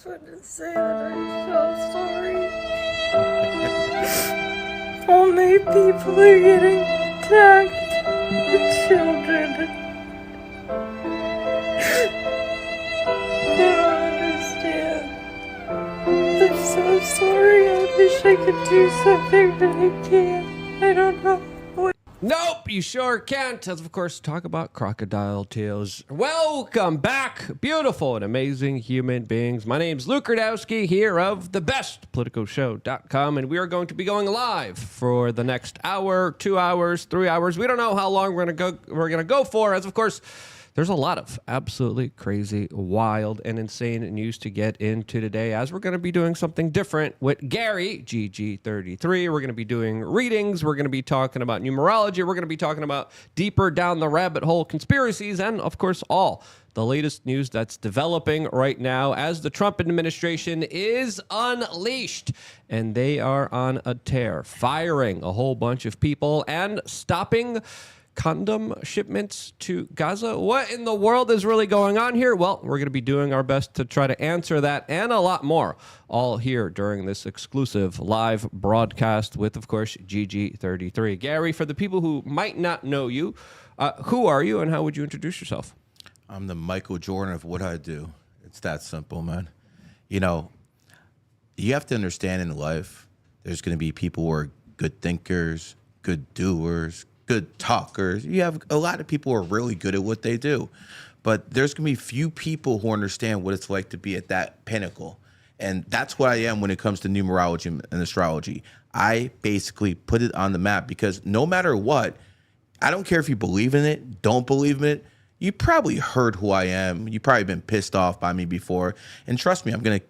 just want to say that I'm so sorry. Only people are getting attacked. The children. They don't understand. I'm so sorry. I wish I could do something, but I can't. I don't know. Nope, you sure can't. As of course, talk about crocodile tears. Welcome back, beautiful and amazing human beings. My name's Luke Rudkowski here of thebestpoliticalshow.com, and we are going to be going live for the next hour, 2 hours, 3 hours. We don't know how long we're gonna go for, as of course, there's a lot of absolutely crazy, wild, and insane news to get into today, as we're going to be doing something different with Gary, GG33. We're going to be doing readings. We're going to be talking about numerology. We're going to be talking about deeper down the rabbit hole conspiracies, and, of course, all the latest news that's developing right now as the Trump administration is unleashed. And they are on a tear, firing a whole bunch of people and stopping condom shipments to Gaza. What in the world is really going on here? Well, we're going to be doing our best to try to answer that and a lot more, all here during this exclusive live broadcast with, of course, GG33. Gary, for the people who might not know you, who are you and how would you introduce yourself? I'm the Michael Jordan of what I do. It's that simple, man. You know, you have to understand in life, there's going to be people who are good thinkers, good doers, good talkers. You have a lot of people who are really good at what they do, but there's gonna be few people who understand what it's like to be at that pinnacle. And that's what I am when it comes to numerology and astrology. I basically put it on the map because no matter what, I don't care if you believe in it, don't believe in it, you probably heard who I am. You've probably been pissed off by me before. And trust me, I'm gonna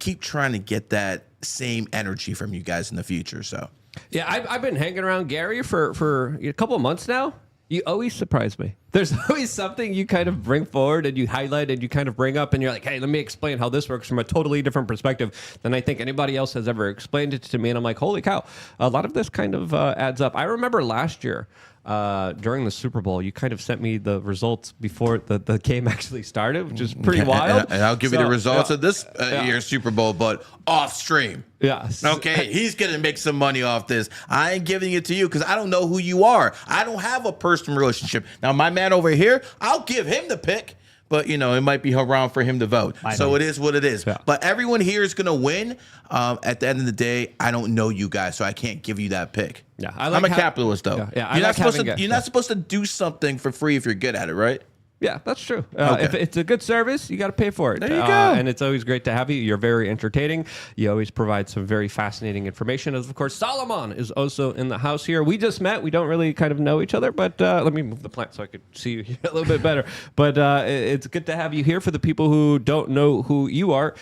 keep trying to get that same energy from you guys in the future, so. Yeah, I've been hanging around Gary for a couple of months now. You always surprise me. There's always something you kind of bring forward and you highlight and you kind of bring up and you're like, hey, let me explain how this works from a totally different perspective than I think anybody else has ever explained it to me. And I'm like, holy cow, a lot of this kind of adds up. I remember last year during the Super Bowl, you kind of sent me the results before the game actually started, which is pretty wild. And I'll give you the results of this year's Super Bowl, but off stream. Yes. Okay, he's going to make some money off this. I ain't giving it to you because I don't know who you are. I don't have a personal relationship. Now, my man over here, I'll give him the pick, but, you know, it might be around for him to vote. So it is what it is. Yeah. But everyone here is going to win. At the end of the day, I don't know you guys, so I can't give you that pick. Yeah, I'm a capitalist, though. Yeah, you're not supposed to do something for free if you're good at it, right? Yeah, that's true. If it's a good service, you got to pay for it. There you go. And it's always great to have you. You're very entertaining. You always provide some very fascinating information. As of course, Solomon is also in the house here. We just met. We don't really kind of know each other, but let me move the plant so I could see you here a little bit better. But it's good to have you here. For the people who don't know who you are,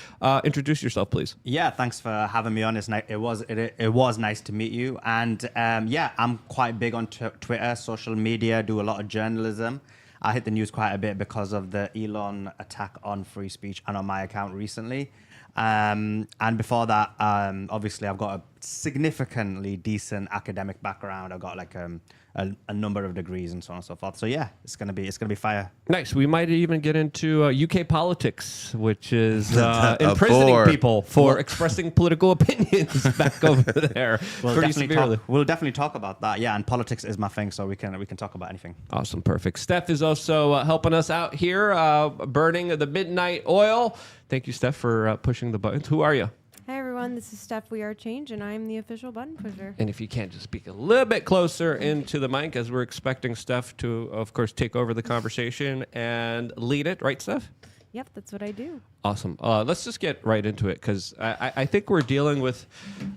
introduce yourself, please. Yeah, thanks for having me on. It was nice to meet you. And yeah, I'm quite big on Twitter, social media, do a lot of journalism. I hit the news quite a bit because of the Elon attack on free speech and on my account recently. And before that, obviously, I've got a significantly decent academic background. I've got like a number of degrees and so on and so forth. So yeah, it's gonna be fire. Nice. We might even get into UK politics, which is imprisoning people for expressing political opinions back over there. We'll definitely talk about that. Yeah, and politics is my thing, so we can talk about anything. Awesome, perfect. Steph is also helping us out here, burning the midnight oil. Thank you, Steph, for pushing the buttons. Who are you? Hi everyone, this is Steph We Are Change, and I'm the official button pusher. And if you can't just speak a little bit closer into the mic, as we're expecting Steph to, of course, take over the conversation and lead it. Right, Steph? Yep, that's what I do. Awesome. Let's just get right into it, because I think we're dealing with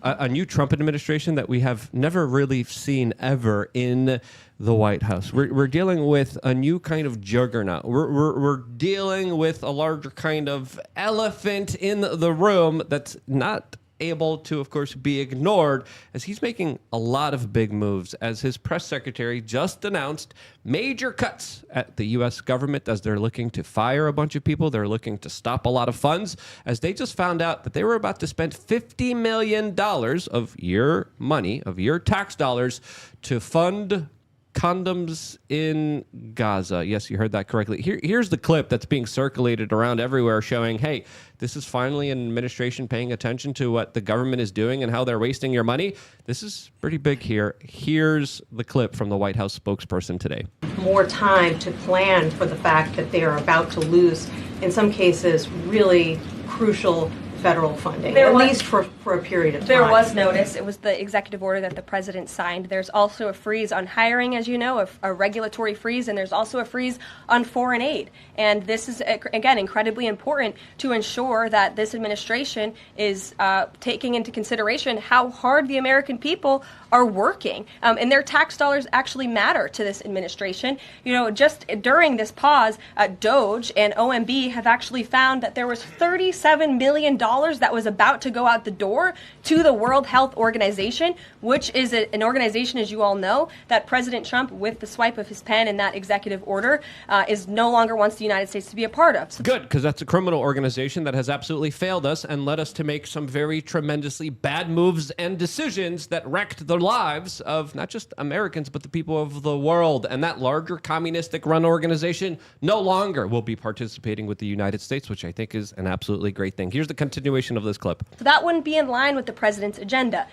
a new Trump administration that we have never really seen ever in the White House. We're dealing with a new kind of juggernaut. We're dealing with a larger kind of elephant in the room that's not able to, of course, be ignored, as he's making a lot of big moves, as his press secretary just announced major cuts at the U.S. government, as they're looking to fire a bunch of people. They're looking to stop a lot of funds, as they just found out that they were about to spend $50 million of your money, of your tax dollars, to fund condoms in Gaza. Yes, you heard that correctly. Here's the clip that's being circulated around everywhere showing, hey, this is finally an administration paying attention to what the government is doing and how they're wasting your money. This is pretty big here. Here's the clip from the White House spokesperson today. More time to plan for the fact that they are about to lose, in some cases, really crucial federal funding, at least for a period of time. There was notice. It was the executive order that the president signed. There's also a freeze on hiring, as you know, a regulatory freeze, and there's also a freeze on foreign aid. And this is, again, incredibly important to ensure that this administration is taking into consideration how hard the American people are working. And their tax dollars actually matter to this administration. You know, just during this pause, DOGE and OMB have actually found that there was $37 million that was about to go out the door to the World Health Organization, which is an organization, as you all know, that President Trump, with the swipe of his pen in that executive order, is no longer wants the United States to be a part of. Good, because that's a criminal organization that has absolutely failed us and led us to make some very tremendously bad moves and decisions that wrecked the lives of not just Americans, but the people of the world. And that larger communistic run organization no longer will be participating with the United States, which I think is an absolutely great thing. Here's the continuation of this clip. That wouldn't be in line with the president's agenda.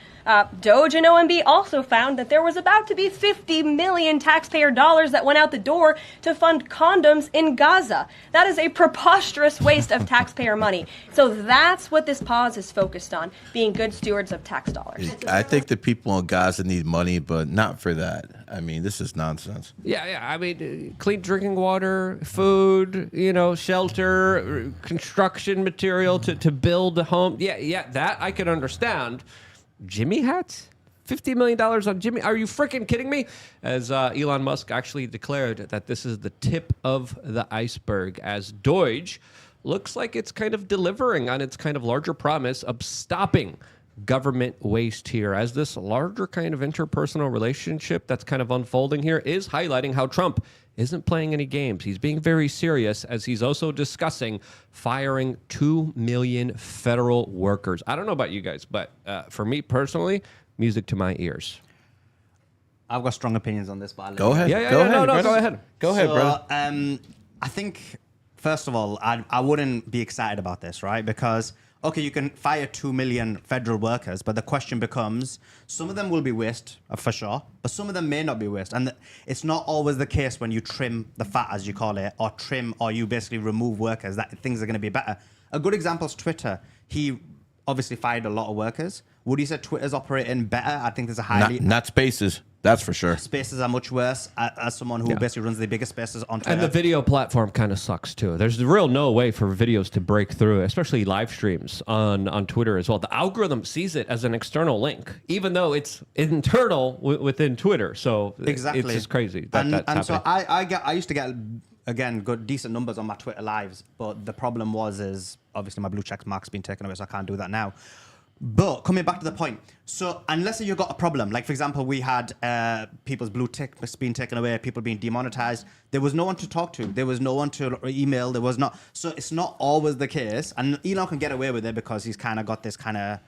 DOGE and OMB also found that there was about to be 50 million taxpayer dollars that went out the door to fund condoms in Gaza. That is a preposterous waste of taxpayer money. So that's what this pause is focused on, being good stewards of tax dollars. I think the people in Gaza need money, but not for that. I mean, this is nonsense. Yeah. I mean, clean drinking water, food, shelter, construction material to build a home. Yeah, that I can understand. Jimmy hats? $50 million on Jimmy? Are you freaking kidding me? As Elon Musk actually declared that this is the tip of the iceberg, as Deutsche looks like it's kind of delivering on its kind of larger promise of stopping government waste here, as this larger kind of interpersonal relationship that's kind of unfolding here is highlighting how Trump isn't playing any games. He's being very serious, as he's also discussing firing 2 million federal workers. I don't know about you guys, but for me personally, music to my ears. I've got strong opinions on this, but Go ahead. Go ahead. Go ahead, brother. I think, first of all, I wouldn't be excited about this, right? Because, okay, you can fire 2 million federal workers, but the question becomes, some of them will be waste, for sure, but some of them may not be waste. And it's not always the case when you trim the fat, as you call it, or you basically remove workers, that things are going to be better. A good example is Twitter. He obviously fired a lot of workers. Would you say Twitter's operating better? I think there's a highly... Not Spaces. That's for sure. Spaces are much worse, as someone who basically runs the biggest spaces on Twitter. And the video platform kind of sucks too. There's real no way for videos to break through, especially live streams on Twitter as well. The algorithm sees it as an external link, even though it's internal within Twitter. So exactly, it's just crazy. And so I used to get, again, good decent numbers on my Twitter lives, but the problem is obviously my blue check mark's been taken away, so I can't do that now. But coming back to the point, so unless you've got a problem, like for example, we had people's blue tick being taken away, people being demonetized, there was no one to talk to, there was no one to email, there was not. So it's not always the case, and Elon can get away with it because he's kind of got this kind of,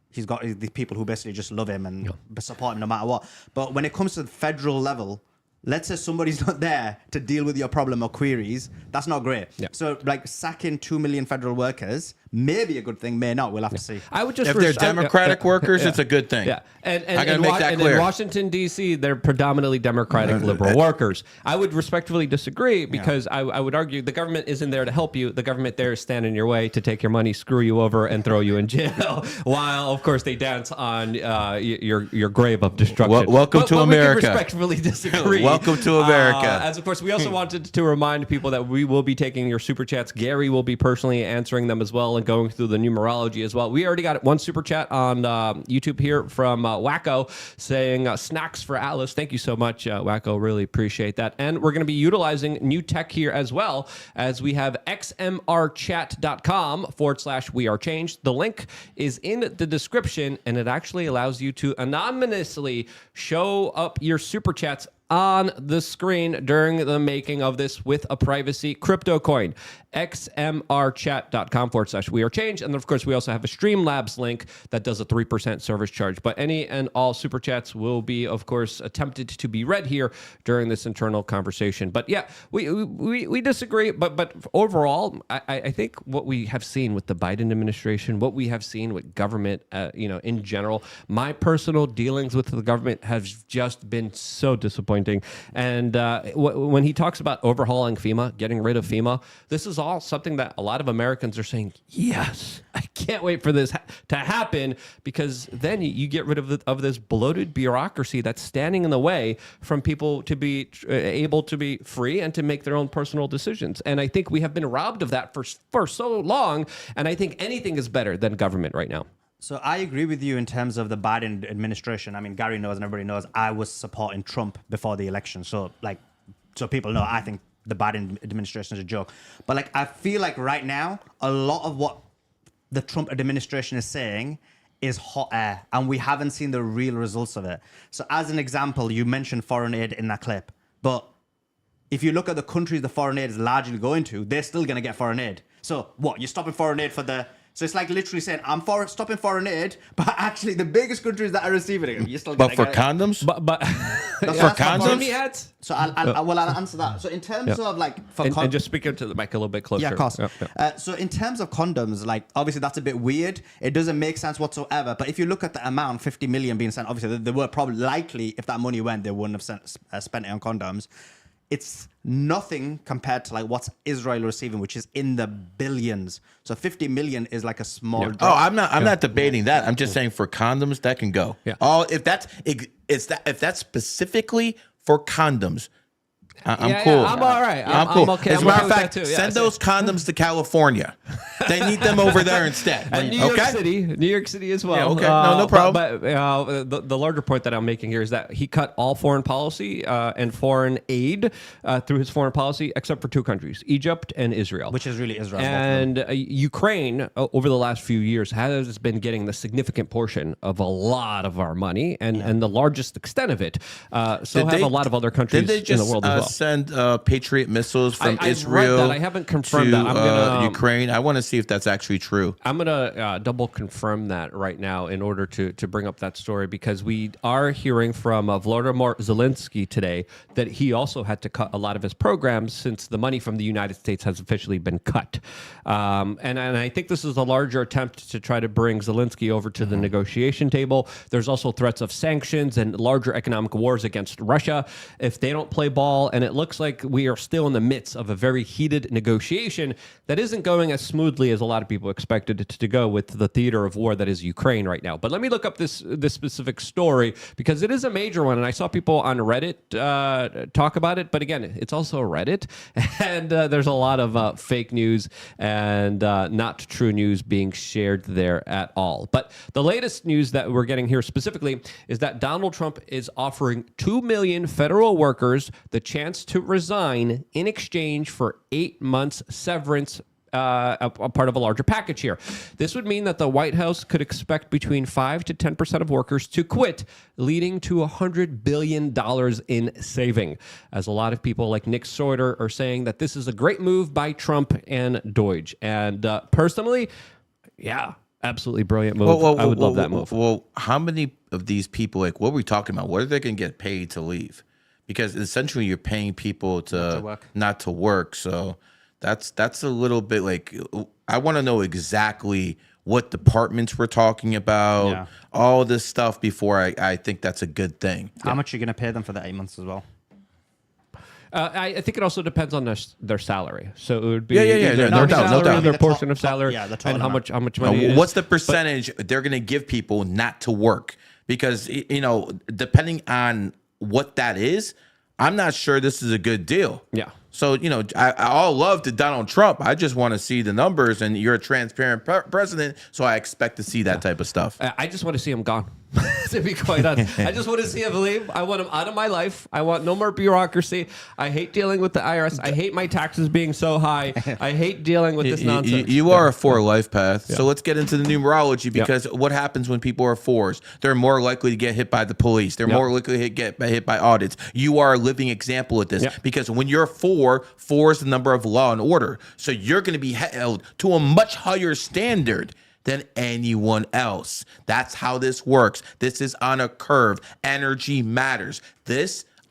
he's got these people who basically just love him and support him no matter what. But when it comes to the federal level, let's say somebody's not there to deal with your problem or queries, that's not great. Yeah. So like sacking 2 million federal workers may be a good thing, may not. We'll have to see. I would just if they're Democratic workers, it's a good thing. Yeah, and I gotta make that clear. In Washington D.C., they're predominantly Democratic liberal workers. I would respectfully disagree because I would argue the government isn't there to help you. The government there is standing in your way to take your money, screw you over, and throw you in jail. While of course they dance on your grave of destruction. Welcome to America. We can respectfully disagree. Welcome to America. As of course, we also wanted to remind people that we will be taking your super chats. Gary will be personally answering them as well and going through the numerology as well. We already got one super chat on YouTube here from Wacko saying snacks for Alice. Thank you so much, Wacko. Really appreciate that. And we're going to be utilizing new tech here as well, as we have xmrchat.com/wearechanged. The link is in the description, and it actually allows you to anonymously show up your super chats on the screen during the making of this with a privacy crypto coin. xmrchat.com/wearechange. And then, of course, we also have a Streamlabs link that does a 3% service charge. But any and all super chats will be, of course, attempted to be read here during this internal conversation. But yeah, we disagree. But overall, I think what we have seen with the Biden administration, what we have seen with government, in general, my personal dealings with the government have just been so disappointing. And when he talks about overhauling FEMA, getting rid of FEMA, this is all something that a lot of Americans are saying, yes, I can't wait for this to happen, because then you get rid of this bloated bureaucracy that's standing in the way from people to be able to be free and to make their own personal decisions. And I think we have been robbed of that for so long. And I think anything is better than government right now. So I agree with you in terms of the Biden administration. I mean, Gary knows and everybody knows I was supporting Trump before the election. So people know I think the Biden administration is a joke. But I feel like right now, a lot of what the Trump administration is saying is hot air, and we haven't seen the real results of it. So as an example, you mentioned foreign aid in that clip, but if you look at the countries the foreign aid is largely going to, they're still going to get foreign aid. So what? You're stopping foreign aid for the... So it's like literally saying, I'm stopping foreign aid, but actually the biggest countries that are receiving it, you're still But for condoms? But For condoms? So I'll answer that. So in terms of and just speak into the mic a little bit closer. Yeah, of course. Yeah. So in terms of condoms, obviously that's a bit weird. It doesn't make sense whatsoever. But if you look at the amount, 50 million being sent, obviously they were probably likely, if that money went, they wouldn't have spent it on condoms. It's nothing compared to what's Israel receiving, which is in the billions. So 50 million is a small drop. Oh, I'm not debating that. I'm just saying for condoms that can go. Yeah. Oh, if that's specifically for condoms, I'm cool. Yeah, I'm all right. I'm cool. I'm okay. As a I'm matter okay of with fact, that too. Yeah, send those condoms to California. They need them over there instead. And New York City as well. Yeah, okay. No problem. But the larger point that I'm making here is that he cut all foreign policy and foreign aid through his foreign policy, except for two countries, Egypt and Israel. Which is really Israel. And Ukraine, over the last few years, has been getting the significant portion of a lot of our money and the largest extent of it. So have a lot of other countries in the world as well. Send Patriot missiles from Israel read that. I haven't confirmed that. I'm gonna, Ukraine. I want to see if that's actually true. I'm going to double confirm that right now in order to bring up that story, because we are hearing from Volodymyr Zelensky today that he also had to cut a lot of his programs since the money from the United States has officially been cut. And I think this is a larger attempt to try to bring Zelensky over to the negotiation table. There's also threats of sanctions and larger economic wars against Russia if they don't play ball. And it looks like we are still in the midst of a very heated negotiation that isn't going as smoothly as a lot of people expected it to go with the theater of war that is Ukraine right now. But let me look up this specific story, because it is a major one, and I saw people on Reddit talk about it. But again, it's also Reddit, and there's a lot of fake news and not true news being shared there at all. But the latest news that we're getting here specifically is that Donald Trump is offering 2 million federal workers the chance to resign in exchange for 8 months severance, a part of a larger package here. This would mean that the White House could expect between 5 to 10% of workers to quit, leading to $100 billion in saving. As a lot of people like Nick Sorter are saying that this is a great move by Trump and Doge. And personally, yeah, absolutely brilliant move. I would love that move. Well, how many of these people, what are we talking about? What are they going to get paid to leave? Because essentially you're paying people not to work. So that's a little bit I want to know exactly what departments we're talking about, all this stuff before I think that's a good thing. How much are you going to pay them for the 8 months as well? I think it also depends on their salary. So it would be no doubt. Their portion of salary, and how much money. What's the percentage they're going to give people not to work? Because depending on what that is, I'm not sure this is a good deal. Yeah. So, I love to Donald Trump. I just want to see the numbers, and you're a transparent president, so I expect to see that type of stuff. I just want to see him gone. to be quite honest. I just want to see him leave. I want him out of my life. I want no more bureaucracy. I hate dealing with the IRS. I hate my taxes being so high. I hate dealing with this nonsense. You are a 4 life path. So let's get into the numerology, because what happens when people are 4s? They're more likely to get hit by the police. They're more likely to get hit by audits. You are a living example of this, because when you're 4 is the number of law and order. So you're going to be held to a much higher standard than anyone else. That's how this works. This is on a curve. Energy matters.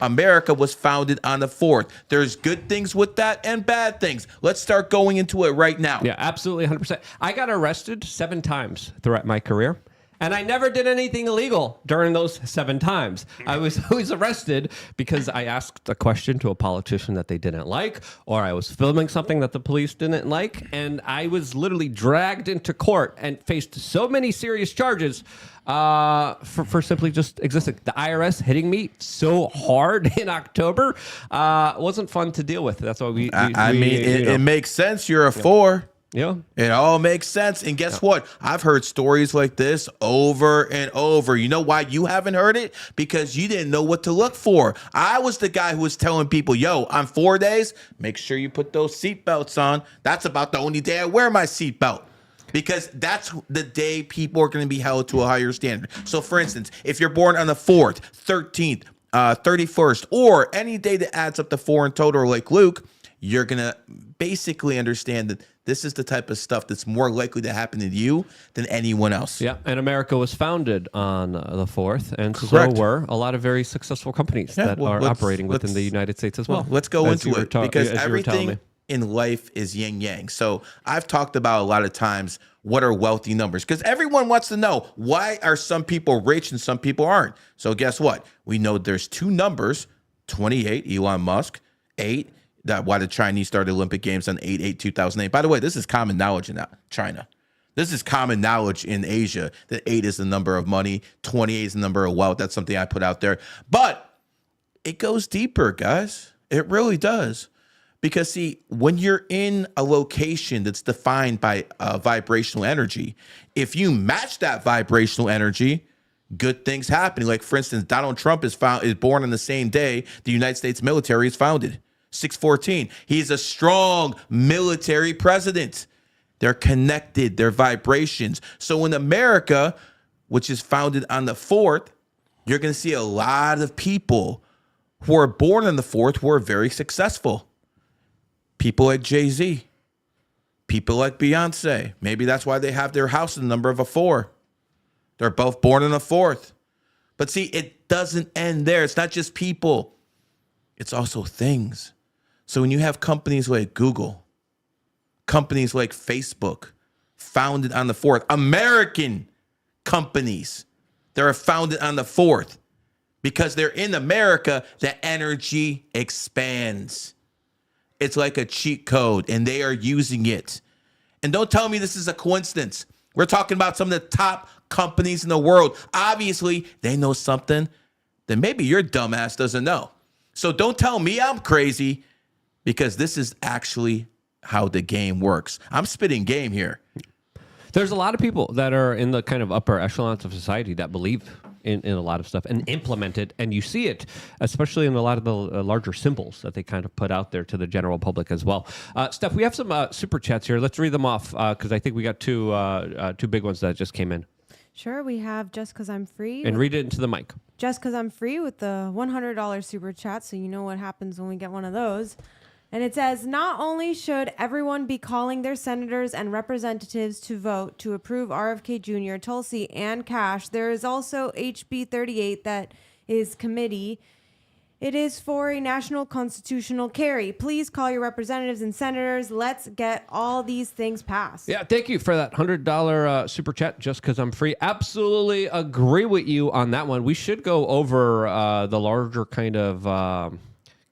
America was founded on the 4th. There's good things with that and bad things. Let's start going into it right now. Yeah, absolutely, 100%. I got arrested 7 times throughout my career. And I never did anything illegal during those 7 times. I was always arrested because I asked a question to a politician that they didn't like, or I was filming something that the police didn't like, and I was literally dragged into court and faced so many serious charges for simply just existing. The IRS hitting me so hard in October wasn't fun to deal with. That's why it makes sense. You're a 4. Yeah. It all makes sense. And guess what? I've heard stories like this over and over. You know why you haven't heard it? Because you didn't know what to look for. I was the guy who was telling people, yo, on 4 days, make sure you put those seatbelts on. That's about the only day I wear my seatbelt. Because that's the day people are going to be held to a higher standard. So, for instance, if you're born on the 4th, 13th, 31st, or any day that adds up to 4 in total, like Luke, you're going to basically understand that this is the type of stuff that's more likely to happen to you than anyone else. Yeah, and America was founded on the 4th, and Correct. so were a lot of very successful companies that are operating within the United States as well. Let's go into it, because everything in life is yin yang. So I've talked about a lot of times, what are wealthy numbers? Because everyone wants to know, why are some people rich and some people aren't? So guess what? We know there's 2 numbers, 28, Elon Musk, 8, why the Chinese started Olympic Games on 8/8/2008. By the way, this is common knowledge in China. This is common knowledge in Asia, that 8 is the number of money, 28 is the number of wealth. That's something I put out there. But it goes deeper, guys. It really does. Because, see, when you're in a location that's defined by vibrational energy, if you match that vibrational energy, good things happen. Like, for instance, Donald Trump is born on the same day the United States military is founded. 6/14. He's a strong military president. They're connected, their vibrations. So in America, which is founded on the 4th, you're going to see a lot of people who are born on the 4th who are very successful. People like Jay-Z, people like Beyonce. Maybe that's why they have their house in the number of a 4. They're both born on the 4th. But see, it doesn't end there. It's not just people. It's also things. So when you have companies like Google, companies like Facebook, founded on the 4th, American companies that are founded on the 4th, because they're in America, the energy expands. It's like a cheat code, and they are using it. And don't tell me this is a coincidence. We're talking about some of the top companies in the world. Obviously, they know something that maybe your dumbass doesn't know. So don't tell me I'm crazy, because this is actually how the game works. I'm spitting game here. There's a lot of people that are in the kind of upper echelons of society that believe in a lot of stuff and implement it. And you see it, especially in a lot of the larger symbols that they kind of put out there to the general public as well. Steph, we have some super chats here. Let's read them off, because I think we got two big ones that just came in. Sure, we have Just 'Cause I'm Free. And read it into the mic. Just 'Cause I'm Free with the $100 super chat, so you know what happens when we get one of those. And it says, not only should everyone be calling their senators and representatives to vote to approve RFK Jr., Tulsi, and Cash, there is also HB 38 that is committee. It is for a national constitutional carry. Please call your representatives and senators. Let's get all these things passed. Yeah, thank you for that $100 super chat, Just 'Cause I'm Free. Absolutely agree with you on that one. We should go over the larger kind of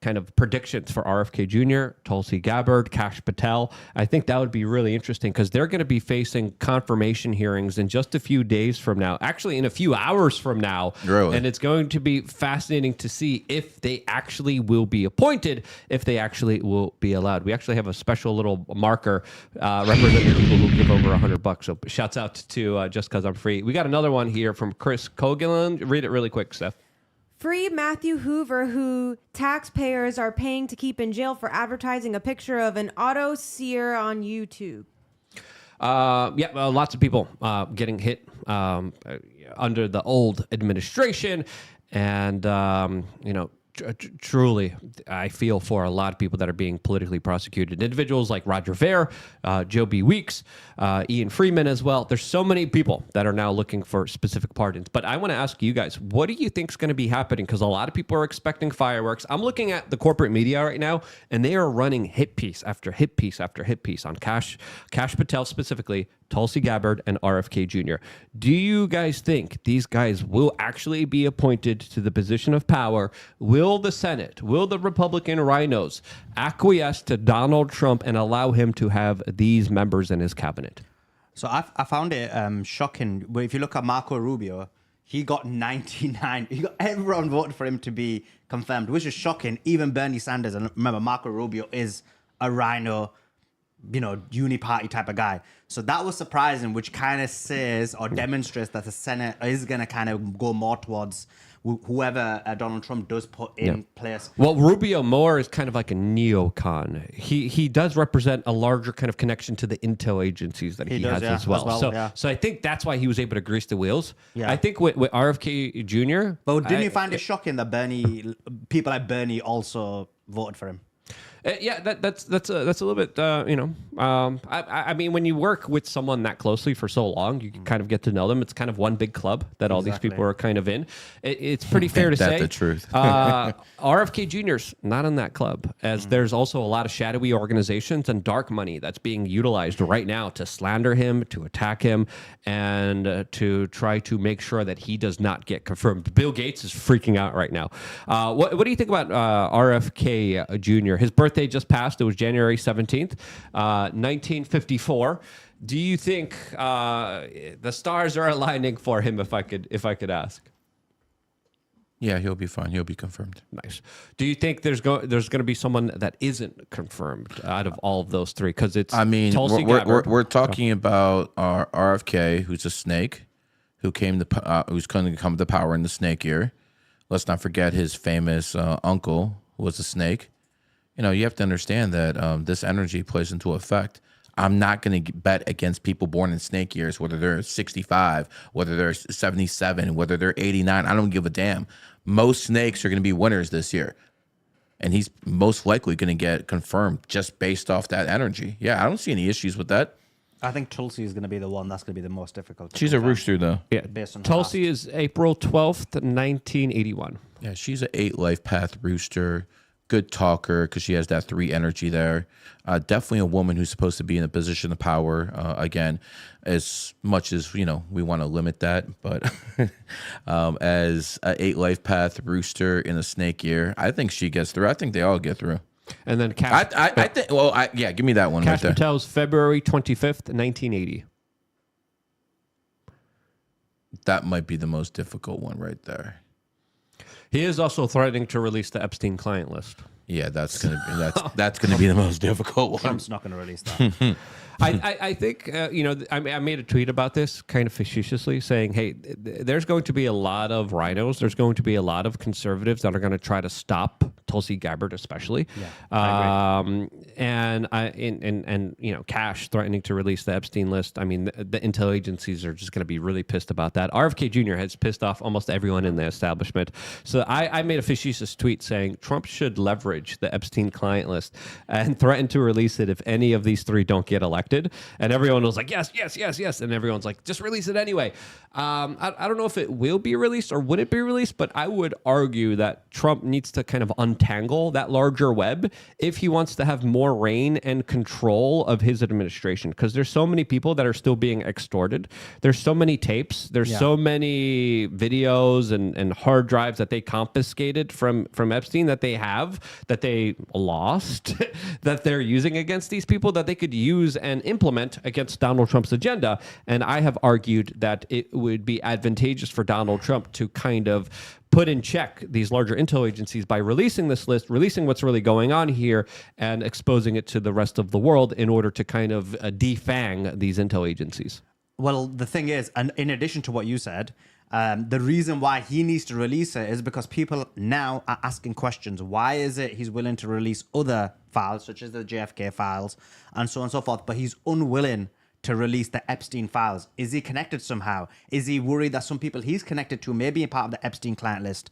kind of predictions for RFK Jr., Tulsi Gabbard, Kash Patel. I think that would be really interesting because they're going to be facing confirmation hearings in just a few days from now, actually in a few hours from now. Really? And it's going to be fascinating to see if they actually will be appointed, if they actually will be allowed. We actually have a special little marker representing people who give over $100. So shouts out to Just Cause I'm Free. We got another one here from Chris Coughlin. Read it really quick, Steph. Free Matthew Hoover, who taxpayers are paying to keep in jail for advertising a picture of an auto sear on YouTube. Lots of people getting hit under the old administration. And, truly, I feel for a lot of people that are being politically prosecuted. Individuals like Roger Ver, Joe B. Weeks, Ian Freeman as well. There's so many people that are now looking for specific pardons. But I want to ask you guys, what do you think is going to be happening? Because a lot of people are expecting fireworks. I'm looking at the corporate media right now, and they are running hit piece after hit piece after hit piece on Kash Patel specifically, Tulsi Gabbard, and RFK Jr. Do you guys think these guys will actually be appointed to the position of power? Will the Senate, will the Republican rhinos acquiesce to Donald Trump and allow him to have these members in his cabinet? So I found it shocking. If you look at Marco Rubio, he got 99. Everyone voted for him to be confirmed, which is shocking. Even Bernie Sanders, and remember, Marco Rubio is a rhino, uni-party type of guy. So that was surprising, which kind of says or demonstrates that the Senate is going to kind of go more towards whoever Donald Trump does put in place. Well, Rubio Moore is kind of like a neocon. He does represent a larger kind of connection to the intel agencies that he has as well. So I think that's why he was able to grease the wheels. Yeah. I think with RFK Jr. But didn't you find it shocking that people like Bernie also voted for him? That's a little bit, I mean, when you work with someone that closely for so long, you can kind of get to know them. It's kind of one big club that all these people are kind of in. It's pretty fair to say. That's the truth. RFK Jr.'s not in that club, as there's also a lot of shadowy organizations and dark money that's being utilized right now to slander him, to attack him, and to try to make sure that he does not get confirmed. Bill Gates is freaking out right now. What do you think about RFK Jr.? His birthday just passed. It was January 17th, 1954. Do you think the stars are aligning for him, if I could ask? Yeah, he'll be fine. He'll be confirmed. Nice. Do you think there's going to be someone that isn't confirmed out of all of those three? Because it's Tulsi Gabbard. We're talking about our RFK, who's a snake, who's going to come to power in the snake year. Let's not forget his famous uncle who was a snake. You have to understand that this energy plays into effect. I'm not going to bet against people born in snake years, whether they're 65, whether they're 77, whether they're 89. I don't give a damn. Most snakes are going to be winners this year. And he's most likely going to get confirmed just based off that energy. Yeah, I don't see any issues with that. I think Tulsi is going to be the one that's going to be the most difficult. She's a rooster, though. Yeah, Tulsi is April 12th, 1981. Yeah, she's an 8 Lifepath rooster. Good talker because she has that 3 energy there. Definitely a woman who's supposed to be in a position of power. Again, as much as we want to limit that, but as a 8 Lifepath rooster in a snake year, I think she gets through. I think they all get through. And then I think. Well, give me that one. Kash right there. Patel's February 25th, 1980. That might be the most difficult one right there. He is also threatening to release the Epstein client list. Yeah, that's gonna be the most difficult one. Trump's not going to release that. I think, I made a tweet about this kind of facetiously saying, hey, there's going to be a lot of rhinos. There's going to be a lot of conservatives that are going to try to stop Tulsi Gabbard, especially. Yeah, and Kash threatening to release the Epstein list. I mean, the intel agencies are just going to be really pissed about that. RFK Jr. has pissed off almost everyone in the establishment. So I made a facetious tweet saying Trump should leverage the Epstein client list and threaten to release it if any of these 3 don't get elected. redacted, and everyone was like, yes, yes, yes, yes, and everyone's like, just release it anyway. I don't know if it will be released or would it be released, but I would argue that Trump needs to kind of untangle that larger web if he wants to have more reign and control of his administration, because there's so many people that are still being extorted. There's so many tapes. There's so many videos and hard drives that they confiscated from Epstein that they lost, that they're using against these people that they could use and implement against Donald Trump's agenda. And I have argued that it would be advantageous for Donald Trump to kind of put in check these larger intel agencies by releasing this list, releasing what's really going on here, and exposing it to the rest of the world in order to kind of defang these intel agencies. Well, the thing is, and in addition to what you said, the reason why he needs to release it is because people now are asking questions. Why is it he's willing to release other files, such as the JFK files, and so on and so forth, but he's unwilling to release the Epstein files? Is he connected somehow? Is he worried that some people he's connected to may be part of the Epstein client list?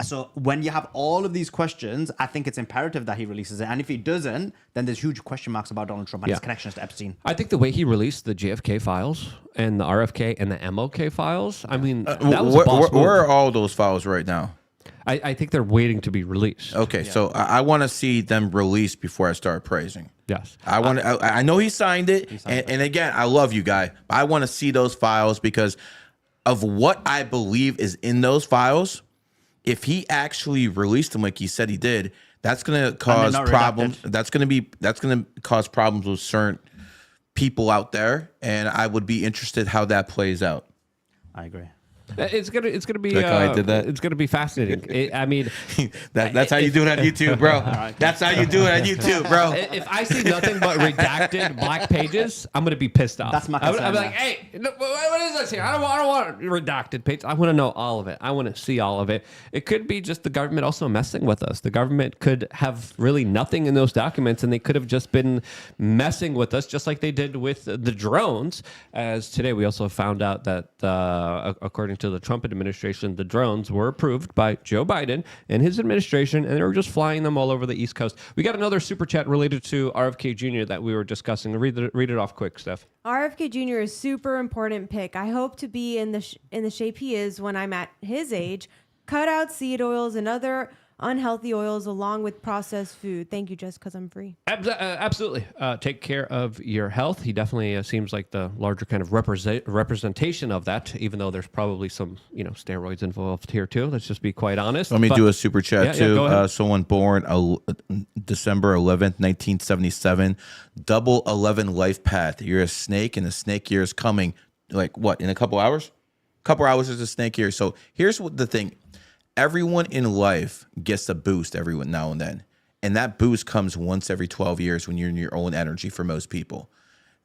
So when you have all of these questions, I think it's imperative that he releases it. And if he doesn't, then there's huge question marks about Donald Trump and his connections to Epstein. I think the way he released the JFK files and the RFK and the MOK files, I mean, that was a boss move. Where are all those files right now? I think they're waiting to be released. Okay, so I want to see them released before I start praising. Yes. I know he signed it, and again, I love you, guy. But I want to see those files because of what I believe is in those files. If he actually released them like he said he did, that's going to cause problems. That's going to cause problems with certain people out there, and I would be interested how that plays out. I agree. It's gonna be Like how I did that? It's gonna be fascinating. I mean, that's how you do it on YouTube, bro. That's how you do it on YouTube, bro. If I see nothing but redacted black pages, I'm gonna be pissed off. That's my concern. I'm like, hey, what is this here? I don't want redacted pages. I want to know all of it. I want to see all of it. It could be just the government also messing with us. The government could have really nothing in those documents, and they could have just been messing with us, just like they did with the drones. As today, we also found out that according to the Trump administration, the drones were approved by Joe Biden and his administration, and they were just flying them all over the East Coast. We got another super chat related to RFK Jr. that we were discussing. Read it off quick, Steph. RFK Jr. is super important pick. I hope to be in the shape he is when I'm at his age. Cut out seed oils and other unhealthy oils along with processed food. Thank you, just because I'm free. Absolutely. Take care of your health. He definitely seems like the larger kind of representation of that, even though there's probably some steroids involved here too. Let's just be quite honest. Let me do a super chat too. Go ahead. Someone born December 11th, 1977. Double 11 Lifepath. You're a snake, and the snake year is coming. Like what? In a couple hours? Couple hours is a snake year. So here's what the thing. Everyone in life gets a boost every now and then. And that boost comes once every 12 years when you're in your own energy for most people.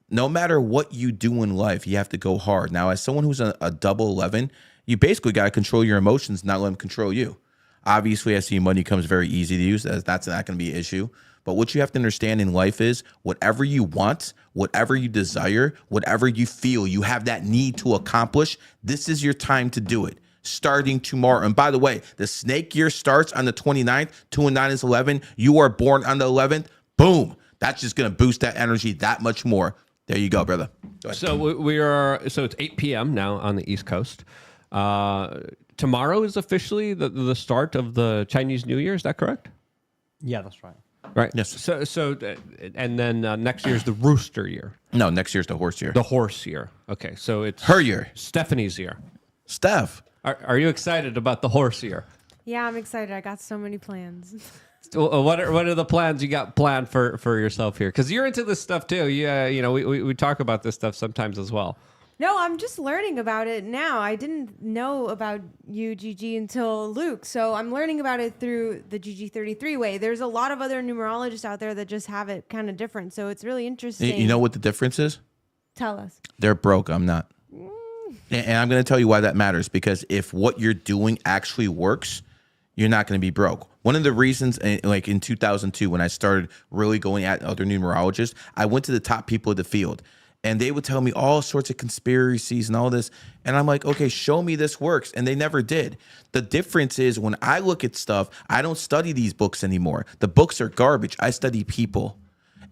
No matter what you do in life, you have to go hard. Now, as someone who's a double 11, you basically got to control your emotions, not let them control you. Obviously, I see money comes very easy to use. That's not going to be an issue. But what you have to understand in life is whatever you want, whatever you desire, whatever you feel you have that need to accomplish, this is your time to do it. Starting tomorrow. And by the way, the snake year starts on the 29th. 2 and 9 is 11. You are born on the 11th. Boom. That's just going to boost that energy that much more. There you go, brother. Go ahead. So it's 8 p.m. now on the East Coast. Tomorrow is officially the start of the Chinese New Year. Is that correct? Yeah, that's right. Right. Yes. So and then next year is the rooster year. No, next year's the horse year. The horse year. Okay. So it's her year. Stephanie's year. Steph. Are you excited about the horse year? Yeah, I'm excited. I got so many plans. What are the plans you got planned for yourself here? Because you're into this stuff too. Yeah, we talk about this stuff sometimes as well. No, I'm just learning about it now. I didn't know about you, GG, until Luke. So I'm learning about it through the GG33 way. There's a lot of other numerologists out there that just have it kind of different. So it's really interesting. You know what the difference is? Tell us. They're broke. I'm not. And I'm going to tell you why that matters, because if what you're doing actually works, you're not going to be broke. One of the reasons, like in 2002, when I started really going at other numerologists, I went to the top people of the field, and they would tell me all sorts of conspiracies and all this. And I'm like, okay, show me this works. And they never did. The difference is when I look at stuff, I don't study these books anymore. The books are garbage. I study people.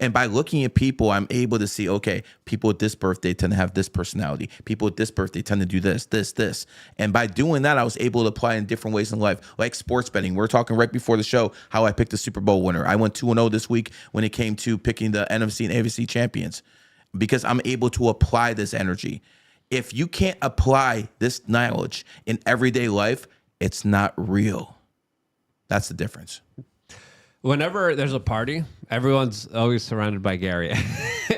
And by looking at people, I'm able to see, okay, people with this birthday tend to have this personality. People with this birthday tend to do this, this, this. And by doing that, I was able to apply in different ways in life, like sports betting. We were talking right before the show how I picked the Super Bowl winner. I went 2-0 this week when it came to picking the NFC and AFC champions because I'm able to apply this energy. If you can't apply this knowledge in everyday life, it's not real. That's the difference. Whenever there's a party, everyone's always surrounded by Gary,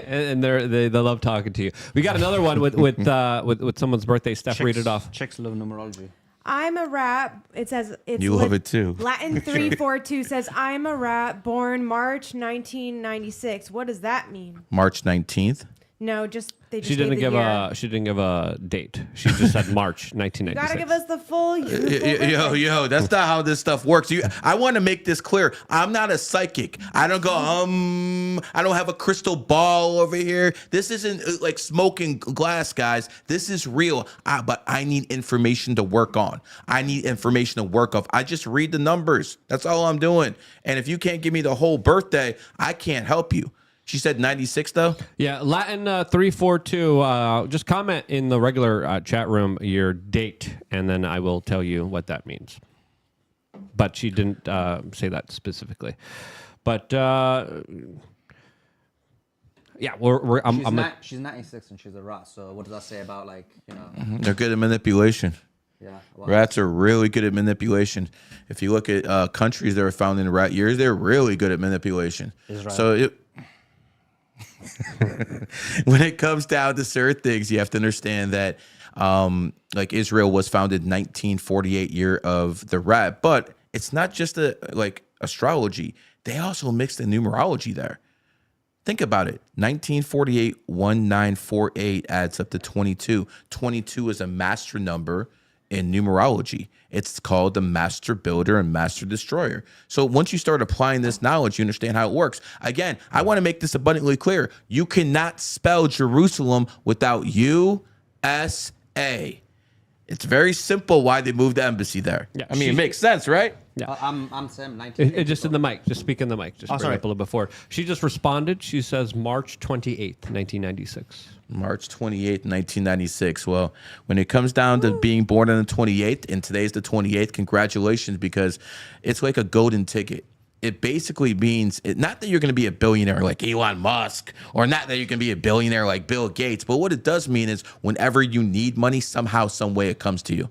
and they love talking to you. We got another one with someone's birthday. Steph, read it off. Chicks love numerology. I'm a rat. It says it's You love it too. Latin 342 says I'm a rat born March 1996. What does that mean? March 19th. No, just they just She didn't gave give the year. she didn't give a date. She just said March 1996. Gotta give us the full. Yo, that's not how this stuff works. I want to make this clear. I'm not a psychic. I don't go, I don't have a crystal ball over here. This isn't like smoking glass, guys. This is real. But I need information to work on. I need information to work off. I just read the numbers. That's all I'm doing. And if you can't give me the whole birthday, I can't help you. She said 96 though? Yeah, Latin 342. Just comment in the regular chat room your date, and then I will tell you what that means. But she didn't say that specifically. But yeah, She's 96 and she's a rat. So what does that say about They're good at manipulation. Yeah, Rats are really good at manipulation. If you look at countries that were founded in rat years, they're really good at manipulation. Israel. So when it comes down to certain things, you have to understand that like Israel was founded 1948 year of the rat, but it's not just like astrology. They also mixed the numerology there. Think about it. 1948, 1948 adds up to 22. 22 is a master number in numerology. It's called the master builder and master destroyer. So once you start applying this knowledge, you understand how it works. Again, I want to make this abundantly clear. You cannot spell Jerusalem without USA. It's very simple why they moved the embassy there. Yeah, I mean, it makes sense, right? Yeah. I'm Sam. 19. just in the mic. Just speak in the mic. Just bring sorry. it up a little bit forward. She just responded. She says March 28th, 1996. March 28th, 1996. Well, when it comes down to being born on the 28th, and today's the 28th, congratulations, because it's like a golden ticket. It basically means not that you're going to be a billionaire like Elon Musk, or not that you can be a billionaire like Bill Gates, but what it does mean is whenever you need money, somehow, some way it comes to you.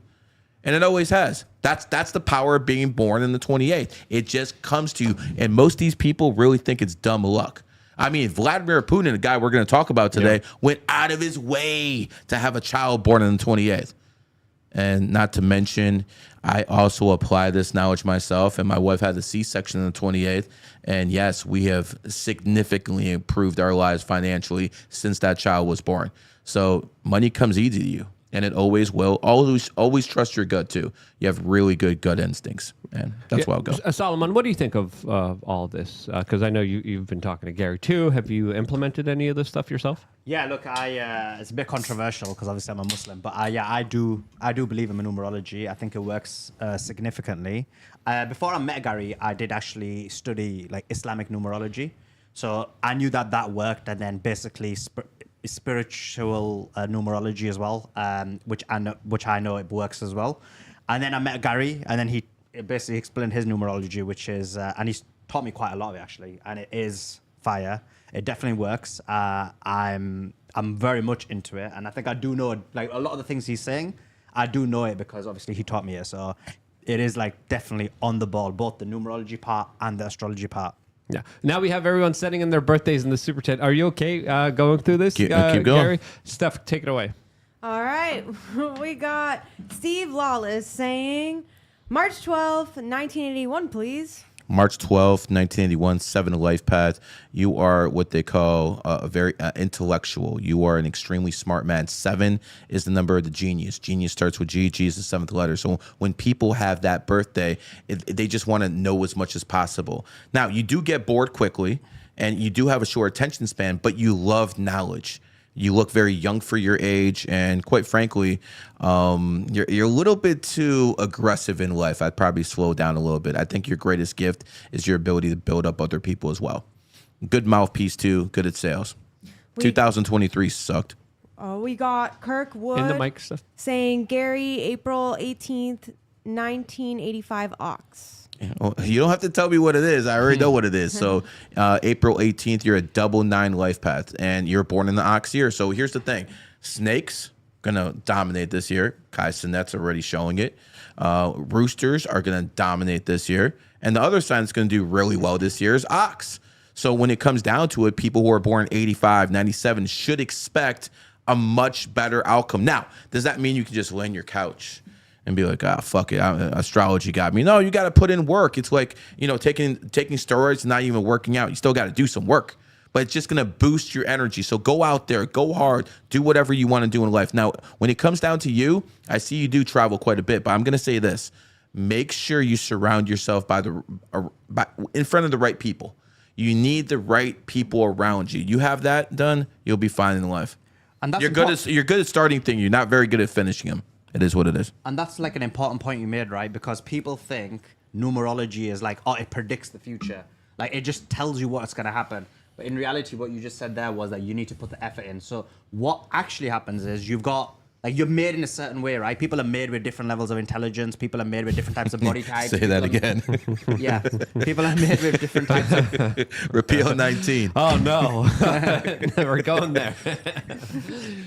And it always has. That's the power of being born in the 28th. It just comes to you. And most of these people really think it's dumb luck. I mean, Vladimir Putin, the guy we're going to talk about today, went out of his way to have a child born on the 28th. And not to mention, I also apply this knowledge myself, and my wife had the C-section on the 28th. And yes, we have significantly improved our lives financially since that child was born. So money comes easy to you. And it always will. Always trust your gut, too. You have really good gut instincts. And that's where I'll go. Solomon, what do you think of all this? Because I know you've been talking to Gary, too. Have you implemented any of this stuff yourself? Yeah, look, it's a bit controversial because obviously I'm a Muslim, but I do believe in numerology. I think it works significantly. Before I met Gary, I did actually study like Islamic numerology, so I knew that worked, and then basically spiritual numerology as well, which I know it works as well. And then I met Gary, and then he basically explained his numerology, which is and he's taught me quite a lot of it actually, and it is fire. It definitely works. I'm very much into it, and I think I do know like a lot of the things he's saying. I do know it because obviously he taught me it, so it is like definitely on the ball, both the numerology part and the astrology part. Yeah. Now we have everyone sending in their birthdays in the super chat. Are you okay going through this? Keep going. Gary? Steph, take it away. All right. We got Steve Lawless saying March 12th, 1981, please. March 12th, 1981, 7 Lifepath. You are what they call a very intellectual. You are an extremely smart man. 7 is the number of the genius. Genius starts with G. G is the 7th letter. So when people have that birthday, they just want to know as much as possible. Now, you do get bored quickly, and you do have a short attention span, but you love knowledge. You look very young for your age, and quite frankly, you're a little bit too aggressive in life. I'd probably slow down a little bit. I think your greatest gift is your ability to build up other people as well. Good mouthpiece too. Good at sales. 2023 sucked. Oh, we got Kirk Wood In the mic stuff. saying Gary, April 18th, 1985 ox. You don't have to tell me what it is. I already know what it is. So April 18th, you're a double 9 life path, and you're born in the ox year. So here's the thing. Snakes, going to dominate this year. Kai Sinet's already showing it. Roosters are going to dominate this year. And the other sign that's going to do really well this year is ox. So when it comes down to it, people who are born 85, 97 should expect a much better outcome. Now, does that mean you can just lay on your couch and be like, ah, fuck it, astrology got me? No, you got to put in work. It's like, you know, taking steroids and not even working out. You still got to do some work, but it's just going to boost your energy. So go out there, go hard, do whatever you want to do in life. Now, when it comes down to you, I see you do travel quite a bit, but I'm going to say this. Make sure you surround yourself in front of the right people. You need the right people around you. You have that done, you'll be fine in life. And that's you're good at starting things. You're not very good at finishing them. It is what it is. And that's like an important point you made, right? Because people think numerology is like, oh, it predicts the future. Like, it just tells you what's going to happen. But in reality, what you just said there was that you need to put the effort in. So what actually happens is you've got, like, you're made in a certain way, right? People are made with different levels of intelligence. People are made with different types of body types. Say that again. Yeah. People are made with different types of... Repeal 19. Oh, no. We're going there.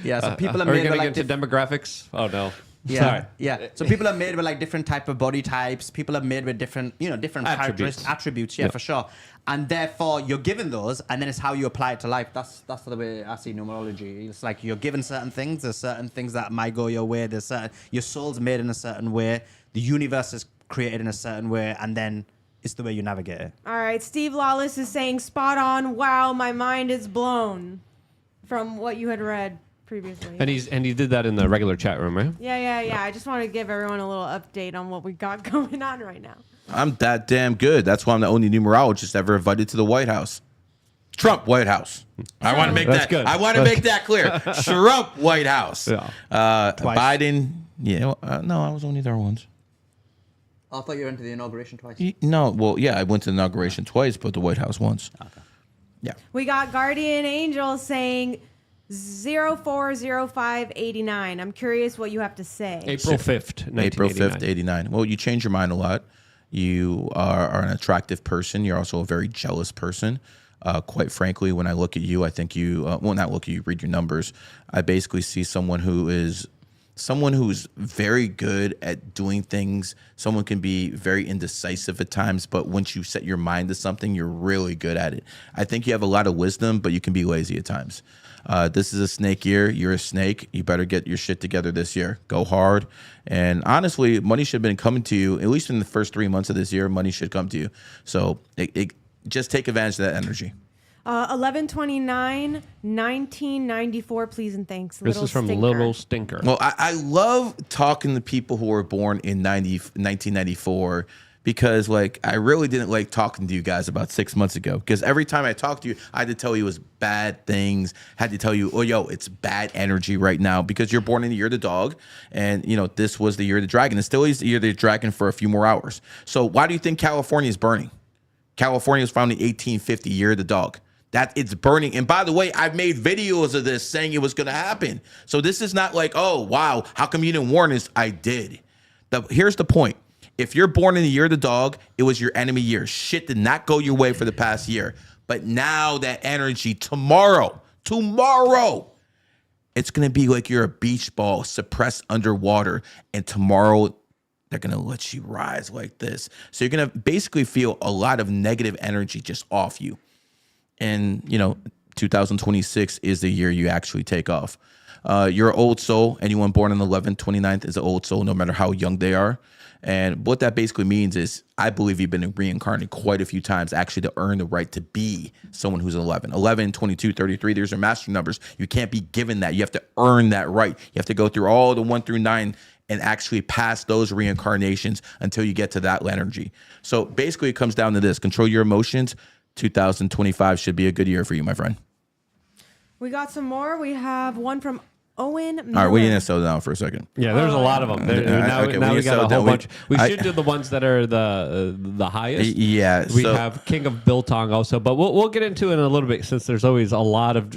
Yeah, so people are we made going with to like... get into demographics? Oh, no. Yeah, Sorry. yeah. So people are made with like different type of body types. People are made with different, different attributes. Yeah, for sure. And therefore, you're given those, and then it's how you apply it to life. That's the way I see numerology. It's like you're given certain things. There's certain things that might go your way. Your soul's made in a certain way. The universe is created in a certain way, and then it's the way you navigate it. All right, Steve Lawless is saying spot on. Wow, my mind is blown from what you had read previously. And he did that in the regular chat room, right? Yeah. I just want to give everyone a little update on what we got going on right now. I'm that damn good. That's why I'm the only numerologist ever invited to the White House. Trump White House. I want to make that. Good. I want to make that clear. Trump White House. Yeah. Biden. Yeah. No, I was only there once. I thought you went to the inauguration twice. No. Well, yeah, I went to the inauguration twice, but the White House once. Okay. Yeah. We got Guardian Angel saying 040589. I'm curious what you have to say. April 5th, 1989. April 5th, 89. Well, you change your mind a lot. You are an attractive person. You're also a very jealous person. Quite frankly, when I look at you, I think you, not look at you, read your numbers. I basically see someone who's very good at doing things. Someone can be very indecisive at times, but once you set your mind to something, you're really good at it. I think you have a lot of wisdom, but you can be lazy at times. This is a snake year. You're a snake. You better get your shit together this year. Go hard. And honestly, money should have been coming to you, at least in the first 3 months of this year, money should come to you. So just take advantage of that energy. 11/29, 1994, please and thanks. This is from Little Stinker. Well, I love talking to people who were born in 1994 because, like, I really didn't like talking to you guys about 6 months ago because every time I talked to you, I had to tell you it was bad things. I had to tell you, oh, yo, it's bad energy right now because you're born in the year of the dog. And, this was the year of the dragon. It still is the year of the dragon for a few more hours. So why do you think California is burning? California was founded in 1850, year of the dog. That it's burning. And by the way, I've made videos of this saying it was going to happen. So this is not like, oh, wow, how come you didn't warn us? I did. Here's the point. If you're born in the year of the dog, it was your enemy year. Shit did not go your way for the past year. But now that energy, tomorrow, it's going to be like you're a beach ball suppressed underwater. And tomorrow, they're going to let you rise like this. So you're going to basically feel a lot of negative energy just off you. And, 2026 is the year you actually take off. You're an old soul. Anyone born on the 11th, 29th is an old soul, no matter how young they are. And what that basically means is I believe you've been reincarnated quite a few times actually to earn the right to be someone who's 11. 11, 22, 33, these are master numbers. You can't be given that. You have to earn that right. You have to go through all the 1 through 9 and actually pass those reincarnations until you get to that energy. So basically it comes down to this. Control your emotions. 2025 should be a good year for you, my friend. We got some more. We have one from Owen Miller. All right, we need to slow down for a second. Yeah, there's a lot of them. Now okay, we we got a so whole we- bunch. We should do the ones that are the highest. Yeah, We so- have King of Biltong also, but we'll get into it in a little bit since there's always a lot of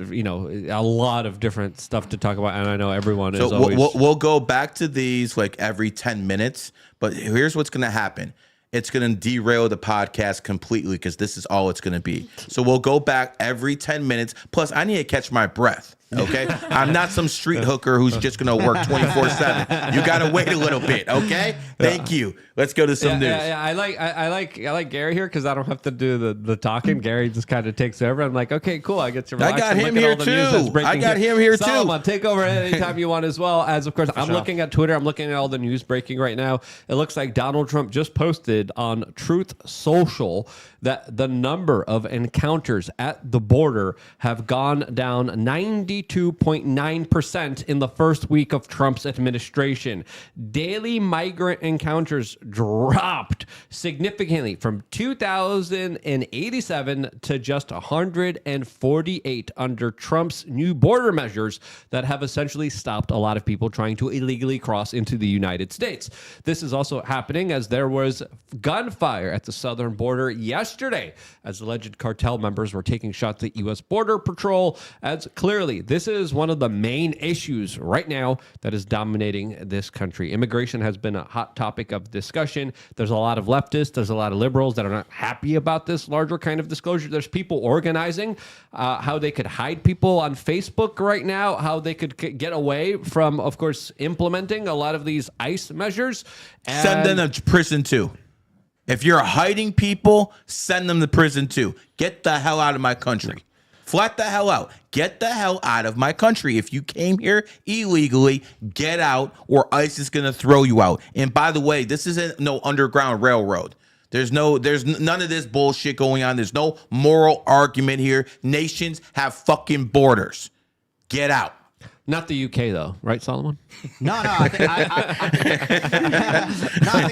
different stuff to talk about, and I know everyone is So always. we'll go back to these like every 10 minutes, but here's what's going to happen. It's going to derail the podcast completely because this is all it's going to be. So we'll go back every 10 minutes. Plus, I need to catch my breath. Okay, I'm not some street hooker who's just gonna work 24/7. You gotta wait a little bit. Okay, thank you. Let's go to some news. Yeah, I like Gary here because I don't have to do the talking. Gary just kind of takes over. I'm like, okay, cool. I get to relax. I got and him look at here all the news that's too. breaking I got him here too. Solomon, take over anytime you want as well. As of course, I'm sure. looking at Twitter. I'm looking at all the news breaking right now. It looks like Donald Trump just posted on Truth Social that the number of encounters at the border have gone down 92.9% in the first week of Trump's administration. Daily migrant encounters dropped significantly from 2,087 to just 148 under Trump's new border measures that have essentially stopped a lot of people trying to illegally cross into the United States. This is also happening as there was gunfire at the southern border yesterday as alleged cartel members were taking shots at U.S. Border Patrol. As clearly, this is one of the main issues right now that is dominating this country. Immigration has been a hot topic of discussion. There's a lot of leftists, there's a lot of liberals that are not happy about this larger kind of disclosure. There's people organizing how they could hide people on Facebook right now, how they could get away from, of course, implementing a lot of these ICE measures. Send them to prison too. If you're hiding people, send them to prison too. Get the hell out of my country. Flat the hell out. Get the hell out of my country. If you came here illegally, get out or ICE is going to throw you out. And by the way, this isn't no underground railroad. There's none of this bullshit going on. There's no moral argument here. Nations have fucking borders. Get out. Not the UK, though, right, Solomon? No, I think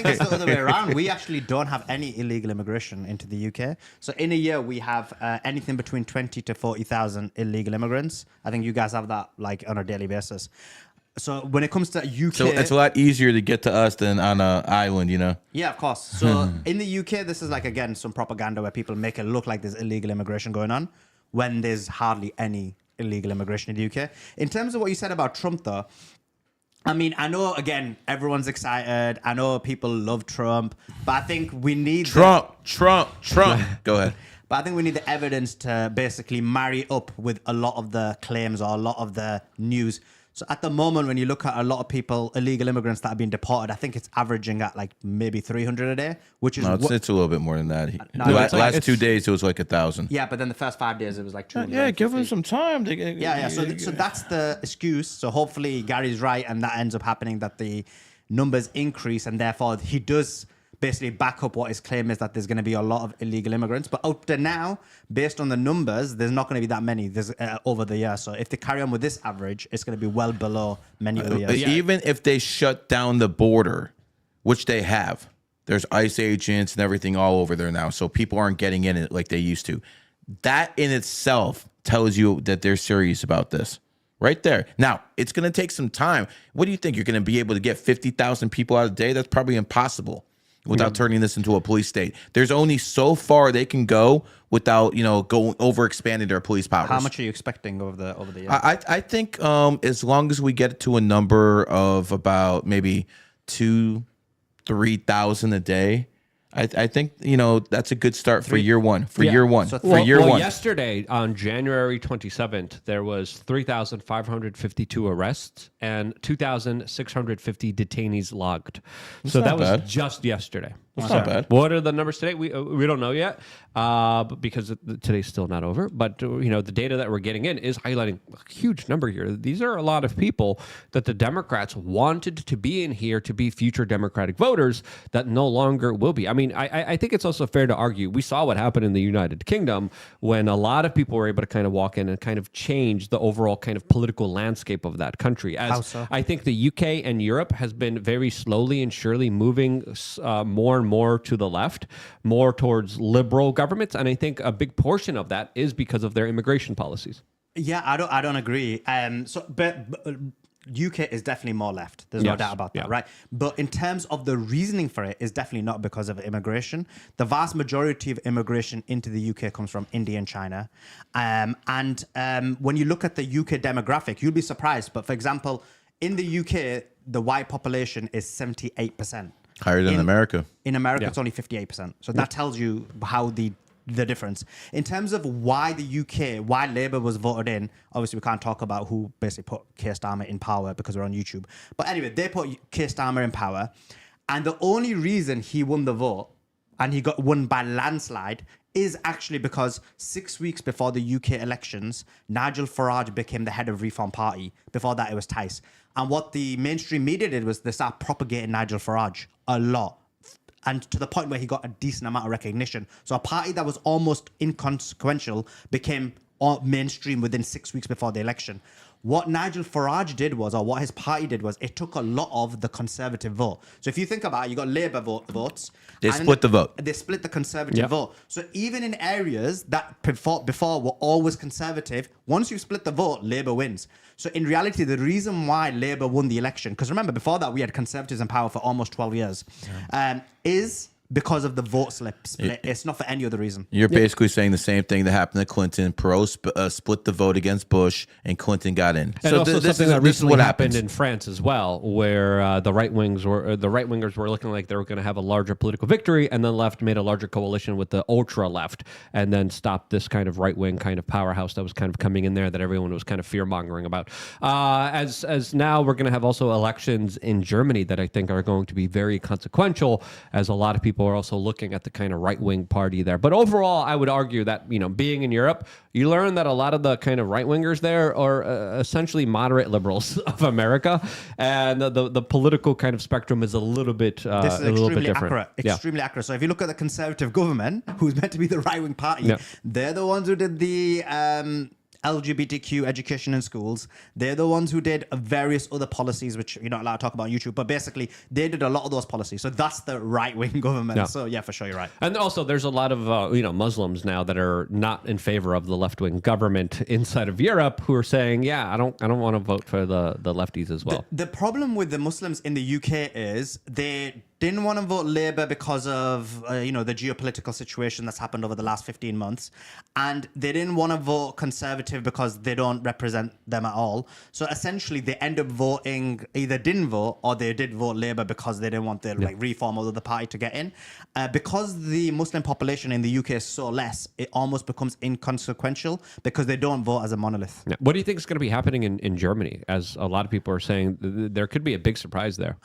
it's the other way around. We actually don't have any illegal immigration into the UK. So in a year, we have anything between 20 to 40,000 illegal immigrants. I think you guys have that like on a daily basis. So when it comes to UK, So it's a lot easier to get to us than on an island, you know? yeah, of course. So in the UK, this is like, again, some propaganda where people make it look like there's illegal immigration going on when there's hardly any illegal immigration in the UK. In terms of what you said about Trump, though, I mean, I know, again, everyone's excited. I know people love Trump, but I think we need... Trump. Go ahead. But I think we need the evidence to basically marry up with a lot of the claims or a lot of the news. So at the moment, when you look at a lot of people, illegal immigrants that have been deported, I think it's averaging at like maybe 300 a day, which is... No, it's a little bit more than that. No, Last it's like- 2 days, it was like 1,000. Yeah, but then the first 5 days, it was like 200. Yeah, give him some time. Yeah. So that's the excuse. So hopefully Gary's right, and that ends up happening, that the numbers increase, and therefore he does basically back up what his claim is, that there's going to be a lot of illegal immigrants. But up to now, based on the numbers, there's not going to be that many over the year. So if they carry on with this average, it's going to be well below many other years. Even if they shut down the border, which they have, there's ICE agents and everything all over there now. So people aren't getting in it like they used to. That in itself tells you that they're serious about this. Right there. Now, it's going to take some time. What do you think? You're going to be able to get 50,000 people out a day? That's probably impossible without turning this into a police state. There's only so far they can go without, going over expanding their police powers. How much are you expecting over the year? I think as long as we get to a number of about maybe 2,000-3,000 a day, I think that's a good start for year one. Year one. Yesterday on January 27th, there was 3,552 arrests and 2,650 detainees logged. So that was just yesterday. That's not bad. What are the numbers today? We don't know yet, because today's still not over. But the data that we're getting in is highlighting a huge number here. These are a lot of people that the Democrats wanted to be in here to be future Democratic voters that no longer will be. I mean, I think it's also fair to argue. We saw what happened in the United Kingdom when a lot of people were able to kind of walk in and kind of change the overall kind of political landscape of that country. How so? I think the UK and Europe has been very slowly and surely moving more and more to the left, more towards liberal governments, and I think a big portion of that is because of their immigration policies. Yeah, I don't agree. But UK is definitely more left. There's no Yes, doubt about that, yeah. right? But in terms of the reasoning for it, is definitely not because of immigration. The vast majority of immigration into the UK comes from India and China. When you look at the UK demographic, you'll be surprised. But for example, in the UK, the white population is 78%. Higher than America. In America, Yeah. it's only 58%. So that tells you how the difference. In terms of why the UK, why Labour was voted in, obviously we can't talk about who basically put Keir Starmer in power because we're on YouTube. But anyway, they put Keir Starmer in power. And the only reason he won the vote, and he got won by landslide, is actually because 6 weeks before the UK elections, Nigel Farage became the head of Reform Party. Before that, it was Tice. And what the mainstream media did was they started propagating Nigel Farage a lot. And to the point where he got a decent amount of recognition. So a party that was almost inconsequential became mainstream within 6 weeks before the election. What Nigel Farage did was, or what his party did was, it took a lot of the conservative vote. So if you think about it, you got Labour votes. They and split the vote. They split the conservative Yep. vote. So even in areas that before were always conservative, once you split the vote, Labour wins. So in reality, the reason why Labour won the election, because remember, before that, we had Conservatives in power for almost 12 years, is because of the vote split. It's not for any other reason. You're basically saying the same thing that happened to Clinton. Perot split the vote against Bush, and Clinton got in. And also something that recently what happened happens. in France as well, where the right wingers were looking like they were going to have a larger political victory, and then left made a larger coalition with the ultra left, and then stopped this kind of right wing kind of powerhouse that was kind of coming in there that everyone was kind of fear mongering about. As now we're going to have also elections in Germany that I think are going to be very consequential, as a lot of people are also looking at the kind of right wing party there. But overall, I would argue that being in Europe, you learn that a lot of the kind of right wingers there are essentially moderate liberals of America, and the political kind of spectrum is a little bit This is a little bit extremely different. accurate. Yeah. Extremely accurate. So if you look at the Conservative government, who's meant to be the right-wing party, Yeah. they're the ones who did the LGBTQ education in schools. They're the ones who did various other policies, which you're not allowed to talk about on YouTube. But basically, they did a lot of those policies. So that's the right-wing government. Yeah. So yeah, for sure, you're right. And also, there's a lot of Muslims now that are not in favor of the left-wing government inside of Europe, who are saying, "Yeah, I don't want to vote for the lefties as well." The problem with the Muslims in the UK is they didn't want to vote Labour because of the geopolitical situation that's happened over the last 15 months, and they didn't want to vote Conservative because they don't represent them at all. So essentially, they end up voting either didn't vote or they did vote Labour because they didn't want the reform of the party to get in. Because the Muslim population in the UK is so less, it almost becomes inconsequential because they don't vote as a monolith. Yeah. What do you think is going to be happening in Germany? As a lot of people are saying, there could be a big surprise there.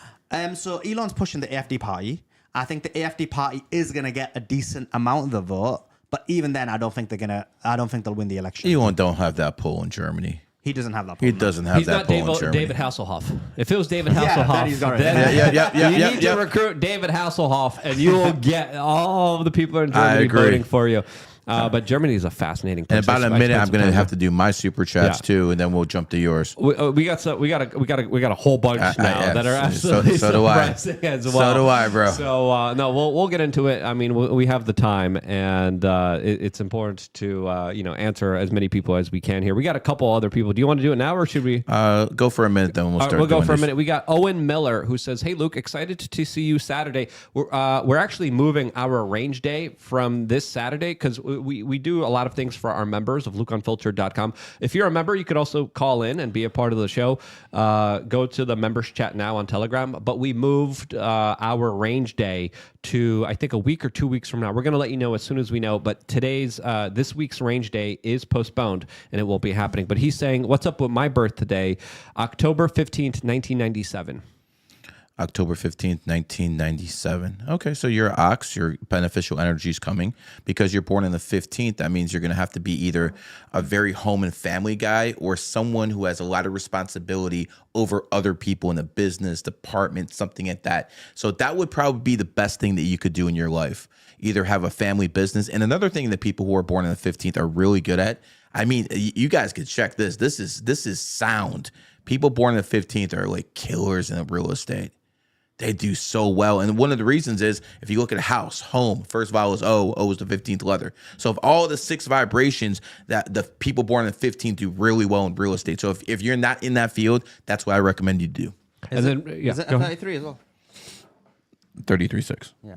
So Elon's pushing the AfD party. I think the AfD party is going to get a decent amount of the vote, but even then, I don't think they'll win the election. Elon don't have that pull in Germany. He doesn't have that. He Problem. doesn't have He's that not pull in Germany. David Hasselhoff. If it was David Yeah, Hasselhoff, then he's got it. then Yeah, you need to recruit David Hasselhoff, and you will get all of the people in I Germany agree. voting for you. But Germany is a fascinating place. In about a I minute, spent I'm some going to time have there. to do my super chats Yeah. too, and then we'll jump to yours. We got a whole bunch now yeah. that are So- absolutely so do I. surprising as So well. do I, bro. So no, we'll get into it. I mean, we have the time, and it's important to answer as many people as we can here. We got a couple other people. Do you want to do it now, or should we? Go for a minute, then we'll All right, start. we'll go doing for a this. minute. We got Owen Miller who says, "Hey Luke, excited to see you Saturday. We're actually moving our range day from this Saturday because we do a lot of things for our members of LukeUnfiltered.com. If you're a member, you could also call in and be a part of the show. Go to the members chat now on Telegram. But we moved our range day to, I think, a week or 2 weeks from now. We're going to let you know as soon as we know. But this week's range day is postponed, and it won't be happening. But he's saying, what's up with my birth today? October 15th, 1997. October 15th, 1997. Okay, so you're an ox. Your beneficial energy is coming. Because you're born on the 15th, that means you're going to have to be either a very home and family guy or someone who has a lot of responsibility over other people in a business, department, something like that. So that would probably be the best thing that you could do in your life. Either have a family business. And another thing that people who are born on the 15th are really good at, I mean, you guys could check this. This is sound. People born on the 15th are like killers in real estate. They do so well. And one of the reasons is if you look at house, home, first vowel is O, O is the 15th letter. So if all the 6 vibrations that the people born in 15 do really well in real estate. So if you're not in that field, that's what I recommend you do. Is it a 33 as well? 33.6. Yeah.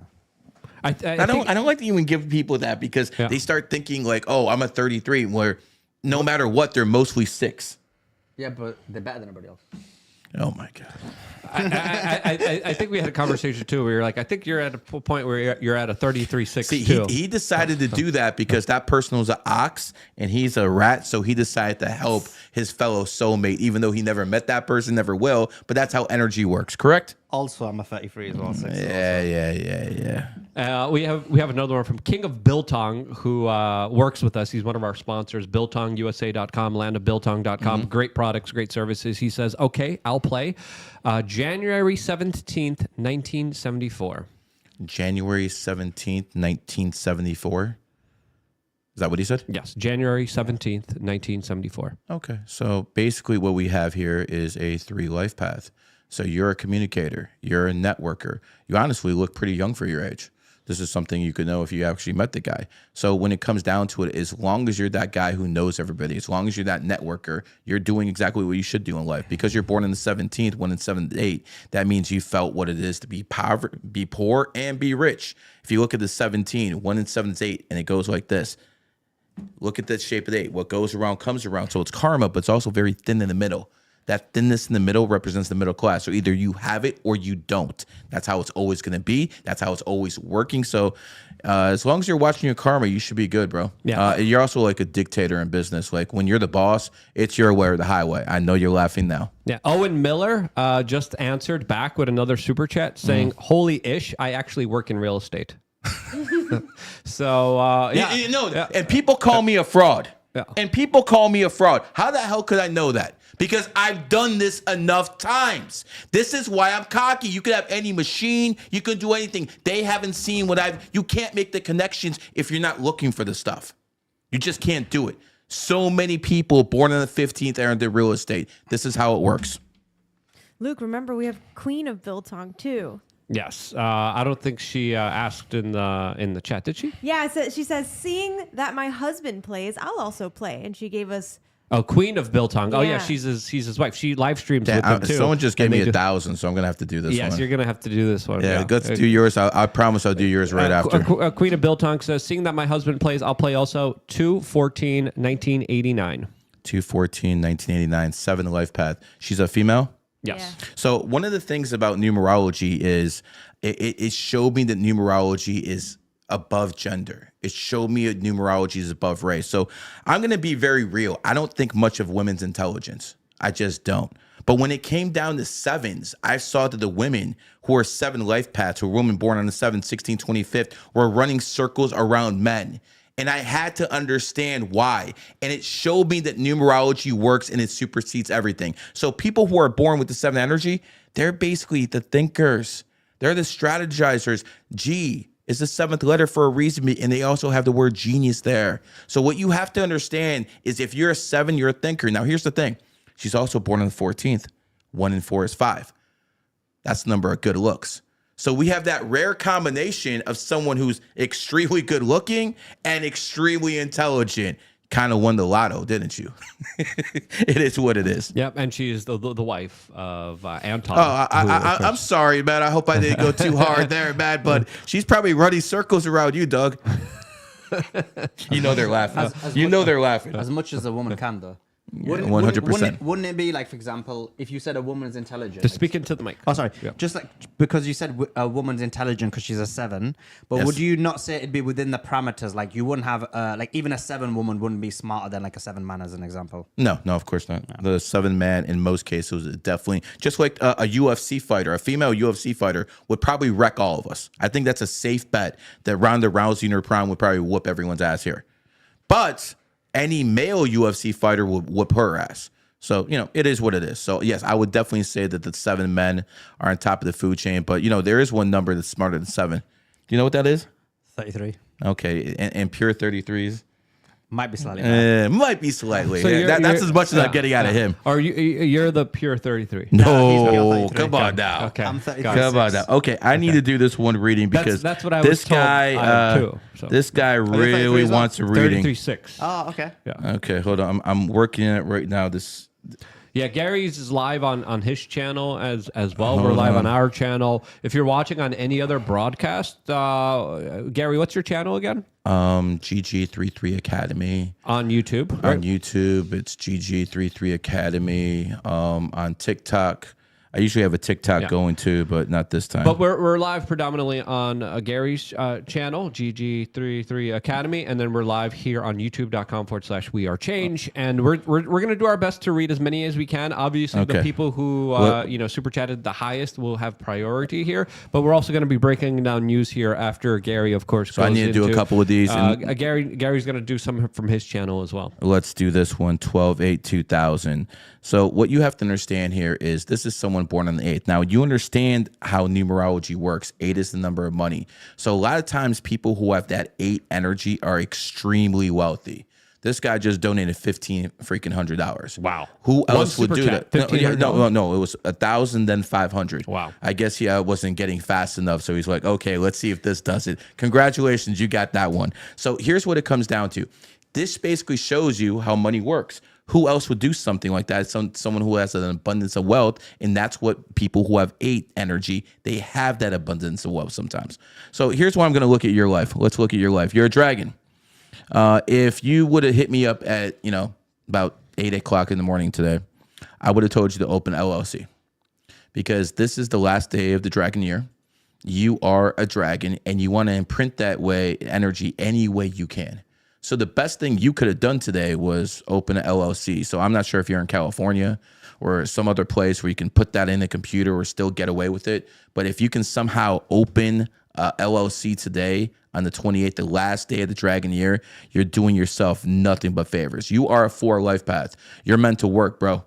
I don't like to even give people that because they start thinking like, oh, I'm a 33, where no matter what, they're mostly 6. Yeah, but they're better than everybody else. Oh my God. I think we had a conversation too where you're like, I think you're at a point where you're at a 33.6 See, too. he decided to do that because that person was an ox and he's a rat. So he decided to help his fellow soulmate, even though he never met that person, never will. But that's how energy works, correct? Also, I'm a 33 as well. 6 Yeah. We have another one from King of Biltong who works with us. He's one of our sponsors, BiltongUSA.com, landofbiltong.com. Great products, great services. He says, okay, I'll play. January 17th, 1974. January 17th, 1974. Is that what he said? Yes, January 17th, 1974. Okay. So basically what we have here is a 3 life path. So you're a communicator. You're a networker. You honestly look pretty young for your age. This is something you could know if you actually met the guy. So when it comes down to it, as long as you're that guy who knows everybody, as long as you're that networker, you're doing exactly what you should do in life. Because you're born in the 17th, 1 in 7 to 8, that means you felt what it is to be poor and be rich. If you look at the 17, 1 in 7 to 8, and it goes like this. Look at the shape of the 8. What goes around comes around. So it's karma, but it's also very thin in the middle. That thinness in the middle represents the middle class. So either you have it or you don't. That's how it's always going to be. That's how it's always working. So as long as you're watching your karma, you should be good, bro. Yeah. You're also like a dictator in business. Like when you're the boss, it's your way or the highway. I know you're laughing now. Yeah. Owen Miller just answered back with another super chat saying, holy ish, I actually work in real estate. So, yeah. And people call me a fraud. Yeah. And people call me a fraud. How the hell could I know that? Because I've done this enough times. This is why I'm cocky. You could have any machine. You can do anything. They haven't seen what you can't make the connections if you're not looking for the stuff. You just can't do it. So many people born in the 15th are into real estate. This is how it works. Luke, remember we have Queen of Biltong too. Yes. I don't think she asked in the chat, did she? Yeah, so she says, seeing that my husband plays, I'll also play. And she gave us... Oh, Queen of Biltong. Oh, yeah, Yeah. she's his wife. She live streams with him, too. Someone just gave And me they do- 1,000, so I'm going to have to do this one. Yes, you're going to have to do this one. Yeah, let's do yours. I promise I'll do yours right after. Queen of Biltong says, seeing that my husband plays, I'll play also 2/14/1989. 2/14/1989, 7 life path. She's a female? Yes. Yeah. So one of the things about numerology is it showed me that numerology is above gender. It showed me that numerology is above race. So I'm going to be very real. I don't think much of women's intelligence. I just don't. But when it came down to 7s, I saw that the women who are 7 life paths, who were women born on the 7th, 16th, 25th, were running circles around men. And I had to understand why. And it showed me that numerology works and it supersedes everything. So people who are born with the 7 energy, they're basically the thinkers. They're the strategizers. G is the 7th letter for a reason, and they also have the word genius there. So what you have to understand is if you're a 7, you're a thinker. Now, here's the thing. She's also born on the 14th. 1 and 4 is 5. That's the number of good looks. So we have that rare combination of someone who's extremely good looking and extremely intelligent. Kind of won the lotto, didn't you? It is what it is. Yep, and she's the wife of Anton. Oh, I'm sorry, man. I hope I didn't go too hard there, man. But she's probably running circles around you, Doug. You know they're laughing. They're laughing. As much as a woman can, though. 100%. Wouldn't it be like, for example, if you said a woman's intelligent? Just speak into the mic. Oh, sorry. Yeah. Just like because you said a woman's intelligent because she's a 7, but Yes. would you not say it'd be within the parameters? Like you wouldn't have like even a 7 woman wouldn't be smarter than like a 7 man, as an example. No, of course not. The 7 man in most cases is definitely just like a UFC fighter, a female UFC fighter would probably wreck all of us. I think that's a safe bet that Ronda Rousey in her prime would probably whoop everyone's ass here. But any male UFC fighter would whoop her ass. So, it is what it is. So, yes, I would definitely say that the 7 men are on top of the food chain. But, there is one number that's smarter than 7. Do you know what that is? 33. Okay. And pure 33s. Might be slightly better. Might be slightly. So That's as much as I'm getting out of him. Or you're the pure 33. No, he's pure 33. come on now. Okay. I'm 33. Come on now. Okay, I need to do this one reading because That's what I this was told guy, I am too, so. this guy really 33 as well? wants a reading. 33.6. Oh, okay. Yeah. Okay, hold on. I'm working it right now. Yeah, Gary's is live on his channel as well. We're live on our channel. If you're watching on any other broadcast, Gary, what's your channel again? GG33 Academy. On YouTube. On YouTube, it's GG33 Academy. On TikTok, I usually have a TikTok going too, but not this time. But we're live predominantly on Gary's channel, GG33 Academy, and then we're live here on youtube.com/wearechange. And we're going to do our best to read as many as we can. Obviously, the people who super chatted the highest will have priority here. But we're also going to be breaking down news here after Gary, of course. So I need to do a couple of these. Gary's going to do some from his channel as well. Let's do this one, 12/8/2000. So what you have to understand here is this is someone born on the 8th. Now, you understand how numerology works. 8 is the number of money. So a lot of times people who have that 8 energy are extremely wealthy. This guy just donated $1,500. Wow. Who else would do that? No, it was 1,000, then 500. Wow. I guess he wasn't getting fast enough. So he's like, okay, let's see if this does it. Congratulations, you got that one. So here's what it comes down to. This basically shows you how money works. Who else would do something like that? Someone who has an abundance of wealth, and that's what people who have 8 energy, they have that abundance of wealth sometimes. So here's why I'm going to look at your life. Let's look at your life. You're a dragon. If you would have hit me up at, about 8 o'clock in the morning today, I would have told you to open LLC because this is the last day of the dragon year. You are a dragon, and you want to imprint that way energy any way you can. So the best thing you could have done today was open an LLC. So I'm not sure if you're in California or some other place where you can put that in the computer or still get away with it. But if you can somehow open a LLC today on the 28th, the last day of the dragon year, you're doing yourself nothing but favors. You are a 4 life path. You're meant to work, bro.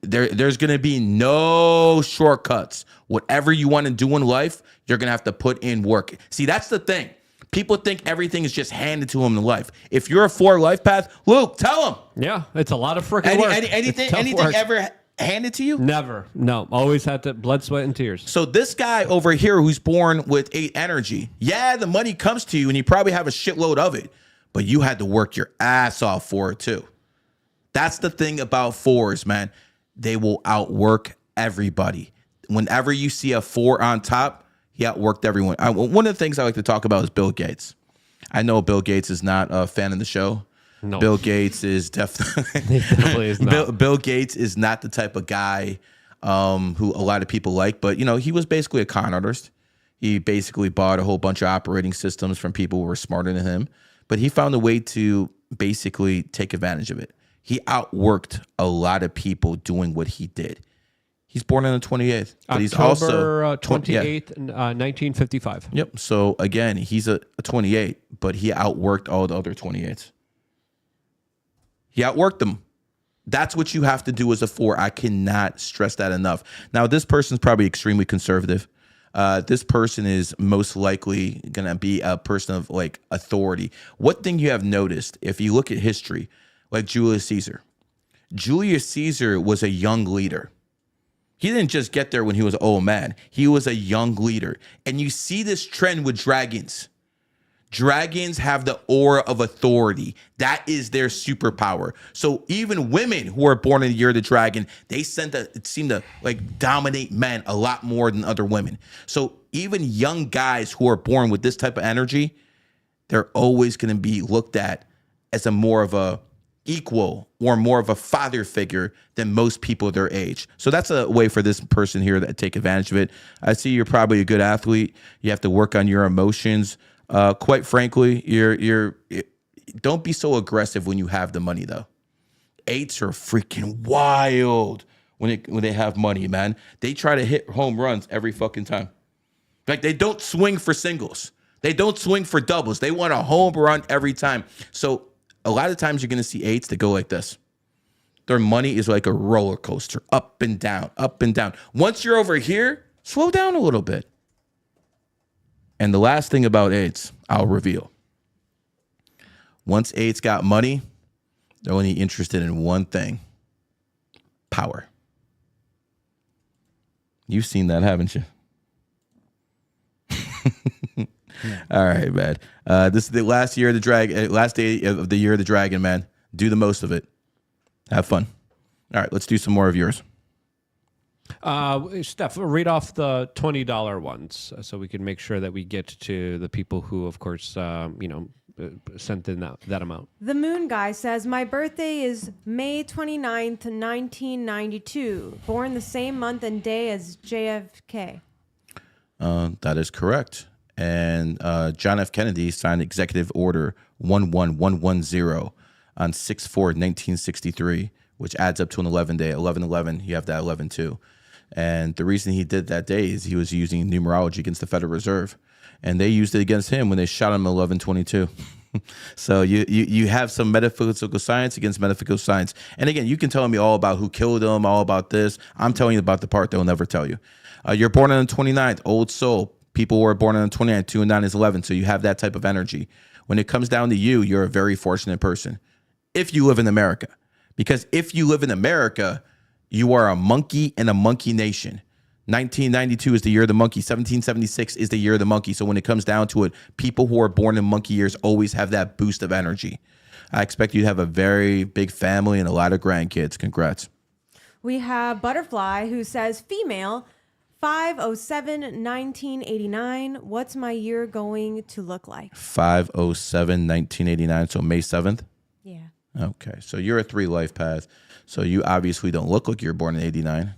There's going to be no shortcuts. Whatever you want to do in life, you're going to have to put in work. See, that's the thing. People think everything is just handed to them in life. If you're a 4 life path, Luke, tell them. Yeah, it's a lot of freaking work. Anything work. ever handed to you? Never. No. Always had to blood, sweat, and tears. So this guy over here who's born with 8 energy, yeah, the money comes to you and you probably have a shitload of it, but you had to work your ass off for it too. That's the thing about 4s, man. They will outwork everybody. Whenever you see a 4 on top, he outworked everyone. One of the things I like to talk about is Bill Gates. I know Bill Gates is not a fan of the show. No. Bill Gates is definitely is not. Bill Gates is not the type of guy who a lot of people like. But, he was basically a con artist. He basically bought a whole bunch of operating systems from people who were smarter than him. But he found a way to basically take advantage of it. He outworked a lot of people doing what he did. He's born on the 28th, but he's also 28th, 1955. Yep. So again, he's a 28, but he outworked all the other 28s. He outworked them. That's what you have to do as a 4. I cannot stress that enough. Now, this person's probably extremely conservative. This person is most likely going to be a person of like authority. What thing you have noticed, if you look at history, like Julius Caesar. Julius Caesar was a young leader. He didn't just get there when he was an old man. He was a young leader. And you see this trend with dragons. Dragons have the aura of authority. That is their superpower. So even women who are born in the year of the dragon, they seem to like dominate men a lot more than other women. So even young guys who are born with this type of energy, they're always going to be looked at as a more of a equal or more of a father figure than most people their age. So that's a way for this person here to take advantage of it. I see you're probably a good athlete. You have to work on your emotions. Quite frankly, you're don't be so aggressive when you have the money though. 8s are freaking wild when they have money, man. They try to hit home runs every fucking time. Like they don't swing for singles. They don't swing for doubles. They want a home run every time. So a lot of times you're going to see 8s that go like this. Their money is like a roller coaster, up and down, up and down. Once you're over here, slow down a little bit. And the last thing about 8s, I'll reveal. Once 8's got money, they're only interested in one thing: power. You've seen that, haven't you? All right, man. This is the last year of the dragon. Last day of the year of the dragon, man. Do the most of it. Have fun. All right, let's do some more of yours. Steph, read off the $20 ones so we can make sure that we get to the people who, of course, sent in that amount. The Moon Guy says, my birthday is May 29th, 1992. Born the same month and day as JFK. That is correct. And John F. Kennedy signed Executive Order 11110 on 6/4/1963, which adds up to an 11 day. 11/11, you have that 11 too. And the reason he did that day is he was using numerology against the Federal Reserve. And they used it against him when they shot him at 11/22. So you have some metaphysical science against metaphysical science. And again, you can tell me all about who killed him, all about this. I'm telling you about the part they'll never tell you. You're born on the 29th, old soul. People were born on the 29th, 2 and 9 is 11. So you have that type of energy. When it comes down to you, you're a very fortunate person. If you live in America. Because if you live in America, you are a monkey in a monkey nation. 1992 is the year of the monkey. 1776 is the year of the monkey. So when it comes down to it, people who are born in monkey years always have that boost of energy. I expect you to have a very big family and a lot of grandkids. Congrats. We have Butterfly, who says, female, 5/07/1989. What's my year going to look like? 5/07/1989. So May 7th? Yeah. Okay. So you're a 3 life path. So you obviously don't look like you're born in 89.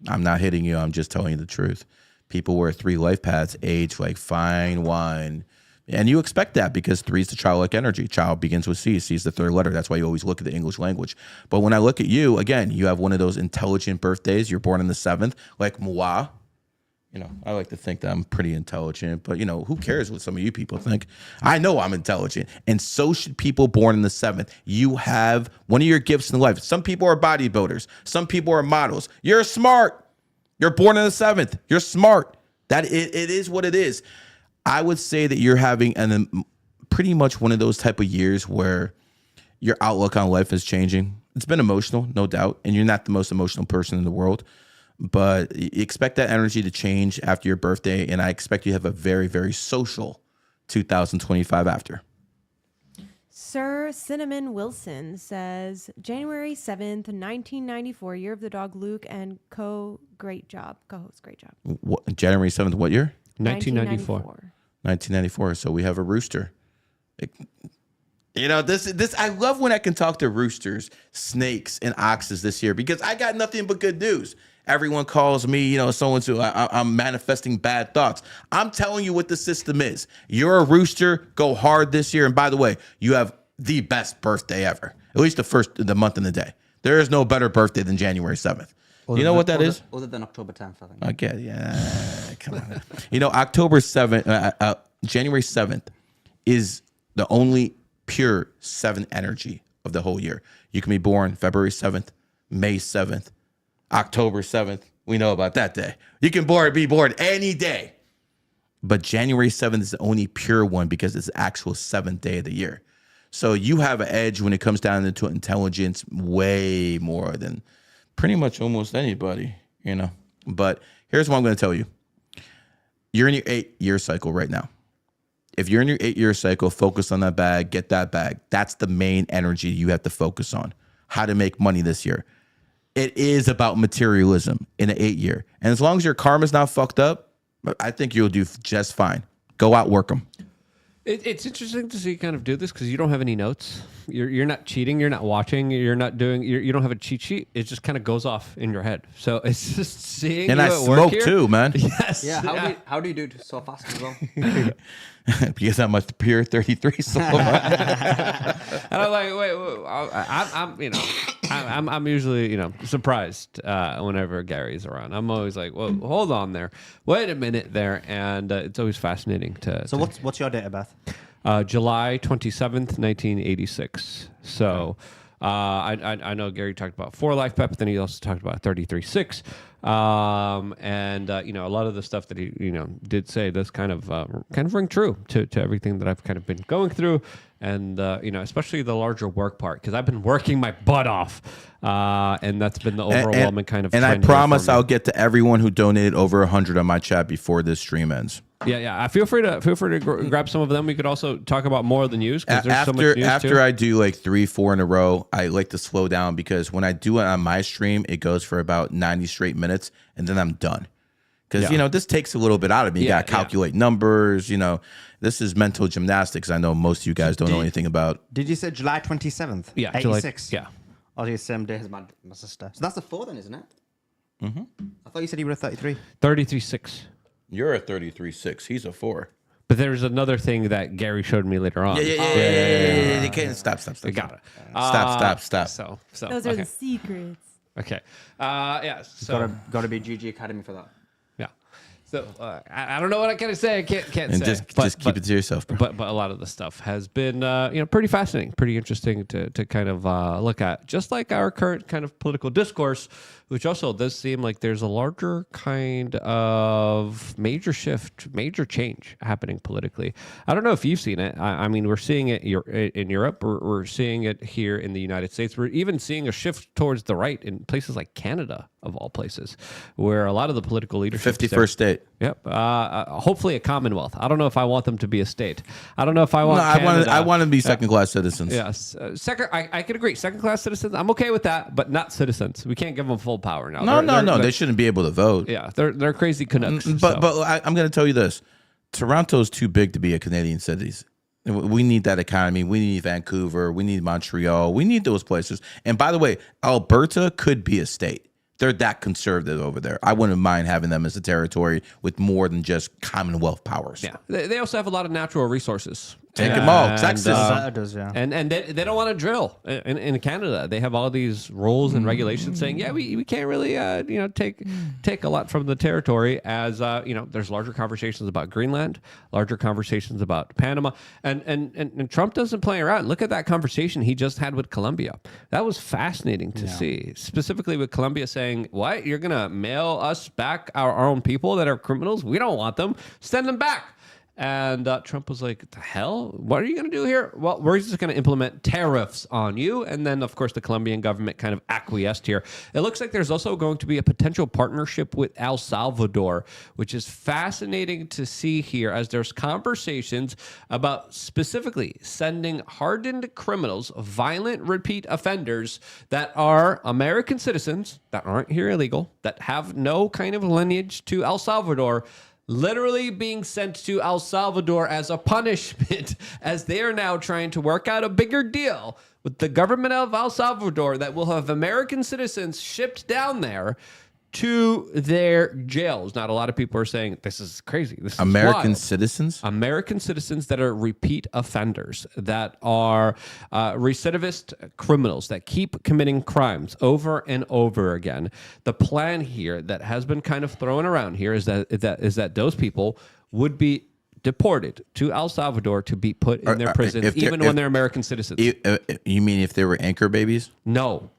I'm not hitting you. I'm just telling you the truth. People wear 3 life paths, age like fine wine. And you expect that because 3 is the childlike energy. Child begins with C. C is the 3rd letter. That's why you always look at the English language. But when I look at you, again, you have one of those intelligent birthdays. You're born on the 7th, like moi. You know, I like to think that I'm pretty intelligent, but, who cares what some of you people think? I know I'm intelligent, and so should people born in the 7th. You have one of your gifts in life. Some people are bodybuilders. Some people are models. You're smart. You're born in the 7th. You're smart. That it is what it is. I would say that you're having pretty much one of those type of years where your outlook on life is changing. It's been emotional, no doubt, and you're not the most emotional person in the world. But expect that energy to change after your birthday, and I expect you to have a very, very social 2025 after. Sir Cinnamon Wilson says, January 7th, 1994, year of the dog Luke and great job. Co-host, great job. January 7th, what year? 1994. 1994. So we have a rooster. This I love when I can talk to roosters, snakes, and oxes this year because I got nothing but good news. Everyone calls me, so-and-so. I'm manifesting bad thoughts. I'm telling you what the system is. You're a rooster. Go hard this year. And by the way, you have the best birthday ever. At least the month and the day. There is no better birthday than January 7th. You know what that is? Other than October 10th, I think. Okay, yeah. Come on. October 7th, January 7th is the only pure 7 energy of the whole year. You can be born February 7th, May 7th, October 7th. We know about that day. You can be born any day. But January 7th is the only pure one because it's the actual 7th day of the year. So you have an edge when it comes down to intelligence way more than pretty much almost anybody, But here's what I'm going to tell you. You're in your 8-year cycle right now. If you're in your 8-year cycle, focus on that bag, get that bag. That's the main energy you have to focus on. How to make money this year. It is about materialism in an 8-year. And as long as your karma's not fucked up, I think you'll do just fine. Go out, work them. It's interesting to see you kind of do this because you don't have any notes. You're not cheating. You're not watching. You're not doing. You don't have a cheat sheet. It just kind of goes off in your head. So it's just seeing. And you I at work smoke here. too, man. Yes. Yeah. How do you do it so fast as well? Because I'm a pure 33 soul. And I'm like, I'm usually, surprised whenever Gary's around. I'm always like, well, hold on there. Wait a minute there. And it's always fascinating to. So what's your date of birth? July 27th, 1986. So I know Gary talked about 4 life path, but then he also talked about 33.6. And a lot of the stuff that he did say does kind of ring true to everything that I've kind of been going through, and especially the larger work part, because I've been working my butt off, and that's been the overwhelming kind of. And I trend here promise for me. I'll get to everyone who donated over 100 on my chat before this stream ends. Yeah. Feel free to grab some of them. We could also talk about more of the news, because there's so much news After too. I do like 3-4 in a row, I like to slow down, because when I do it on my stream, it goes for about 90 straight minutes, and then I'm done. Because this takes a little bit out of me. You got to calculate numbers. This is mental gymnastics. I know most of you guys don't know anything about. Did you say July 27th? Yeah, 86. July, yeah. Oh, the same day as my sister. So that's the 4 then, isn't it? Mm-hmm. I thought you said you were a 33. 33.6. You're a 33.6. He's a 4. But there's another thing that Gary showed me later on. Yeah. You can't stop. I got it. Stop. So Those are the secrets. Okay. Yeah. So Got to be GG Academy for that. yeah. So I don't know what I can say. I can't And say. just keep it to yourself, bro. But a lot of the stuff has been pretty fascinating, pretty interesting to kind of look at, just like our current kind of political discourse, which also does seem like there's a larger kind of major shift, major change happening politically. I don't know if you've seen it. I mean, we're seeing it in Europe. We're seeing it here in the United States. We're even seeing a shift towards the right in places like Canada, of all places, where a lot of the political leadership. 51st state. Yep. Hopefully a Commonwealth. I don't know if I want them to be a state. I don't know if I want. No, Canada. I want to be second-class citizens. Yes. Second, I could agree. Second-class citizens. I'm okay with that, but not citizens. We can't give them full power now. No. They shouldn't be able to vote. Yeah, they're crazy Canucks. But I'm going to tell you this: Toronto's too big to be a Canadian city. We need that economy. We need Vancouver. We need Montreal. We need those places. And by the way, Alberta could be a state. They're that conservative over there. I wouldn't mind having them as a territory with more than just Commonwealth powers. Yeah, they also have a lot of natural resources. Take them all. Texas. And they don't want to drill in Canada. They have all these rules and regulations saying, we can't really take a lot from the territory, as there's larger conversations about Greenland, larger conversations about Panama, and Trump doesn't play around. Look at that conversation he just had with Colombia. That was fascinating to see, specifically with Colombia saying, "What, you're gonna mail us back our own people that are criminals? We don't want them. Send them back." And Trump was like, the hell? What are you going to do here? Well, we're just going to implement tariffs on you. And then, of course, the Colombian government kind of acquiesced here. It looks like there's also going to be a potential partnership with El Salvador, which is fascinating to see here, as there's conversations about specifically sending hardened criminals, violent repeat offenders that are American citizens, that aren't here illegal, that have no kind of lineage to El Salvador, literally being sent to El Salvador as a punishment, as they are now trying to work out a bigger deal with the government of El Salvador that will have American citizens shipped down there to their jails. Not a lot of people are saying this is crazy. This is American wild. citizens? American citizens that are repeat offenders, that are recidivist criminals that keep committing crimes over and over again. The plan here that has been kind of thrown around here is that those people would be deported to El Salvador to be put in their prisons, even when they're American citizens. You mean if they were anchor babies? No.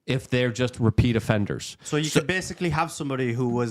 If they're just repeat offenders. So you could basically have somebody who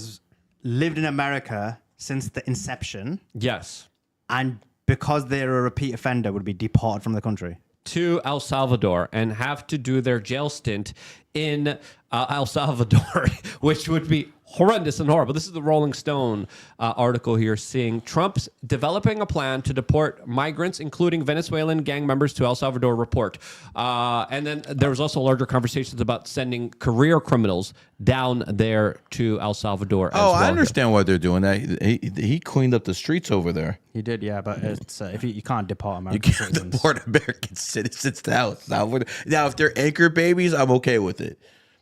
lived in America since the inception, Yes. and because they're a repeat offender, would be deported from the country. To El Salvador and have to do their jail stint in El Salvador, which would be horrendous and horrible. This is the Rolling Stone article here, seeing Trump's developing a plan to deport migrants, including Venezuelan gang members, to El Salvador report. And then there was also larger conversations about sending career criminals down there to El Salvador. Oh, I understand why they're doing that. He cleaned up the streets over there. He did, yeah, but it's if you can't deport You American can't citizens. deport American citizens to El Salvador. Now, if they're anchor babies, I'm okay with it.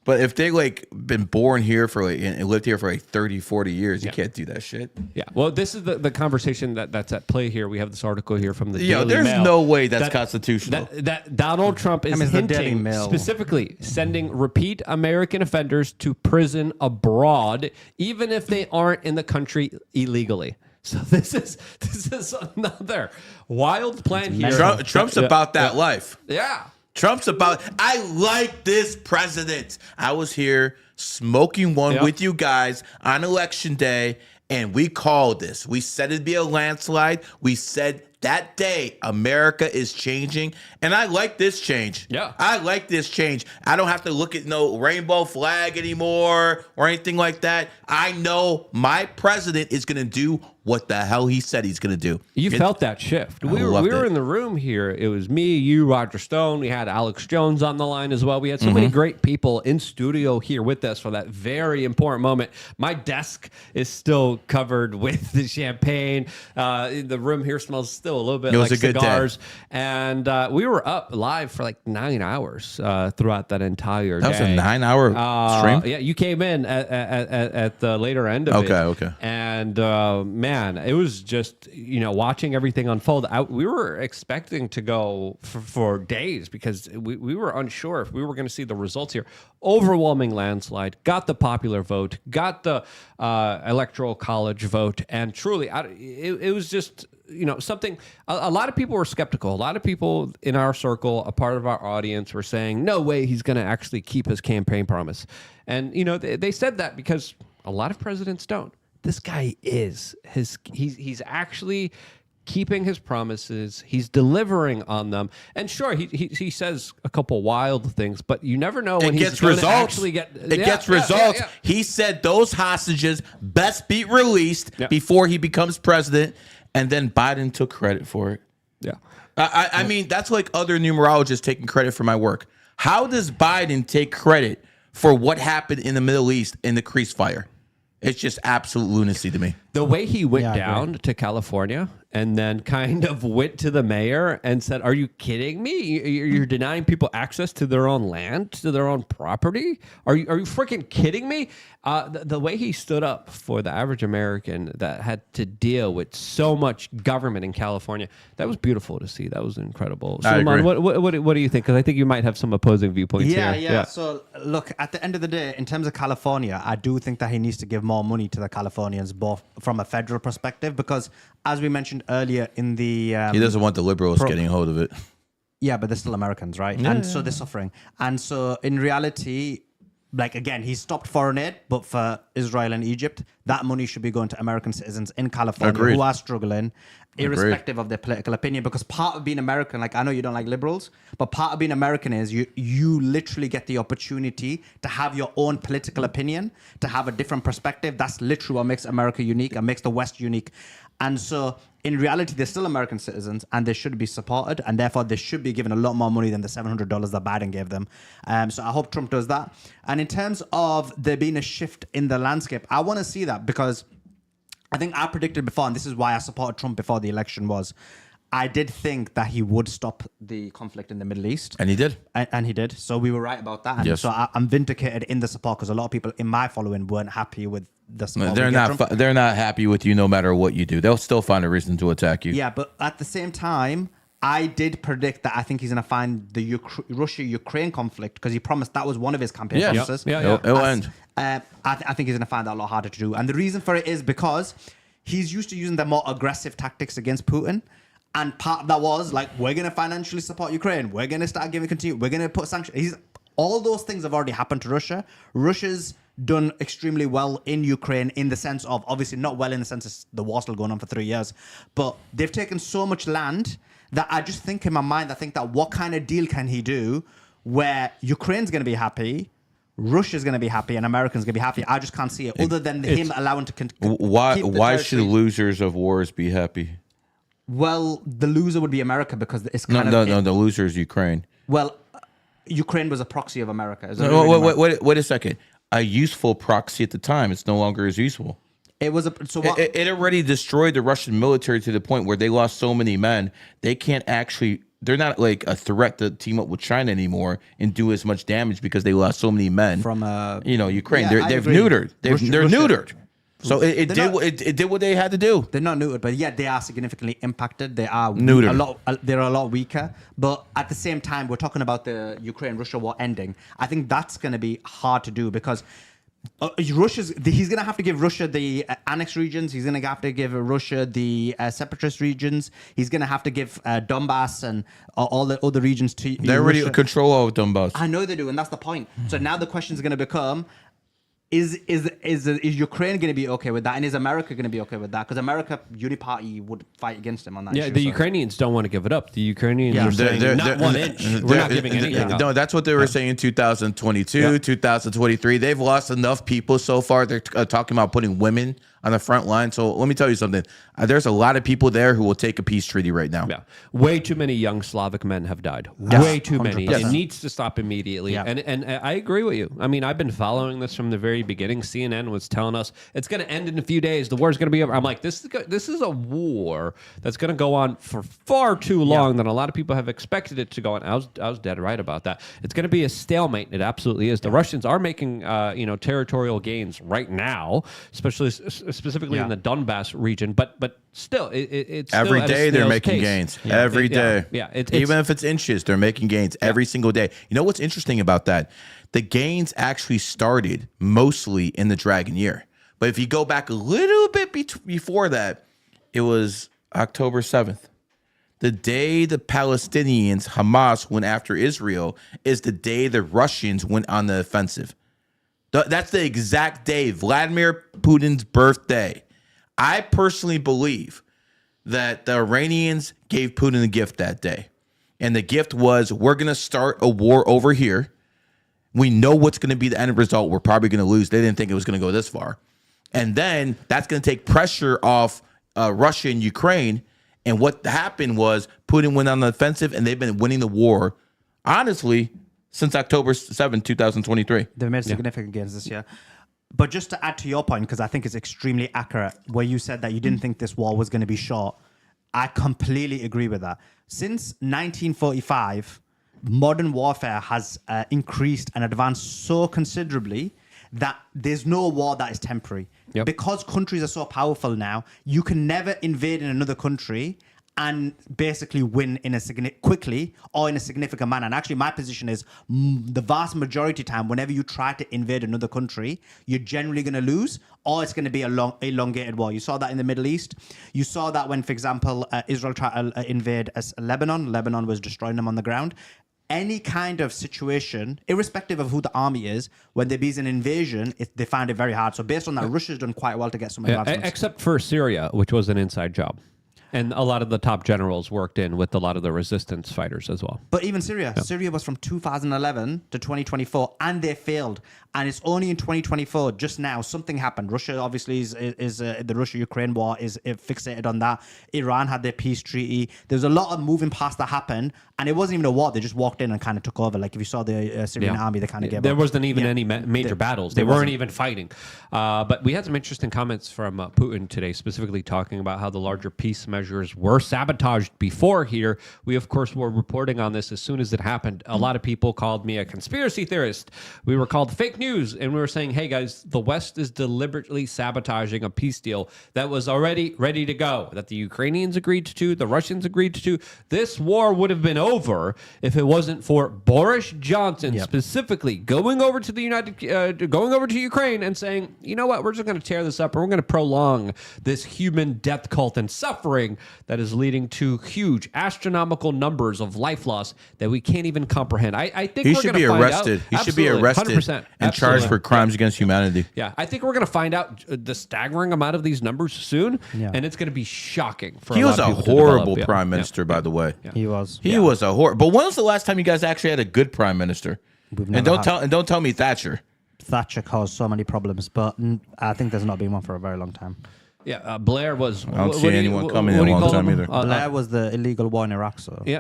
But if they been born here for and lived here for 30, 40 years, you can't do that shit. Yeah. Well, this is the conversation that's at play here. We have this article here from the Daily there's Mail no way that's constitutional. That Donald Trump is it's the Daily hinting Mail. specifically sending repeat American offenders to prison abroad, even if they aren't in the country illegally. So this is another wild plan here. Trump's about that life. Yeah. Trump's about, I like this president. I was here smoking one Yep. with you guys on election day, and we called this. We said it'd be a landslide. We said that day America is changing, and I like this change. Yeah. I like this change. I don't have to look at no rainbow flag anymore or anything like that. I know my president is going to do what the hell he said he's going to do. You felt that shift. We loved were it. in the room here. It was me, you, Roger Stone. We had Alex Jones on the line as well. We had so many great people in studio here with us for that very important moment. My desk is still covered with the champagne. The room here smells still a little bit It was like a good day. cigars. And we were up live for like 9 hours throughout that entire day. That was a 9-hour stream? Yeah, you came in at the later end of it. Okay. And man, it was just, watching everything unfold. We were expecting to go for days because we were unsure if we were going to see the results here. Overwhelming landslide, got the popular vote, got the electoral college vote, and truly, it was just, something. A lot of people were skeptical. A lot of people in our circle, a part of our audience, were saying, no way he's going to actually keep his campaign promise. And, they said that because a lot of presidents don't. This guy is he's actually keeping his promises. He's delivering on them. And sure, he says a couple wild things, but you never know when It he's gets going to results. actually get. It gets results. He said those hostages best be released before he becomes president, and then Biden took credit for it. Yeah. I mean, that's like other numerologists taking credit for my work. How does Biden take credit for what happened in the Middle East in the Crease fire? It's just absolute lunacy to me. The way he went I down to California and then kind of went to the mayor and said, "Are you kidding me? You're denying people access to their own land, to their own property? Are you freaking kidding me?" The way he stood up for the average American that had to deal with so much government in California, that was beautiful to see. That was incredible. I agree. Sulman, what do you think? Because I think you might have some opposing viewpoints here. Yeah. So look, at the end of the day, in terms of California, I do think that he needs to give more money to the Californians, both from a federal perspective, because as we mentioned earlier in the He doesn't want the liberals getting hold of it. yeah, but they're still Americans, right? And so they're suffering. And so in reality, like again, he stopped foreign aid, but for Israel and Egypt, that money should be going to American citizens in California Agreed. who are struggling, irrespective of their political opinion. Because part of being American, like I know you don't like liberals, but part of being American is you literally get the opportunity to have your own political opinion, to have a different perspective. That's literally what makes America unique and makes the West unique. And so in reality, they're still American citizens and they should be supported, and therefore they should be given a lot more money than the $700 that Biden gave them. So I hope Trump does that. And in terms of there being a shift in the landscape, I want to see that, because I think I predicted before, and this is why I supported Trump before the election, was I did think that he would stop the conflict in the Middle East. And he did. And he did. So we were right about that. And Yes. so I'm vindicated in the support, because a lot of people in my following weren't happy with the support. They're we gave Trump. they're not happy with you no matter what you do. They'll still find a reason to attack you. Yeah, but at the same time, I did predict that I think he's going to find the Russia-Ukraine conflict, because he promised that was one of his campaign Yeah. promises. Yeah. It'll end. I think he's going to find that a lot harder to do. And the reason for it is because he's used to using the more aggressive tactics against Putin. And part of that was like, we're going to financially support Ukraine. We're going to start we're going to put sanctions. All those things have already happened to Russia. Russia's done extremely well in Ukraine, in the sense of, obviously not well in the sense of the war still going on for 3 years, but they've taken so much land that I just think in my mind, I think that what kind of deal can he do where Ukraine's going to be happy, Russia's going to be happy, and Americans going to be happy? I just can't see it, other than him allowing to Why keep the should territory. losers of wars be happy? Well, the loser would be America, because it's No, kind no, of... the loser is Ukraine. Well, Ukraine was a proxy of America. It was Wait a second. A useful proxy at the time. It's no longer as useful. It was a... So what... It already destroyed the Russian military to the point where they lost so many men. They can't actually... They're not like a threat to team up with China anymore and do as much damage because they lost so many men From, Ukraine. yeah, I They've agree. neutered. They're Russia- neutered. So it They're did what they had to do. They're not neutered, but yeah, they are significantly impacted. They are Neutered. They're a lot weaker. But at the same time, we're talking about the Ukraine-Russia war ending. I think that's going to be hard to do, because he's going to have to give Russia the annexed regions. He's going to have to give Russia the separatist regions. He's going to have to give Donbass and all the other regions to They already Russia. control all of Donbass. I know they do, and that's the point. So now the question is going to become, Is Ukraine going to be okay with that? And is America going to be okay with that? Because America, Uniparty would fight against him on that Yeah, issue. the Ukrainians don't want to give it up. The Ukrainians are saying, not 1 inch. We're not giving anything up. No, that's what they were saying in 2022, 2023. They've lost enough people so far. They're talking about putting women on the front line. So let me tell you something. There's a lot of people there who will take a peace treaty right now. Yeah. Way too many young Slavic men have died. Way too many. 100%. It needs to stop immediately. Yeah. And I agree with you. I mean, I've been following this from the very beginning. CNN was telling us it's going to end in a few days. The war's going to be over. I'm like, this is a war that's going to go on for far too long than a lot of people have expected it to go on. I was dead right about that. It's going to be a stalemate. It absolutely is. The Russians are making territorial gains right now, specifically in the Donbass region, but still, it's still every at a day they're snail's making pace. gains. Yeah. Every day. Yeah. Even if it's inches, they're making gains every single day. You know what's interesting about that? The gains actually started mostly in the Dragon Year. But if you go back a little bit before that, it was October 7th. The day the Palestinians, Hamas, went after Israel is the day the Russians went on the offensive. That's the exact day, Vladimir Putin's birthday. I personally believe that the Iranians gave Putin a gift that day. And the gift was, we're going to start a war over here. We know what's going to be the end result. We're probably going to lose. They didn't think it was going to go this far. And then that's going to take pressure off Russia and Ukraine. And what happened was Putin went on the offensive, and they've been winning the war, honestly, since October 7, 2023. They've made significant gains this year. But just to add to your point, because I think it's extremely accurate, where you said that you didn't think this war was going to be short, I completely agree with that. Since 1945, modern warfare has increased and advanced so considerably that there's no war that is temporary. Yep. Because countries are so powerful now, you can never invade in another country and basically win in quickly or in a significant manner. And actually, my position is the vast majority of time, whenever you try to invade another country, you're generally going to lose, or it's going to be a long, elongated war. You saw that in the Middle East. You saw that when, for example, Israel tried to invade Lebanon. Lebanon was destroying them on the ground. Any kind of situation, irrespective of who the army is, when there is an invasion, they find it very hard. So based on that, Russia's done quite well to get some advancements. Except for Syria, which was an inside job. And a lot of the top generals worked in with a lot of the resistance fighters as well. But even Syria, Syria was from 2011 to 2024, and they failed. And it's only in 2024, just now, something happened. Russia obviously is the Russia-Ukraine war is fixated on that. Iran had their peace treaty. There's a lot of moving parts that happened, and it wasn't even a war. They just walked in and kind of took over. Like if you saw the Syrian army, they kind of gave up. There wasn't even any major battles. They weren't even fighting. But we had some interesting comments from Putin today, specifically talking about how the larger peace measures were sabotaged before here. We, of course, were reporting on this as soon as it happened. A lot of people called me a conspiracy theorist. We were called fake news, and we were saying, hey, guys, the West is deliberately sabotaging a peace deal that was already ready to go, that the Ukrainians agreed to, the Russians agreed to. This war would have been over if it wasn't for Boris Johnson specifically going over to going over to Ukraine and saying, you know what, we're just going to tear this up, and we're going to prolong this human death cult and suffering that is leading to huge astronomical numbers of life loss that we can't even comprehend. I think he we're should going to be find arrested. out. He should be arrested 100%. and charged for crimes against humanity. Yeah, I think we're going to find out the staggering amount of these numbers soon, and it's going to be shocking. For He a was lot a of people to horrible develop. prime minister, by the way. He was. He was a horrible. But when was the last time you guys actually had a good prime minister? And don't tell me Thatcher. Thatcher caused so many problems, but I think there's not been one for a very long time. Yeah, Blair was. I don't see anyone coming in a long time either. Blair was the illegal war in Iraq, so He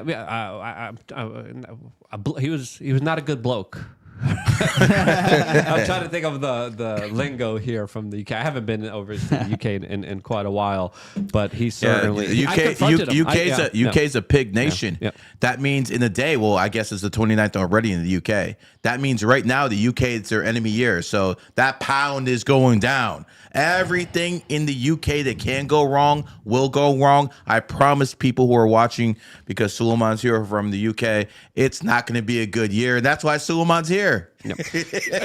was not a good bloke. I'm trying to think of the lingo here from the UK. I haven't been over to the UK in quite a while, but he certainly UK's a pig nation. Yeah. That means in a day, well, I guess it's the 29th already in the UK. That means right now the UK is their enemy year, so that pound is going down. Everything in the UK that can go wrong will go wrong. I promise people who are watching, because Suleiman's here from the UK, it's not going to be a good year. And that's why Suleiman's here. Yep.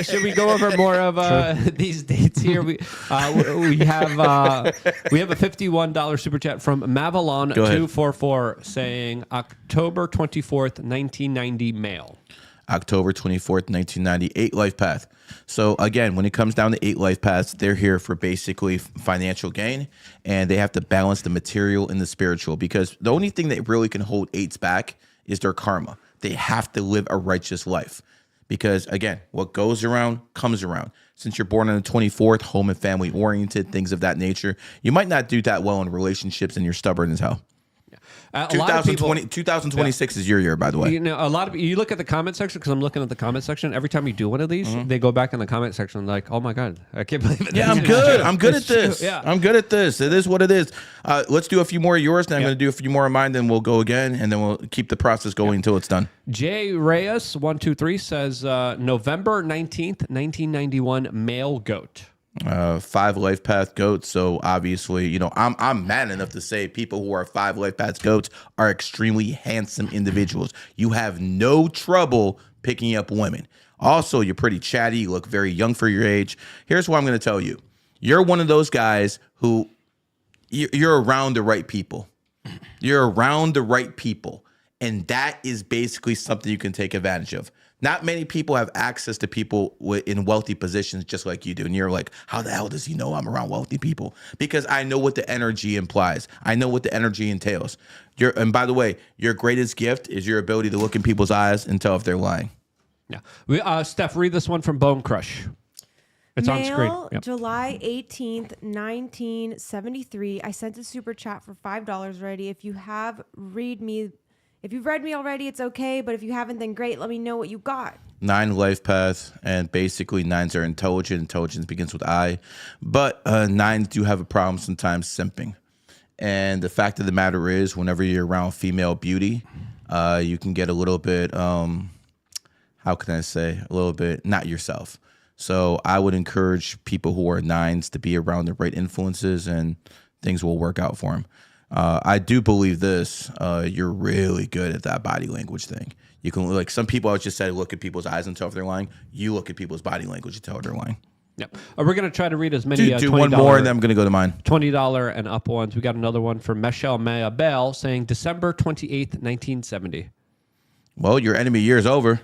Should we go over more of these dates here? We have a $51 super chat from Mavalon 244 saying October 24th, 1990 male. October 24th, 1998, Lifepath. So again, when it comes down to 8 life paths, they're here for basically financial gain, and they have to balance the material and the spiritual, because the only thing that really can hold 8s back is their karma. They have to live a righteous life, because again, what goes around comes around. Since you're born on the 24th, home and family oriented, things of that nature, you might not do that well in relationships, and you're stubborn as hell. 2026 is your year, by the way. You know, a lot of you look at the comment section, because I'm looking at the comment section. Every time you do one of these, they go back in the comment section like, "Oh my god, I can't believe it." Yeah, I'm good. I'm good at this. Yeah, I'm good at this. It is what it is. Let's do a few more of yours. Then I'm going to do a few more of mine. Then we'll go again, and then we'll keep the process going until it's done. Jay Reyes 123 says November 19th, 1991, male goat. 5 life path goats. So obviously, you know, I'm mad enough to say people who are 5 life path goats are extremely handsome individuals. You have no trouble picking up women. Also, you're pretty chatty. You look very young for your age. Here's what I'm going to tell you. You're one of those guys who you're around the right people. You're around the right people. And that is basically something you can take advantage of. Not many people have access to people in wealthy positions just like you do. And you're like, how the hell does he know I'm around wealthy people? Because I know what the energy implies. I know what the energy entails. And by the way, your greatest gift is your ability to look in people's eyes and tell if they're lying. Yeah. Steph, read this one from Bone Crush. It's on screen. Yep. July 18th, 1973. I sent a super chat for $5 already. If you have If you've read me already, it's okay. But if you haven't, then great. Let me know what you got. 9 life paths, and basically 9s are intelligent. Intelligence begins with I. But 9s do have a problem sometimes simping. And the fact of the matter is, whenever you're around female beauty, you can get a little bit, how can I say, a little bit not yourself. So I would encourage people who are 9s to be around the right influences, and things will work out for them. I do believe this. You're really good at that body language thing. You can, like some people, I would just say, look at people's eyes and tell if they're lying. You look at people's body language and tell if they're lying. Yep. We're going to try to read as many. Do one more, and then I'm going to go to mine. $20 and up ones. We got another one from Michelle Maya Bell saying December 28th, 1970. Well, your enemy year is over.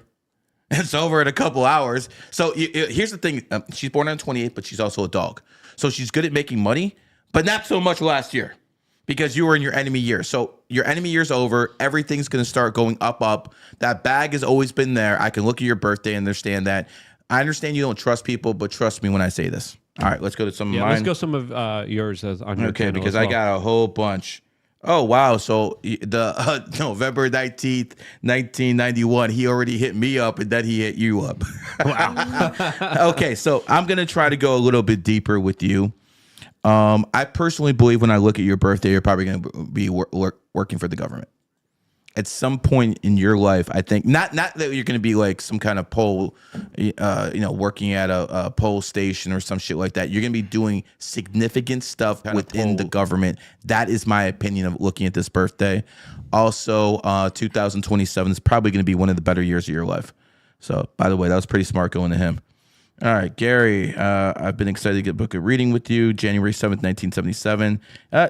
It's over in a couple hours. So here's the thing. She's born on 28th, but she's also a dog. So she's good at making money, but not so much last year, because you were in your enemy year. So your enemy year's over. Everything's going to start going up. That bag has always been there. I can look at your birthday and understand that. I understand you don't trust people, but trust me when I say this. All right, let's go to some of mine. Let's go some of yours on your channel because as well. I got a whole bunch. Oh, wow. So the November 19th, 1991, he already hit me up, and then he hit you up. Wow. Okay, so I'm going to try to go a little bit deeper with you. I personally believe when I look at your birthday, you're probably going to be working for the government. At some point in your life, I think, not that you're going to be like some kind of poll, working at a poll station or some shit like that. You're going to be doing significant stuff within the government. That is my opinion of looking at this birthday. Also, 2027 is probably going to be one of the better years of your life. So, by the way, that was pretty smart going to him. All right, Gary, I've been excited to get a book of reading with you. January 7th, 1977.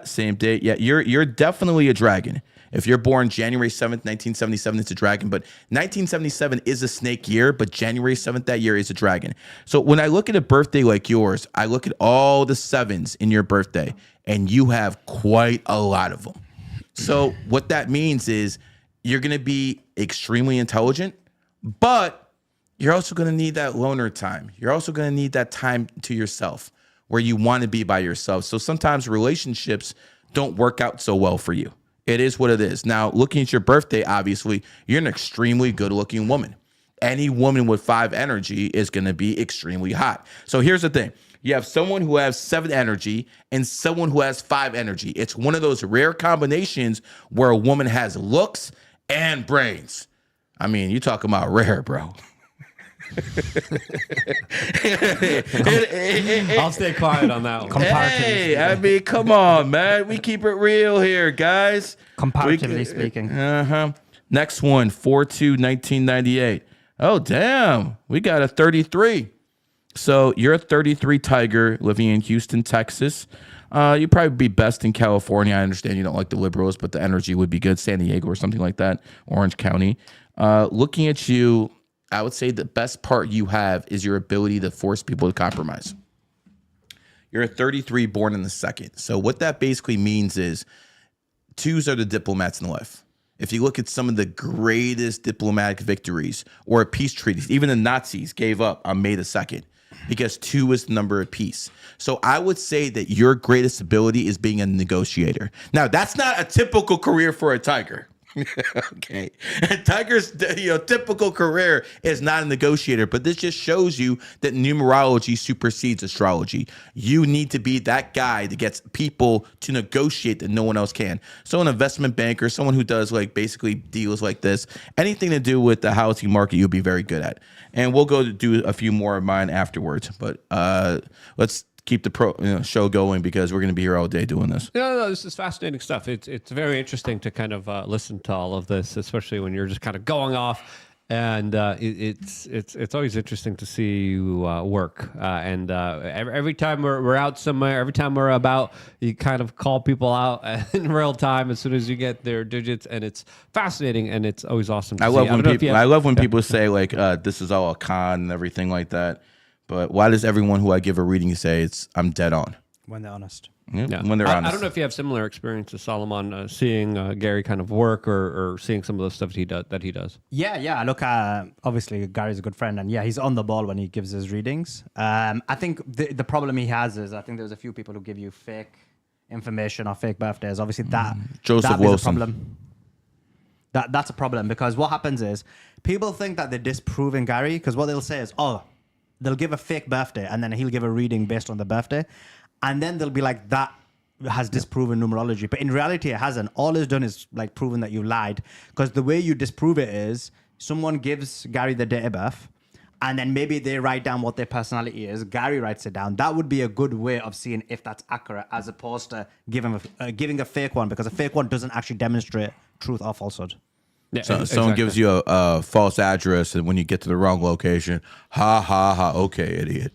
Same date. Yeah, you're definitely a dragon. If you're born January 7th, 1977, it's a dragon. But 1977 is a snake year, but January 7th that year is a dragon. So when I look at a birthday like yours, I look at all the 7s in your birthday, and you have quite a lot of them. So what that means is you're going to be extremely intelligent, but you're also going to need that loner time. You're also going to need that time to yourself where you want to be by yourself. So sometimes relationships don't work out so well for you. It is what it is. Now, looking at your birthday, obviously, you're an extremely good-looking woman. Any woman with 5 energy is going to be extremely hot. So here's the thing. You have someone who has 7 energy and someone who has 5 energy. It's one of those rare combinations where a woman has looks and brains. I mean, you talking about rare, bro. I'll stay quiet on that one. Hey, I mean, come on, man. We keep it real here, guys. Comparatively speaking. Next one, 4/2/1998. Oh, damn. We got a 33. So you're a 33 Tiger living in Houston, Texas. You'd probably be best in California. I understand you don't like the liberals, but the energy would be good. San Diego or something like that. Orange County. Looking at you, I would say the best part you have is your ability to force people to compromise. You're a 33 born in the second. So what that basically means is 2s are the diplomats in life. If you look at some of the greatest diplomatic victories or peace treaties, even the Nazis gave up on May the 2nd because 2 is the number of peace. So I would say that your greatest ability is being a negotiator. Now, that's not a typical career for a tiger. Okay. And Tiger's typical career is not a negotiator, but this just shows you that numerology supersedes astrology. You need to be that guy that gets people to negotiate that no one else can. So an investment banker, someone who does like basically deals like this, anything to do with the housing market, you'll be very good at. And we'll go to do a few more of mine afterwards, but let's keep the show going because we're going to be here all day doing this. No, this is fascinating stuff. It's very interesting to kind of listen to all of this, especially when you're just kind of going off. And it's always interesting to see you work. And every time we're out somewhere, every time we're about, you kind of call people out in real time as soon as you get their digits, and it's fascinating and it's always awesome. I love when people say like this is all a con and everything like that. But why does everyone who I give a reading say I'm dead on? When they're honest. Yeah. When they're honest. I don't know if you have similar experiences, Solomon, seeing Gary kind of work or seeing some of the stuff that he does. Yeah. Look, obviously Gary's a good friend, and he's on the ball when he gives his readings. I think the problem he has is I think there's a few people who give you fake information or fake birthdays. Obviously, Joseph Wilson. A problem. That's a problem because what happens is people think that they're disproving Gary because what they'll say is, they'll give a fake birthday and then he'll give a reading based on the birthday. And then they'll be like, that has disproven numerology. But in reality, it hasn't. All it's done is like proven that you lied. Because the way you disprove it is someone gives Gary the date of birth and then maybe they write down what their personality is. Gary writes it down. That would be a good way of seeing if that's accurate as opposed to giving a fake one because a fake one doesn't actually demonstrate truth or falsehood. Yeah, someone gives you a false address, and when you get to the wrong location, ha, okay, idiot.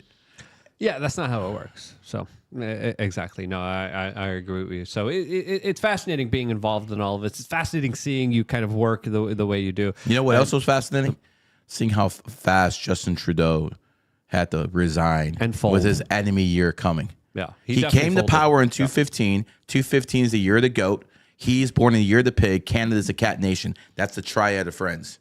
Yeah, that's not how it works. So exactly, no, I agree with you. So it's fascinating being involved in all of this. It's fascinating seeing you kind of work the way you do. You know what else was fascinating? Seeing how fast Justin Trudeau had to resign and fold with his enemy year coming. Yeah, he came to power in 2015. 2015 is the year of the goat. He's born in the year of the pig. Canada's a cat nation. That's the triad of friends.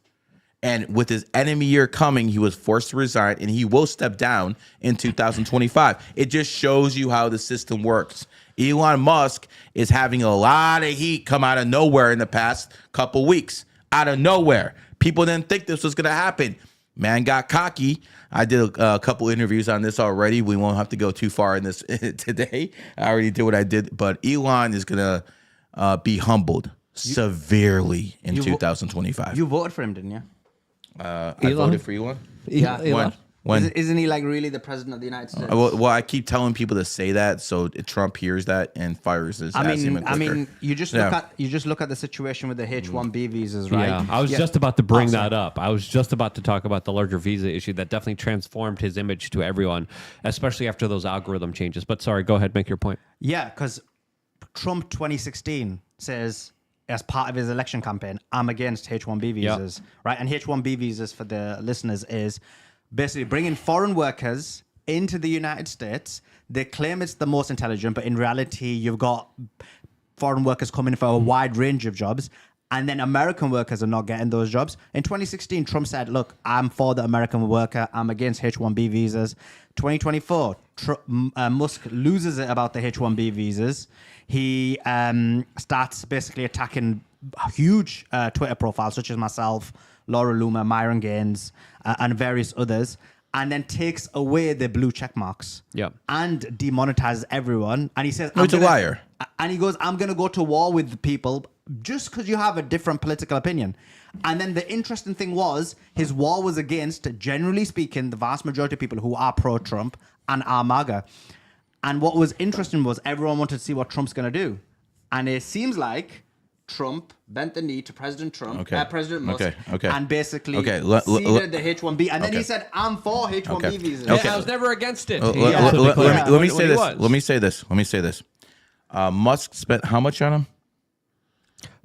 And with his enemy year coming, he was forced to resign, and he will step down in 2025. It just shows you how the system works. Elon Musk is having a lot of heat come out of nowhere in the past couple weeks. Out of nowhere. People didn't think this was going to happen. Man got cocky. I did a couple interviews on this already. We won't have to go too far in this today. I already did what I did. But Elon is going to be humbled severely in 2025. You voted for him, didn't you? I voted for Elon. Yeah, When? Isn't he like really the president of the United States? Well, I keep telling people to say that, so Trump hears that and fires his ass even quicker. I mean, you just look at the situation with the H-1B visas, right? Yeah, I was just about to bring that up. I was just about to talk about the larger visa issue that definitely transformed his image to everyone, especially after those algorithm changes. But sorry, go ahead, make your point. Yeah, because Trump 2016 says, as part of his election campaign, I'm against H-1B visas, right? And H-1B visas, for the listeners, is basically bringing foreign workers into the United States. They claim it's the most intelligent, but in reality, you've got foreign workers coming for a wide range of jobs, and then American workers are not getting those jobs. In 2016, Trump said, look, I'm for the American worker. I'm against H-1B visas. 2024, Musk loses it about the H-1B visas. He starts basically attacking huge Twitter profiles, such as myself, Laura Loomer, Myron Gaines, and various others, and then takes away the blue check marks and demonetizes everyone. And he says, he's a liar. And he goes, I'm going to go to war with people just because you have a different political opinion. And then the interesting thing was his war was against, generally speaking, the vast majority of people who are pro-Trump and are MAGA. And what was interesting was everyone wanted to see what Trump's going to do. And it seems like Trump bent the knee to President Trump, President Musk, and basically ceded the H-1B. And then he said, I'm for H-1B visas. I was never against it. Let me say this. Musk spent how much on him?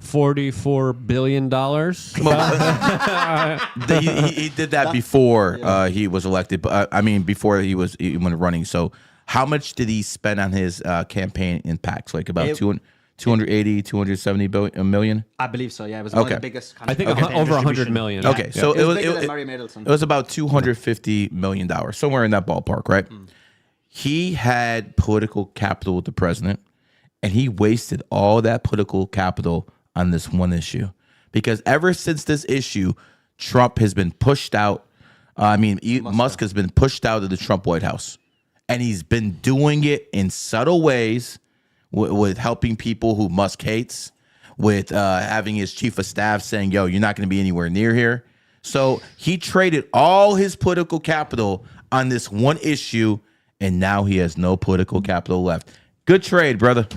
$44 billion. He did that before he was elected, but I mean before he went running. So how much did he spend on his campaign in PACs? Like about 280, 270 million? I believe so. Yeah, it was one of the biggest. I think over 100 million. Yeah. Okay, so it was bigger than Murray Middleton. It was about $250 million, somewhere in that ballpark, right? He had political capital with the president, and he wasted all that political capital on this one issue. Because ever since this issue, Trump has been pushed out. Musk has been pushed out of the Trump White House. And he's been doing it in subtle ways with helping people who Musk hates, with having his chief of staff saying, yo, you're not going to be anywhere near here. So he traded all his political capital on this one issue, and now he has no political capital left. Good trade, brother.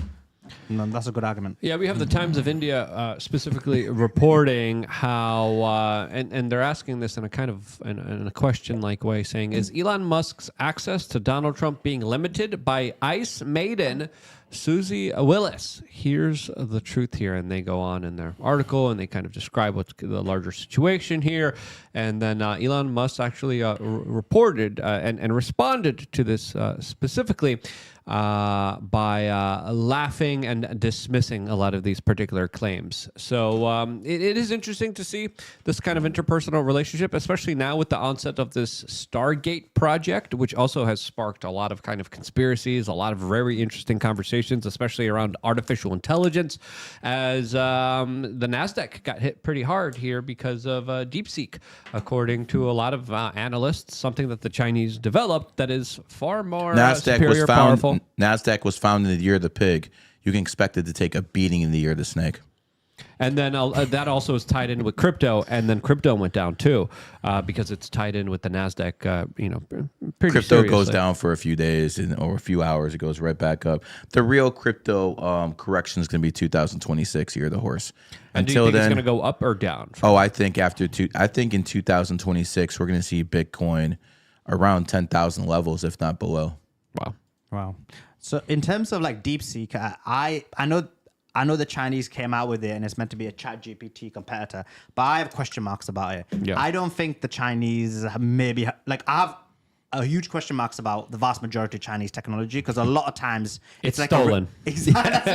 No, that's a good argument. Yeah, we have the Times of India specifically reporting how, and they're asking this in a kind of in a question-like way, saying, is Elon Musk's access to Donald Trump being limited by ICE maiden Susie Willis? Here's the truth here. And they go on in their article and they kind of describe what's the larger situation here. And then Elon Musk actually reported and responded to this specifically by laughing and dismissing a lot of these particular claims. So it is interesting to see this kind of interpersonal relationship, especially now with the onset of this Stargate project, which also has sparked a lot of kind of conspiracies, a lot of very interesting conversations, especially around artificial intelligence, as the NASDAQ got hit pretty hard here because of DeepSeek, according to a lot of analysts, something that the Chinese developed that is far more superior, powerful. NASDAQ was founded in the year of the pig. You can expect it to take a beating in the year of the snake. And then that also is tied in with crypto, and then crypto went down too because it's tied in with the NASDAQ. Pretty crypto seriously. Goes down for a few days or a few hours. It goes right back up. The real crypto correction is going to be 2026, year of the horse. And do you think it's going to go up or down? Oh, I think in 2026 we're going to see Bitcoin around 10,000 levels, if not below. Wow. So in terms of like DeepSeek, I know the Chinese came out with it and it's meant to be a ChatGPT competitor, but I have question marks about it. Yeah. I don't think the Chinese I have a huge question marks about the vast majority of Chinese technology, because a lot of times it's like stolen. Exactly.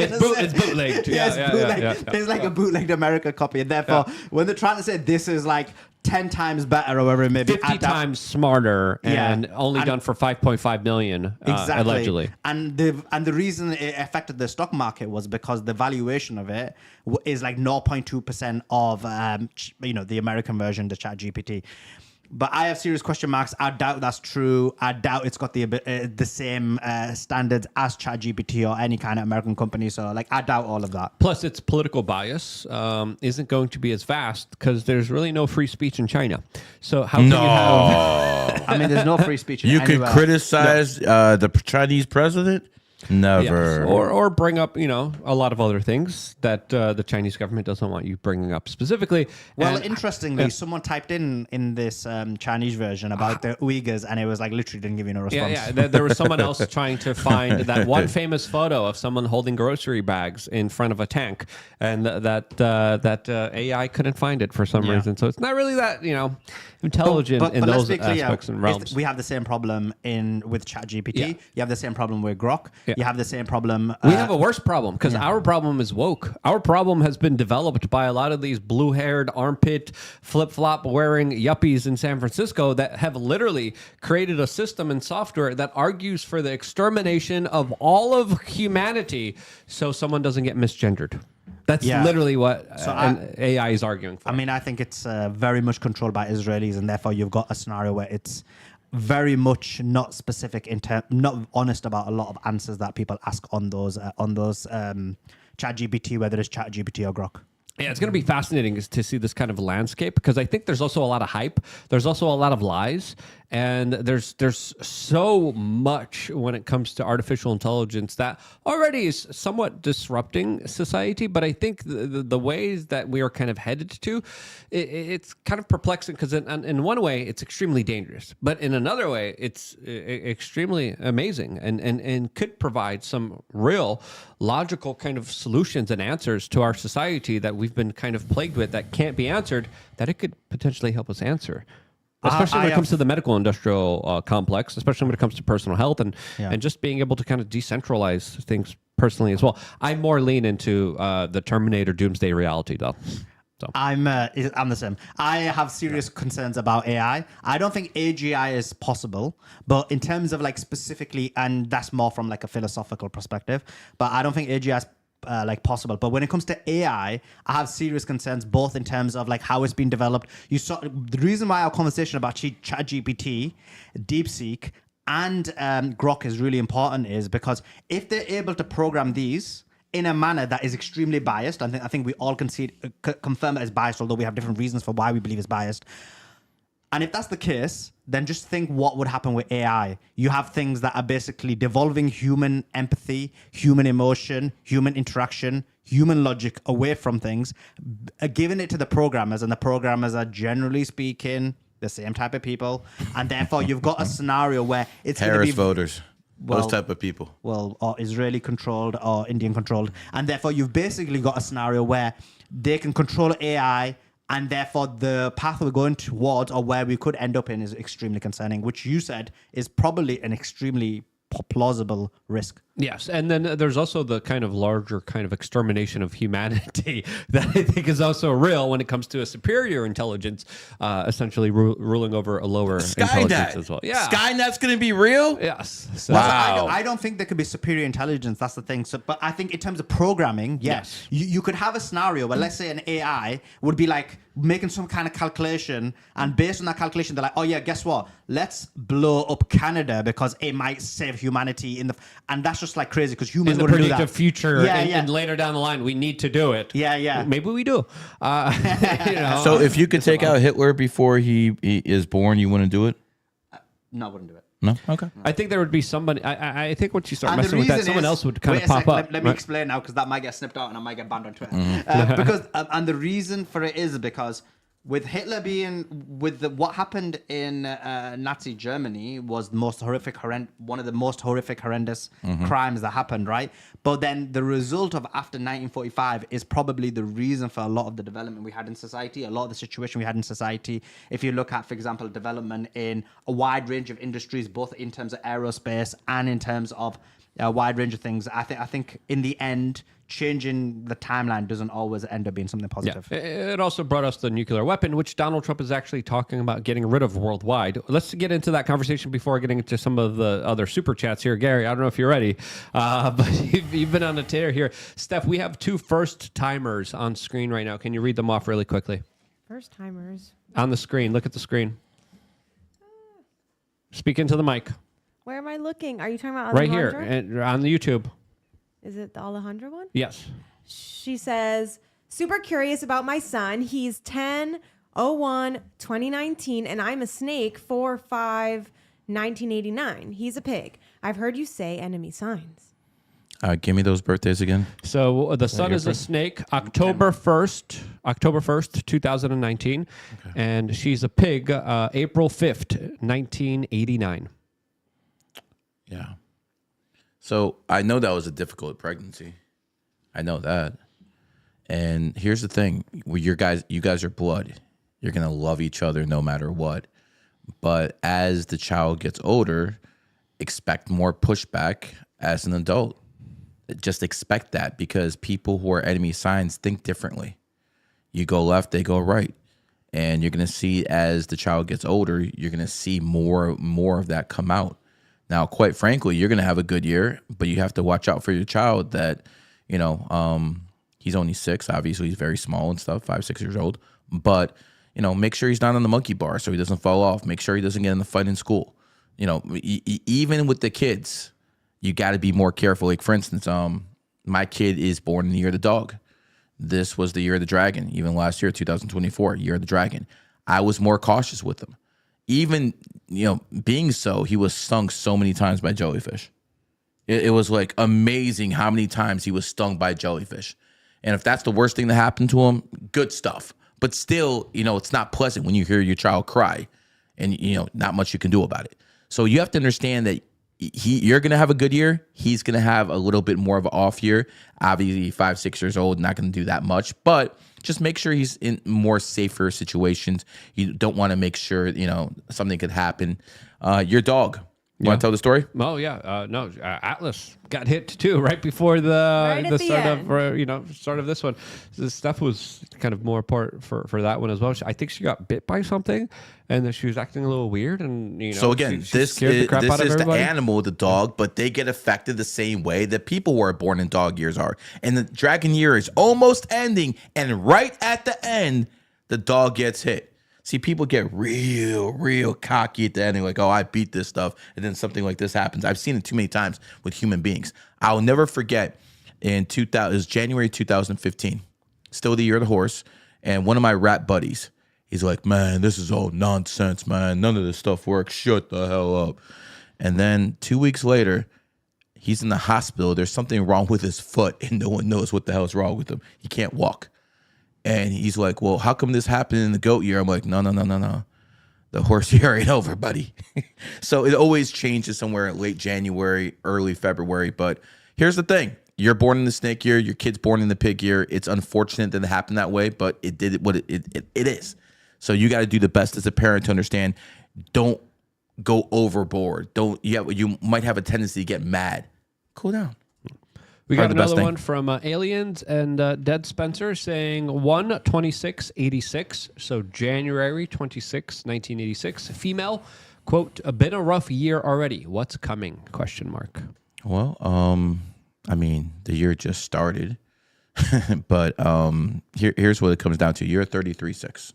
It's bootlegged. Yeah. There's like a bootlegged America copy, and therefore when they're trying to say this is like 10 times better or whatever it may be, 50 times smarter, and only done for 5.5 million allegedly. And the reason it affected the stock market was because the valuation of it is like 0.2% of the American version, the ChatGPT. But I have serious question marks. I doubt that's true. I doubt it's got the same standards as ChatGPT or any kind of American company. So, I doubt all of that. Plus, its political bias isn't going to be as vast because there's really no free speech in China. So how can you have? I mean, there's no free speech. You could criticize the Chinese president. Never. Yes. Or bring up, a lot of other things that the Chinese government doesn't want you bringing up specifically. Well, and, interestingly, someone typed in this Chinese version about the Uyghurs, and it was like literally didn't give you no response. Yeah. There was someone else trying to find that one famous photo of someone holding grocery bags in front of a tank, and that AI couldn't find it for some reason. So it's not really that intelligent in those aspects and realms. We have the same problem with ChatGPT. Yeah. You have the same problem with Grok. Yeah. You have the same problem. We have a worse problem because our problem is woke. Our problem has been developed by a lot of these blue-haired, armpit, flip-flop wearing yuppies in San Francisco that have literally created a system and software that argues for the extermination of all of humanity so someone doesn't get misgendered. That's literally what AI is arguing for. I mean, I think it's very much controlled by Israelis, and therefore you've got a scenario where it's very much not specific not honest about a lot of answers that people ask on those ChatGPT, whether it's ChatGPT or Grok. Yeah, it's going to be fascinating to see this kind of landscape because I think there's also a lot of hype. There's also a lot of lies, and there's so much when it comes to artificial intelligence that already is somewhat disrupting society. But I think the ways that we are kind of headed to, it's kind of perplexing because in one way it's extremely dangerous, but in another way it's extremely amazing and could provide some real logical kind of solutions and answers to our society that we've been kind of plagued with that can't be answered, that it could potentially help us answer. Especially when it comes to the medical industrial complex, especially when it comes to personal health and just being able to kind of decentralize things personally as well. I more lean into the Terminator Doomsday reality though. So. I'm the same. I have serious concerns about AI. I don't think AGI is possible, but in terms of like specifically, and that's more from like a philosophical perspective, but I don't think AGI is like possible. But when it comes to AI, I have serious concerns both in terms of like how it's been developed. You saw the reason why our conversation about ChatGPT, DeepSeek, and Grok is really important is because if they're able to program these in a manner that is extremely biased, I think we all can see it, confirm that it's biased, although we have different reasons for why we believe it's biased. And if that's the case, then just think what would happen with AI. You have things that are basically devolving human empathy, human emotion, human interaction, human logic away from things, giving it to the programmers, and the programmers are generally speaking the same type of people, and therefore you've got a scenario where it's going to be voters. Those type of people. Well, or Israeli controlled or Indian controlled. And therefore you've basically got a scenario where they can control AI, and therefore the path we're going towards or where we could end up in is extremely concerning, which you said is probably an extremely plausible risk. Yes, and then there's also the kind of larger kind of extermination of humanity that I think is also real when it comes to a superior intelligence, essentially ruling over a lower intelligence as well. Yeah, Skynet's going to be real. Yes. So, Wow. I don't think there could be superior intelligence. That's the thing. So, but I think in terms of programming, yes, you could have a scenario where let's say an AI would be like making some kind of calculation, and based on that calculation, they're like, oh yeah, guess what? Let's blow up Canada because it might save humanity and that's just like crazy because humans in the wouldn't do predictive that. future, and later down the line, we need to do it. Yeah. Maybe we do. So if you could take out Hitler before he is born, you wouldn't do it? No, I wouldn't do it. No? Okay. I think there would be somebody. I think once you start And the messing with that, reason someone is- else would kind wait of a pop sec, up. Let me explain now because that might get snipped out and I might get banned on Twitter. Because and the reason for it is because with Hitler being what happened in Nazi Germany was the most horrific, one of the most horrific, horrendous crimes that happened, right? But then the result of after 1945 is probably the reason for a lot of the development we had in society, a lot of the situation we had in society. If you look at, for example, development in a wide range of industries, both in terms of aerospace and in terms of a wide range of things, I think in the end, changing the timeline doesn't always end up being something positive. Yeah. It also brought us the nuclear weapon, which Donald Trump is actually talking about getting rid of worldwide. Let's get into that conversation before getting into some of the other super chats here. Gary, I don't know if you're ready, but you've been on a tear here. Steph, we have 2 first timers on screen right now. Can you read them off really quickly? First timers. On the screen. Look at the screen. Speak into the mic. Where am I looking? Are you talking about Right Alejandra? here and on the YouTube. Is it the Alejandra one? Yes. She says, super curious about my son. He's 10/01/2019, and I'm a snake 4/5/1989. He's a pig. I've heard you say enemy signs. Give me those birthdays again. So the sun is a snake, October 1st, 2019. Okay. And she's a pig, April 5th, 1989. Yeah. So I know that was a difficult pregnancy. I know that. And here's the thing. You guys are blood. You're going to love each other no matter what. But as the child gets older, expect more pushback as an adult. Just expect that because people who are enemy signs think differently. You go left, they go right. And you're going to see as the child gets older, you're going to see more of that come out. Now, quite frankly, you're going to have a good year, but you have to watch out for your child that, he's only 6. Obviously, he's very small and stuff, 5, 6 years old. But, make sure he's not on the monkey bar so he doesn't fall off. Make sure he doesn't get in the fight in school. Even with the kids, you got to be more careful. Like, for instance, my kid is born in the year of the dog. This was the year of the dragon. Even last year, 2024, year of the dragon. I was more cautious with him. Even, being so, he was stung so many times by jellyfish. It was like amazing how many times he was stung by jellyfish. And if that's the worst thing that happened to him, good stuff. But still, it's not pleasant when you hear your child cry and, not much you can do about it. So you have to understand that you're going to have a good year. He's going to have a little bit more of an off year. Obviously, 5, 6 years old, not going to do that much. But just make sure he's in more safer situations. You don't want to make sure, something could happen. Your dog. You want to tell the story? Oh yeah, no. Atlas got hit too right before the start of this one. This stuff was kind of more part for that one as well. I think she got bit by something, and then she was acting a little weird. And so again, this is the animal, the dog, but they get affected the same way that people who are born in dog years are. And the dragon year is almost ending, and right at the end, the dog gets hit. See, people get real cocky at the end. Like, oh, I beat this stuff. And then something like this happens. I've seen it too many times with human beings. I'll never forget it was January 2015, still the year of the horse. And one of my rat buddies, he's like, man, this is all nonsense, man. None of this stuff works. Shut the hell up. And then 2 weeks later, he's in the hospital. There's something wrong with his foot, and no one knows what the hell is wrong with him. He can't walk. And he's like, well, how come this happened in the goat year? I'm like, no. The horse year ain't over, buddy. So it always changes somewhere in late January, early February. But here's the thing. You're born in the snake year. Your kid's born in the pig year. It's unfortunate that it happened that way, but it did what it is. So you got to do the best as a parent to understand. Don't go overboard. You might have a tendency to get mad. Cool down. We got another one from Aliens and Dead Spencer saying 1/26/86, so January 26, 1986. Female, quote, "A been a rough year already. What's coming?" ? Well, the year just started, but here's what it comes down to. You're a 33/6,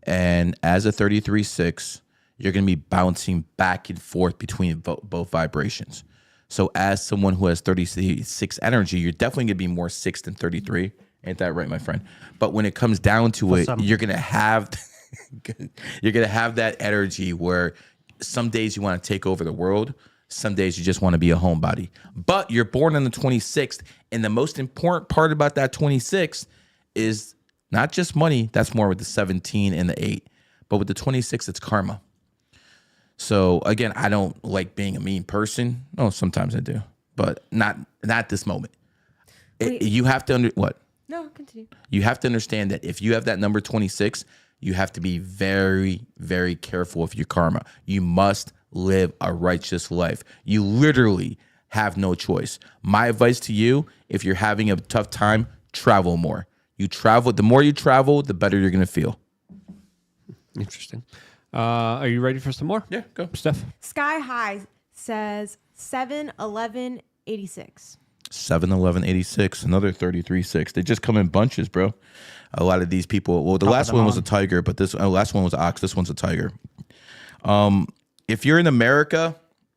and as a 33/6, you're going to be bouncing back and forth between both vibrations. So as someone who has 36 energy, you're definitely going to be more 6 than 33. Ain't that right, my friend? But when it comes down to it, you're going to have that energy where some days you want to take over the world. Some days you just want to be a homebody. But you're born on the 26th. And the most important part about that 26th is not just money. That's more with the 17 and the 8. But with the 26th, it's karma. So again, I don't like being a mean person. No, sometimes I do, but not this moment. You have to what? No, continue. You have to understand that if you have that number 26, you have to be very, very careful of your karma. You must live a righteous life. You literally have no choice. My advice to you, if you're having a tough time, travel more. The more you travel, the better you're going to feel. Interesting. Are you ready for some more? Yeah, go. Steph. Sky High says 7/11/86. 7/11/86, another 33/6. They just come in bunches, bro. A lot of these people. Well, the last one was a tiger, but this last one was an ox. This one's a tiger. If you're in America,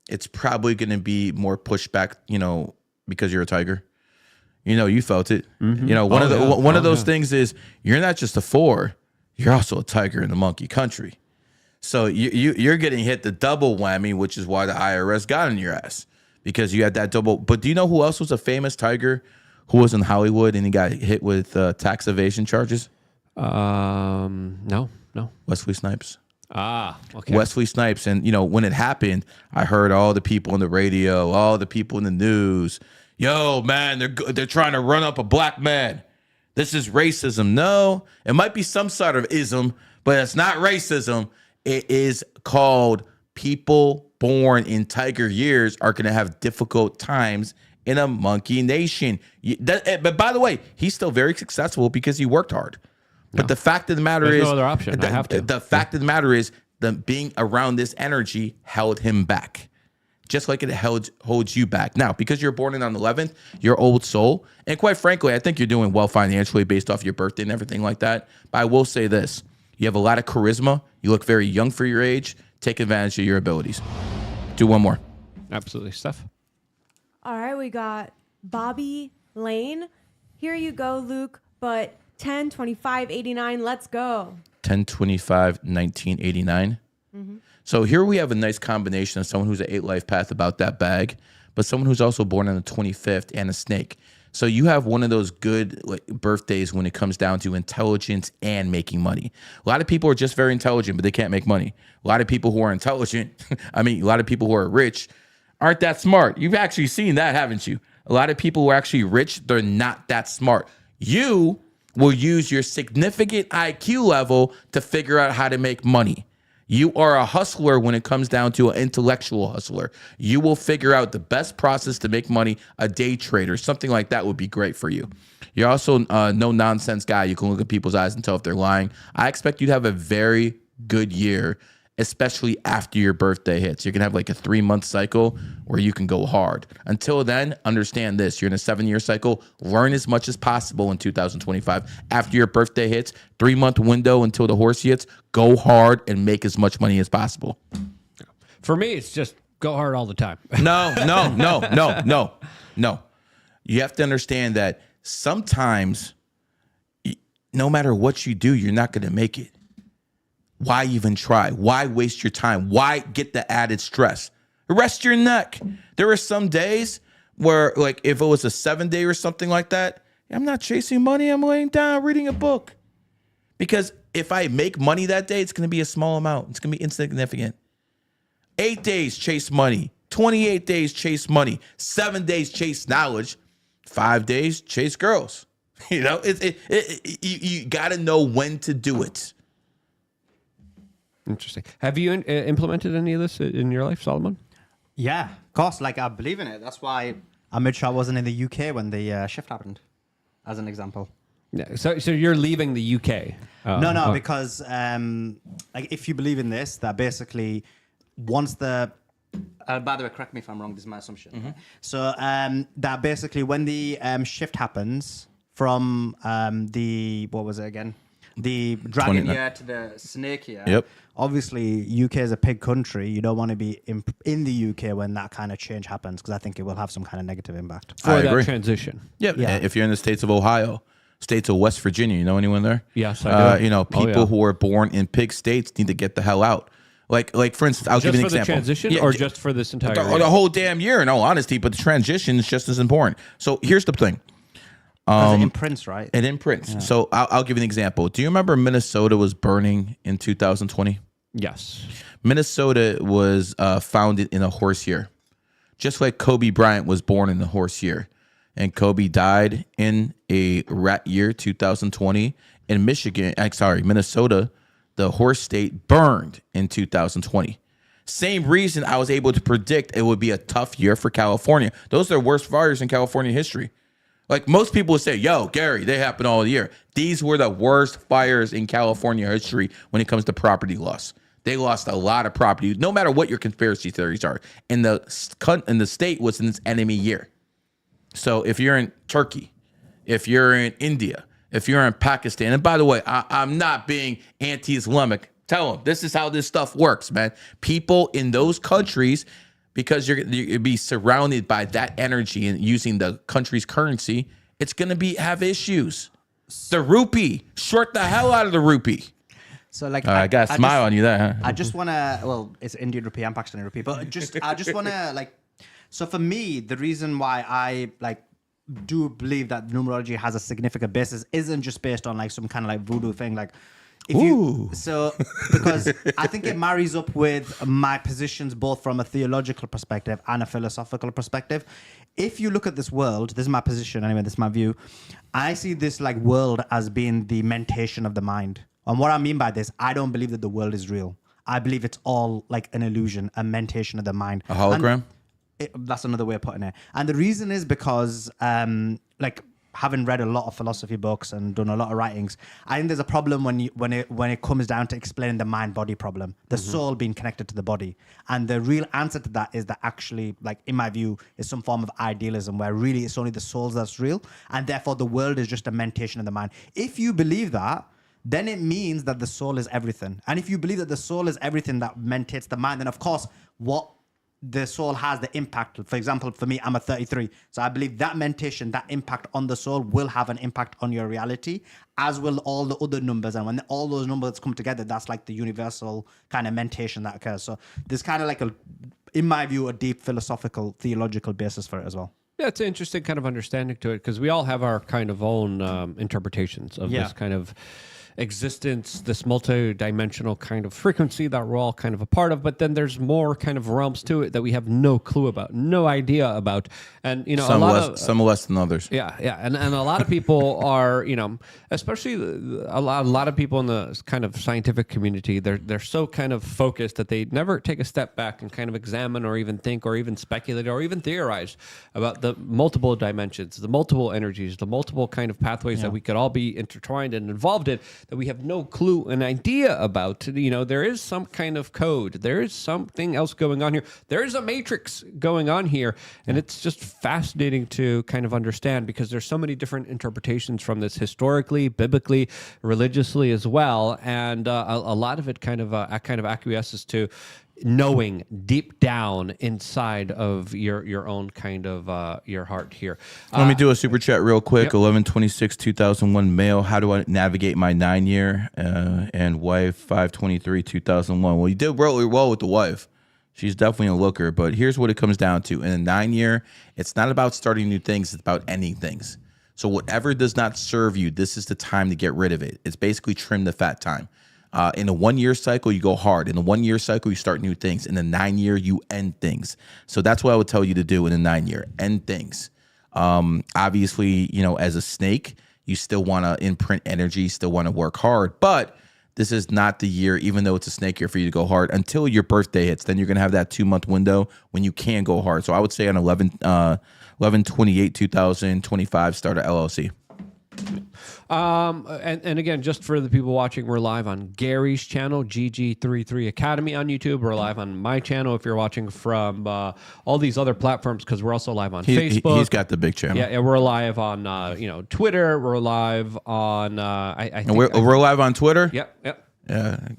it's probably going to be more pushback, because you're a tiger. You felt it. Mm-hmm. One of those things is you're not just a 4, you're also a tiger in the monkey country. So you're getting hit the double whammy, which is why the IRS got in your ass, because you had that double. But do you know who else was a famous tiger who was in Hollywood and he got hit with tax evasion charges? No. Wesley Snipes. Okay. Wesley Snipes. And, when it happened, I heard all the people on the radio, all the people in the news. Yo, man, they're trying to run up a black man. This is racism. No, it might be some sort of ism, but it's not racism. It is called people born in tiger years are going to have difficult times in a monkey nation. But by the way, he's still very successful because he worked hard. But the fact of the matter is, no other option. I have to. The fact of the matter is, being around this energy held him back, just like it holds you back. Now, because you're born in on the 11th, you're old soul, and quite frankly, I think you're doing well financially based off your birthday and everything like that. But I will say this. You have a lot of charisma. You look very young for your age. Take advantage of your abilities. Do one more. Absolutely. Steph? All right, we got Bobby Lane. Here you go, Luke. But 10/25/89. Let's go. 10/25/1989. So here we have a nice combination of someone who's an 8 life path about that bag, but someone who's also born on the 25th and a snake. So you have one of those good birthdays when it comes down to intelligence and making money. A lot of people are just very intelligent, but they can't make money. A lot of people who are intelligent, a lot of people who are rich aren't that smart. You've actually seen that, haven't you? A lot of people who are actually rich, they're not that smart. You will use your significant IQ level to figure out how to make money. You are a hustler when it comes down to an intellectual hustler. You will figure out the best process to make money. A day trader, something like that would be great for you. You're also a no-nonsense guy. You can look at people's eyes and tell if they're lying. I expect you to have a very good year, especially after your birthday hits. You're going to have like a 3-month cycle where you can go hard. Until then, understand this. You're in a 7-year cycle. Learn as much as possible in 2025. After your birthday hits, 3-month window until the horse hits, go hard and make as much money as possible. For me, it's just go hard all the time. No. You have to understand that sometimes, no matter what you do, you're not going to make it. Why even try? Why waste your time? Why get the added stress? Rest your neck. There are some days where, like, if it was a 7-day or something like that, I'm not chasing money. I'm laying down reading a book. Because if I make money that day, it's going to be a small amount. It's going to be insignificant. 8 days, chase money. 28 days, chase money. 7 days, chase knowledge. 5 days, chase girls. You know, you got to know when to do it. Interesting. Have you implemented any of this in your life, Solomon? Yeah, of course. Like, I believe in it. That's why I made sure I wasn't in the UK when the shift happened, as an example. Yeah. So you're leaving the UK? No, because like, if you believe in this, that basically once the by the way, correct me if I'm wrong. This is my assumption. Mm-hmm. So that basically when the shift happens from the what was it again? The dragon year to the snake year. Yep. Obviously, UK is a big country. You don't want to be in the UK when that kind of change happens, because I think it will have some kind of negative impact. For that transition. Yeah. If you're in the states of Ohio, states of West Virginia, you know anyone there? Yes, I do. You know, people who are born in pig states need to get the hell out. Like for instance, I'll give you an example. Just for the transition, or just for this entire the whole damn year, in all honesty, but the transition is just as important. So here's the thing. It imprints, right? It imprints. Yeah. So I'll give you an example. Do you remember Minnesota was burning in 2020? Yes. Minnesota was founded in a horse year. Just like Kobe Bryant was born in a horse year. And Kobe died in a rat year, 2020. In Minnesota, the horse state burned in 2020. Same reason I was able to predict it would be a tough year for California. Those are the worst fires in California history. Like, most people would say, yo, Gary, they happen all year. These were the worst fires in California history when it comes to property loss. They lost a lot of property, no matter what your conspiracy theories are. And the state was in its enemy year. So if you're in Turkey, if you're in India, if you're in Pakistan, and by the way, I'm not being anti-Islamic. Tell them this is how this stuff works, man. People in those countries, because you'll be surrounded by that energy and using the country's currency, it's going to have issues. The rupee, short the hell out of the rupee. So like, I got a smile on you there, huh? I just want to, well, it's Indian rupee and Pakistani rupee, but I just want to like, so for me, the reason why I like do believe that numerology has a significant basis isn't just based on like some kind of like voodoo thing. Like, because I think it marries up with my positions both from a theological perspective and a philosophical perspective. If you look at this world, this is my position anyway, this is my view. I see this like world as being the mentation of the mind. And what I mean by this, I don't believe that the world is real. I believe it's all like an illusion, a mentation of the mind. A hologram? That's another way of putting it. And the reason is because like having read a lot of philosophy books and done a lot of writings, I think there's a problem when it comes down to explaining the mind-body problem, the soul being connected to the body. And the real answer to that is that actually, like in my view, is some form of idealism where really it's only the soul that's real, and therefore the world is just a mentation of the mind. If you believe that, then it means that the soul is everything. And if you believe that the soul is everything that mentates the mind, then of course, what the soul has the impact. For example, for me, I'm a 33. So I believe that mentation, that impact on the soul will have an impact on your reality, as will all the other numbers. And when all those numbers come together, that's like the universal kind of mentation that occurs. So there's kind of like in my view, a deep philosophical, theological basis for it as well. Yeah, it's an interesting kind of understanding to it because we all have our kind of own interpretations of this kind of existence, this multi-dimensional kind of frequency that we're all kind of a part of, but then there's more kind of realms to it that we have no clue about, no idea about. And, you know, some less than others. Yeah. And a lot of people are, you know, especially a lot of people in the kind of scientific community, they're so kind of focused that they never take a step back and kind of examine or even think or even speculate or even theorize about the multiple dimensions, the multiple energies, the multiple kind of pathways that we could all be intertwined and involved in, that we have no clue, an idea about. You know, there is some kind of code. There is something else going on here. There is a matrix going on here. And it's just fascinating to kind of understand because there's so many different interpretations from this historically, biblically, religiously as well. And a lot of it kind of acquiesces to knowing deep down inside of your own kind of your heart here. Let me do a super chat real quick. Yep. 11/26/2001 male. How do I navigate my 9-year and wife 5/23/2001? Well, you did really well with the wife. She's definitely a looker. But here's what it comes down to: in a 9-year, it's not about starting new things. It's about ending things. So whatever does not serve you, this is the time to get rid of it. It's basically trim the fat time. In a 1-year cycle, you go hard. In a 1-year cycle, you start new things. In a 9-year, you end things. So that's what I would tell you to do in a 9-year. End things. Obviously, you know, as a snake, you still want to imprint energy, still want to work hard. But this is not the year, even though it's a snake year, for you to go hard until your birthday hits. Then you're going to have that 2-month window when you can go hard. So I would say on 11/28/2025, start a LLC. And again, just for the people watching, we're live on Gary's channel, GG33 Academy on YouTube. We're live on my channel if you're watching from all these other platforms, because we're also live on Facebook. He's got the big channel. Yeah, we're live on Twitter. We're live on I think we're live on Twitter. Yep. Yeah. Can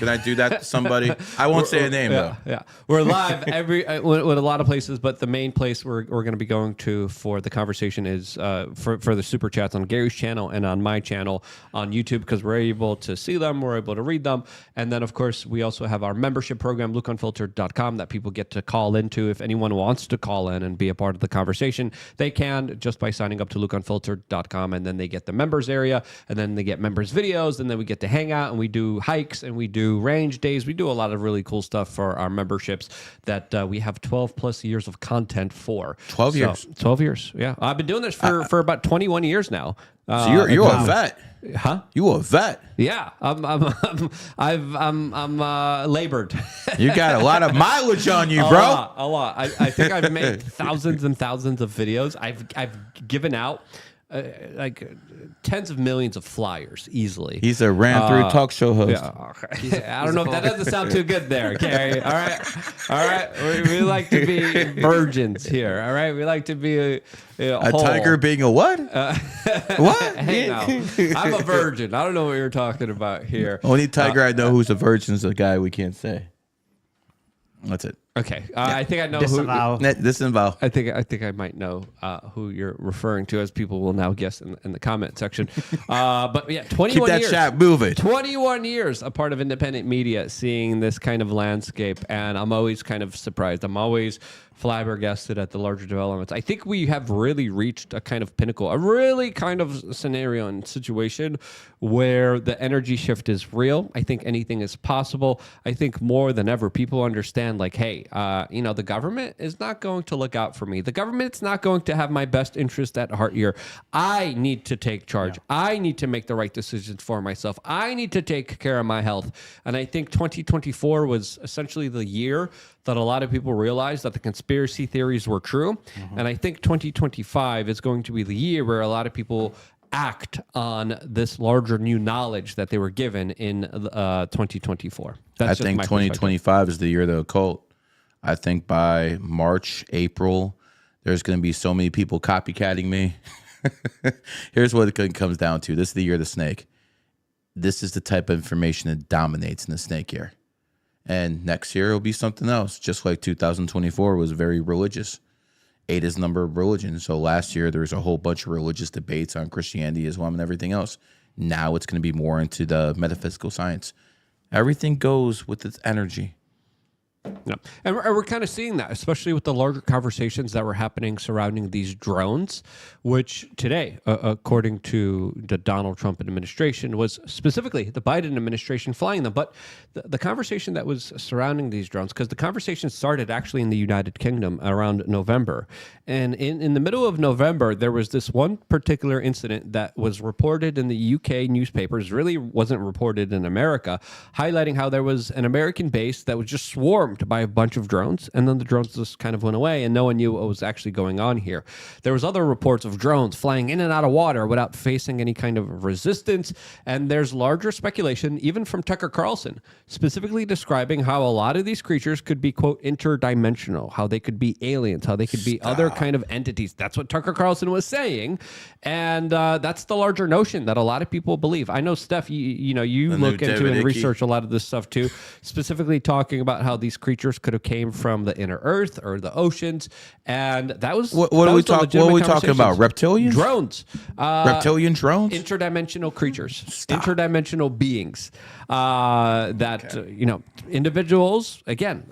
I do that to somebody? I won't say a name though. Yeah, we're live with a lot of places, but the main place we're going to be going to for the conversation is for the super chats on Gary's channel and on my channel on YouTube, because we're able to see them, we're able to read them, and then of course we also have our membership program, LukeUnfiltered.com, that people get to call into. If anyone wants to call in and be a part of the conversation, they can just by signing up to LukeUnfiltered.com, and then they get the members area, and then they get members videos, and then we get to hang out, and we do hikes, and we do range days. We do a lot of really cool stuff for our memberships that we have 12 plus years of content for. 12 years. 12 years. Yeah. I've been doing this for about 21 years now. So you're a vet. Huh? You a vet. Yeah. I'm labored. You got a lot of mileage on you, bro. A lot. I think I've made thousands and thousands of videos. I've given out like tens of millions of flyers easily. He's a ran through talk show host. Yeah, I don't know if that doesn't sound too good there, Gary. All right. We like to be virgins here. All right, we like to be a tiger being a what? What? Hey, no. I'm a virgin. I don't know what you're talking about here. Only tiger I know who's a virgin is a guy we can't say. That's it. Okay, I think I know Disavow. Disavow. I think I might know who you're referring to, as people will now guess in the comment section. But yeah, 21 Keep that years. chat moving. 21 years a part of independent media, seeing this kind of landscape, and I'm always kind of surprised. I'm always flabbergasted at the larger developments. I think we have really reached a kind of pinnacle, a really kind of scenario and situation where the energy shift is real. I think anything is possible. I think more than ever, people understand, like, hey, the government is not going to look out for me. The government's not going to have my best interest at heart here. I need to take charge. Yeah. I need to make the right decisions for myself. I need to take care of my health. And I think 2024 was essentially the year that a lot of people realized that the conspiracy theories were true. Mm-hmm. And I think 2025 is going to be the year where a lot of people act on this larger new knowledge that they were given in 2024. I think 2025 is the year of the occult. I think by March, April, there's going to be so many people copycatting me. Here's what it comes down to. This is the year of the snake. This is the type of information that dominates in the snake year. And next year it'll be something else. Just like 2024 was very religious. 8 is the number of religion. So last year there was a whole bunch of religious debates on Christianity, Islam, and everything else. Now it's going to be more into the metaphysical science. Everything goes with its energy. Yeah. And we're kind of seeing that, especially with the larger conversations that were happening surrounding these drones, which today, according to the Donald Trump administration, was specifically the Biden administration flying them. But the conversation that was surrounding these drones, because the conversation started actually in the United Kingdom around November. And in the middle of November, there was this one particular incident that was reported in the UK newspapers, really wasn't reported in America, highlighting how there was an American base that was just swarmed by a bunch of drones, and then the drones just kind of went away, and no one knew what was actually going on here. There was other reports of drones flying in and out of water without facing any kind of resistance, and there's larger speculation, even from Tucker Carlson, specifically describing how a lot of these creatures could be, quote, interdimensional, how they could be aliens, how they could be other kind of entities. That's what Tucker Carlson was saying, and that's the larger notion that a lot of people believe. I know, Steph, you look into and research a lot of this stuff too, specifically talking about how these creatures could have came from the inner earth or the oceans, and that was what are we talking about? Reptilians? Drones, reptilian drones, interdimensional creatures, interdimensional beings. Individuals. Again,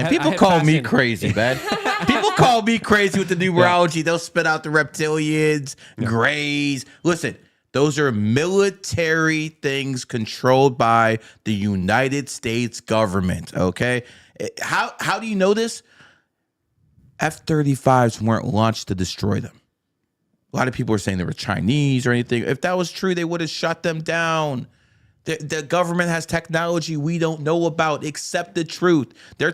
people call me crazy, man. People call me crazy with the numerology. Yeah. They'll spit out the reptilians, grays. Listen. Those are military things controlled by the United States government, okay? How do you know this? F-35s weren't launched to destroy them. A lot of people are saying they were Chinese or anything. If that was true, they would have shut them down. The government has technology we don't know about. Accept the truth. Their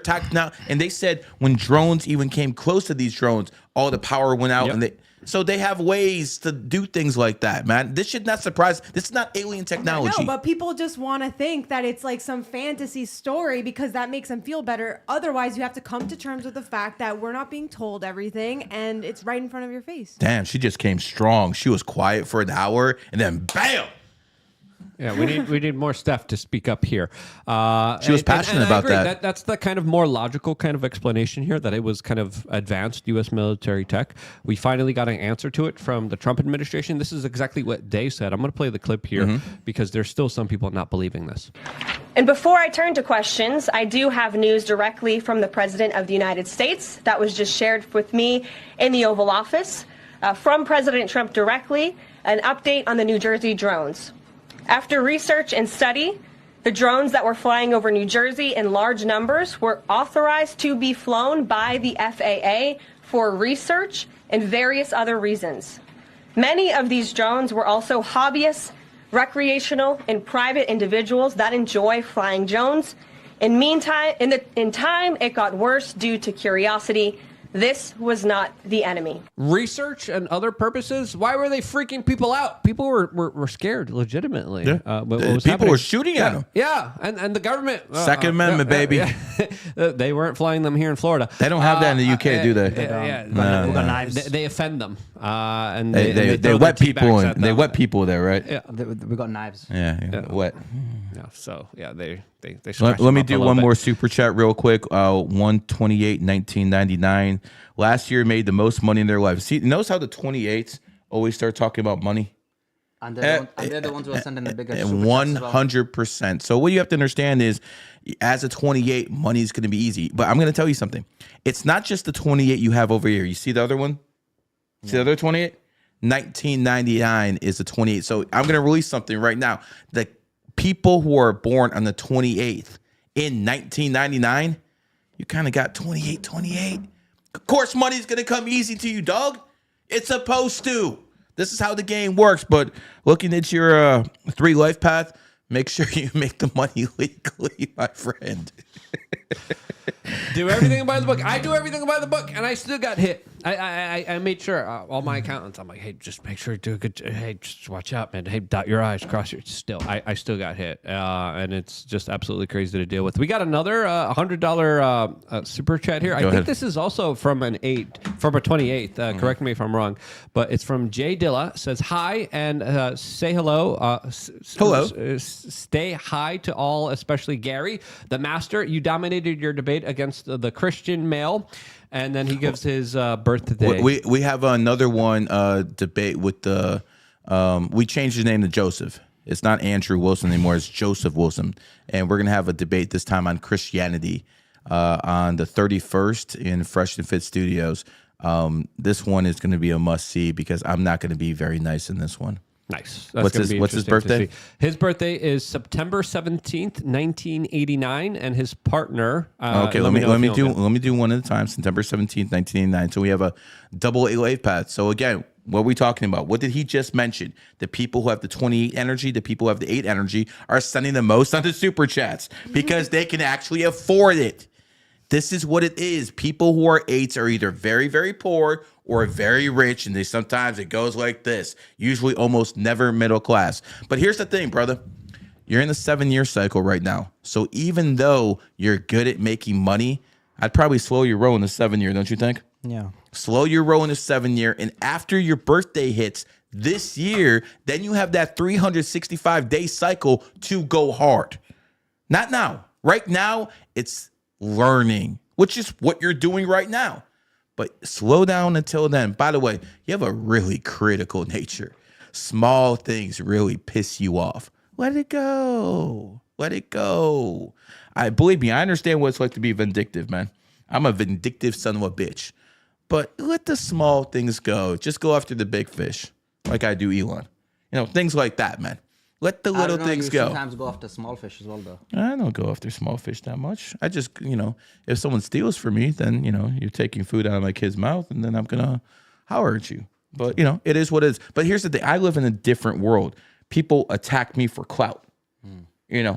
and they said when drones even came close to these drones, all the power went out, and so they have ways to do things like that, man. This should not surprise. This is not alien technology. No, but people just want to think that it's like some fantasy story because that makes them feel better. Otherwise, you have to come to terms with the fact that we're not being told everything, and it's right in front of your face. Damn, she just came strong. She was quiet for an hour, and then bam. Yeah, we need more Steph to speak up here. She was passionate about that. That's the kind of more logical kind of explanation here, that it was kind of advanced U.S. military tech. We finally got an answer to it from the Trump administration. This is exactly what they said. I'm going to play the clip here because there's still some people not believing this. And before I turn to questions, I do have news directly from the President of the United States that was just shared with me in the Oval Office. From President Trump directly, an update on the New Jersey drones. After research and study, the drones that were flying over New Jersey in large numbers were authorized to be flown by the FAA for research and various other reasons. Many of these drones were also hobbyists, recreational, and private individuals that enjoy flying drones. In time, it got worse due to curiosity. This was not the enemy. Research and other purposes? Why were they freaking people out? People were scared, legitimately. Yeah. People were shooting at them. Yeah, and the government... Second Amendment, baby. They weren't flying them here in Florida. They don't have that in the UK, do they? We got knives. They offend them. And they wet people. They wet people there, right? Yeah. We got knives. Yeah. Wet. Yeah, so, yeah, they let me do one more super chat real quick. 1/28/1999. Last year made the most money in their life. See, notice how the 28s always start talking about money. And they're the ones who are sending the biggest. 100%. So what you have to understand is, as a 28, money is going to be easy. But I'm going to tell you something. It's not just the 28 you have over here. You see the other one? See the other 28? 1999 is the 28. So I'm going to release something right now. The people who are born on the 28th in 1999, you kind of got 28. Of course, money's going to come easy to you, dog. It's supposed to. This is how the game works. But looking at your 3 life path, make sure you make the money legally, my friend. Do everything by the book. I do everything by the book, and I still got hit. I made sure all my accountants. I'm like, hey, just make sure you do a good. Hey, just watch out, man. Hey, dot your I's, cross your. Still, I still got hit, and it's just absolutely crazy to deal with. We got another $100 super chat here. I think this is also from an 8. February 28th. Correct me if I'm wrong, but it's from Jay Dilla. Says hi and say hello. Hello. Stay hi to all, especially Gary, the master. You dominated your debate against the Christian male, and then he gives his birthday. We have another one debate with the. We changed his name to Joseph. It's not Andrew Wilson anymore. It's Joseph Wilson, and we're gonna have a debate this time on Christianity on the 31st in Fresh and Fit Studios. This one is going to be a must see because I'm not going to be very nice in this one. Nice. What's his birthday? His birthday is September 17th, 1989, and his partner. Okay, let me do one at a time. September 17th, 1989. So we have a double A Lifepath. So again, what are we talking about? What did he just mention? The people who have the 28 energy, the people who have the 8 energy are sending the most on the super chats because they can actually afford it. This is what it is. People who are 8s are either very, very poor or very rich, and sometimes it goes like this. Usually almost never middle class. But here's the thing, brother. You're in the 7-year cycle right now. So even though you're good at making money, I'd probably slow your roll in the 7-year, don't you think? Yeah. Slow your roll in the 7-year, and after your birthday hits this year, then you have that 365-day cycle to go hard. Not now. Right now, it's learning, which is what you're doing right now. But slow down until then. By the way, you have a really critical nature. Small things really piss you off. Let it go. Let it go. Believe me, I understand what it's like to be vindictive, man. I'm a vindictive son of a bitch. But let the small things go. Just go after the big fish, like I do Elon. Things like that, man. Let the little things go. Sometimes go after small fish as well, though. I don't go after small fish that much. I just, if someone steals from me, then, you're taking food out of my kid's mouth, and then I'm going to holler at you. But, it is what it is. But here's the thing. I live in a different world. People attack me for clout. They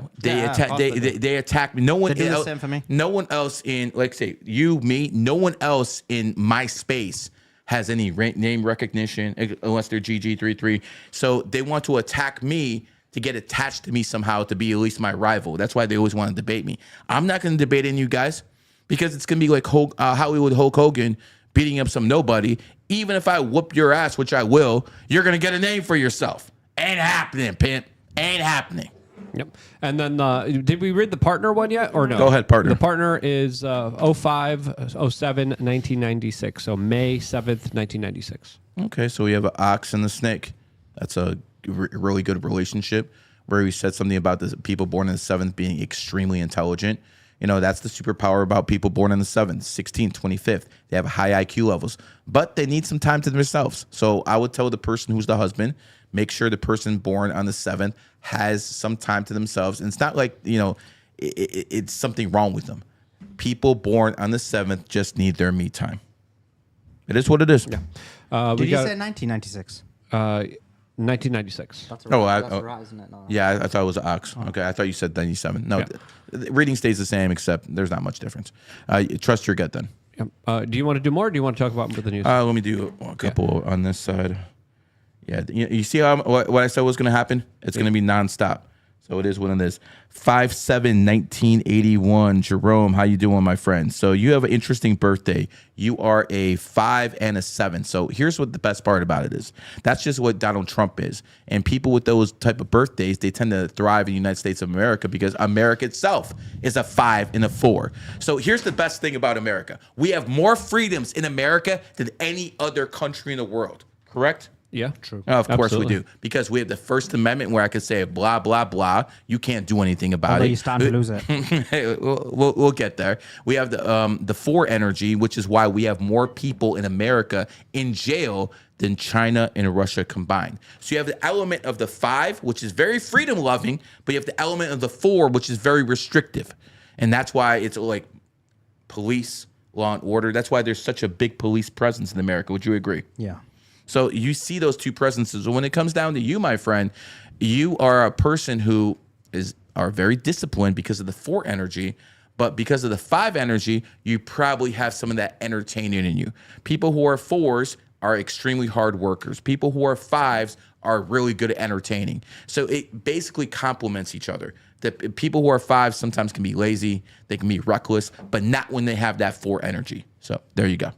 attack me. No one They do the else, same for me. no one else in, like say, you, me, no one else in my space has any name recognition unless they're GG33. So they want to attack me to get attached to me somehow to be at least my rival. That's why they always want to debate me. I'm not going to debate any of you guys because it's going to be like Hollywood Hulk Hogan beating up some nobody. Even if I whoop your ass, which I will, you're going to get a name for yourself. Ain't happening, pimp. Ain't happening. Yep. And then, did we read the partner one yet or no? Go ahead, partner. The partner is 05/07/1996. So May 7th, 1996. Okay, so we have an ox and the snake. That's a really good relationship where we said something about the people born in the 7th being extremely intelligent. That's the superpower about people born in the 7th, 16th, 25th. They have high IQ levels, but they need some time to themselves. So I would tell the person who's the husband, make sure the person born on the 7th has some time to themselves. And it's not like, it's something wrong with them. People born on the 7th just need their me time. It is what it is. Yeah. Did you say 1996? 1996. That's right, isn't it? No. Yeah, I thought it was an ox. Okay, I thought you said 97. No, the reading stays the same, except there's not much difference. Trust your gut then. Yep. Do you want to do more or do you want to talk about the news? Let me do a couple on this side. Yeah, you see what I said was going to happen? It's going to be nonstop. So it is what it is. 5/7/1981. Jerome, how you doing, my friend? So you have an interesting birthday. You are a 5 and a 7. So here's what the best part about it is. That's just what Donald Trump is. And people with those type of birthdays, they tend to thrive in the United States of America because America itself is a 5 and a 4. So here's the best thing about America. We have more freedoms in America than any other country in the world. Correct? Yeah, true. Of course Absolutely. we do. Because we have the First Amendment where I could say blah, blah, blah. You can't do anything about Although it. you stand to lose it. We'll get there. We have the 4 energy, which is why we have more people in America in jail than China and Russia combined. So you have the element of the 5, which is very freedom-loving, but you have the element of the 4, which is very restrictive. And that's why it's like police, law and order. That's why there's such a big police presence in America. Would you agree? Yeah. So you see those two presences. When it comes down to you, my friend, you are a person who are very disciplined because of the 4 energy, but because of the 5 energy, you probably have some of that entertaining in you. People who are 4s are extremely hard workers. People who are 5s are really good at entertaining. So it basically complements each other. The people who are 5s sometimes can be lazy, they can be reckless, but not when they have that 4 energy. So there you go.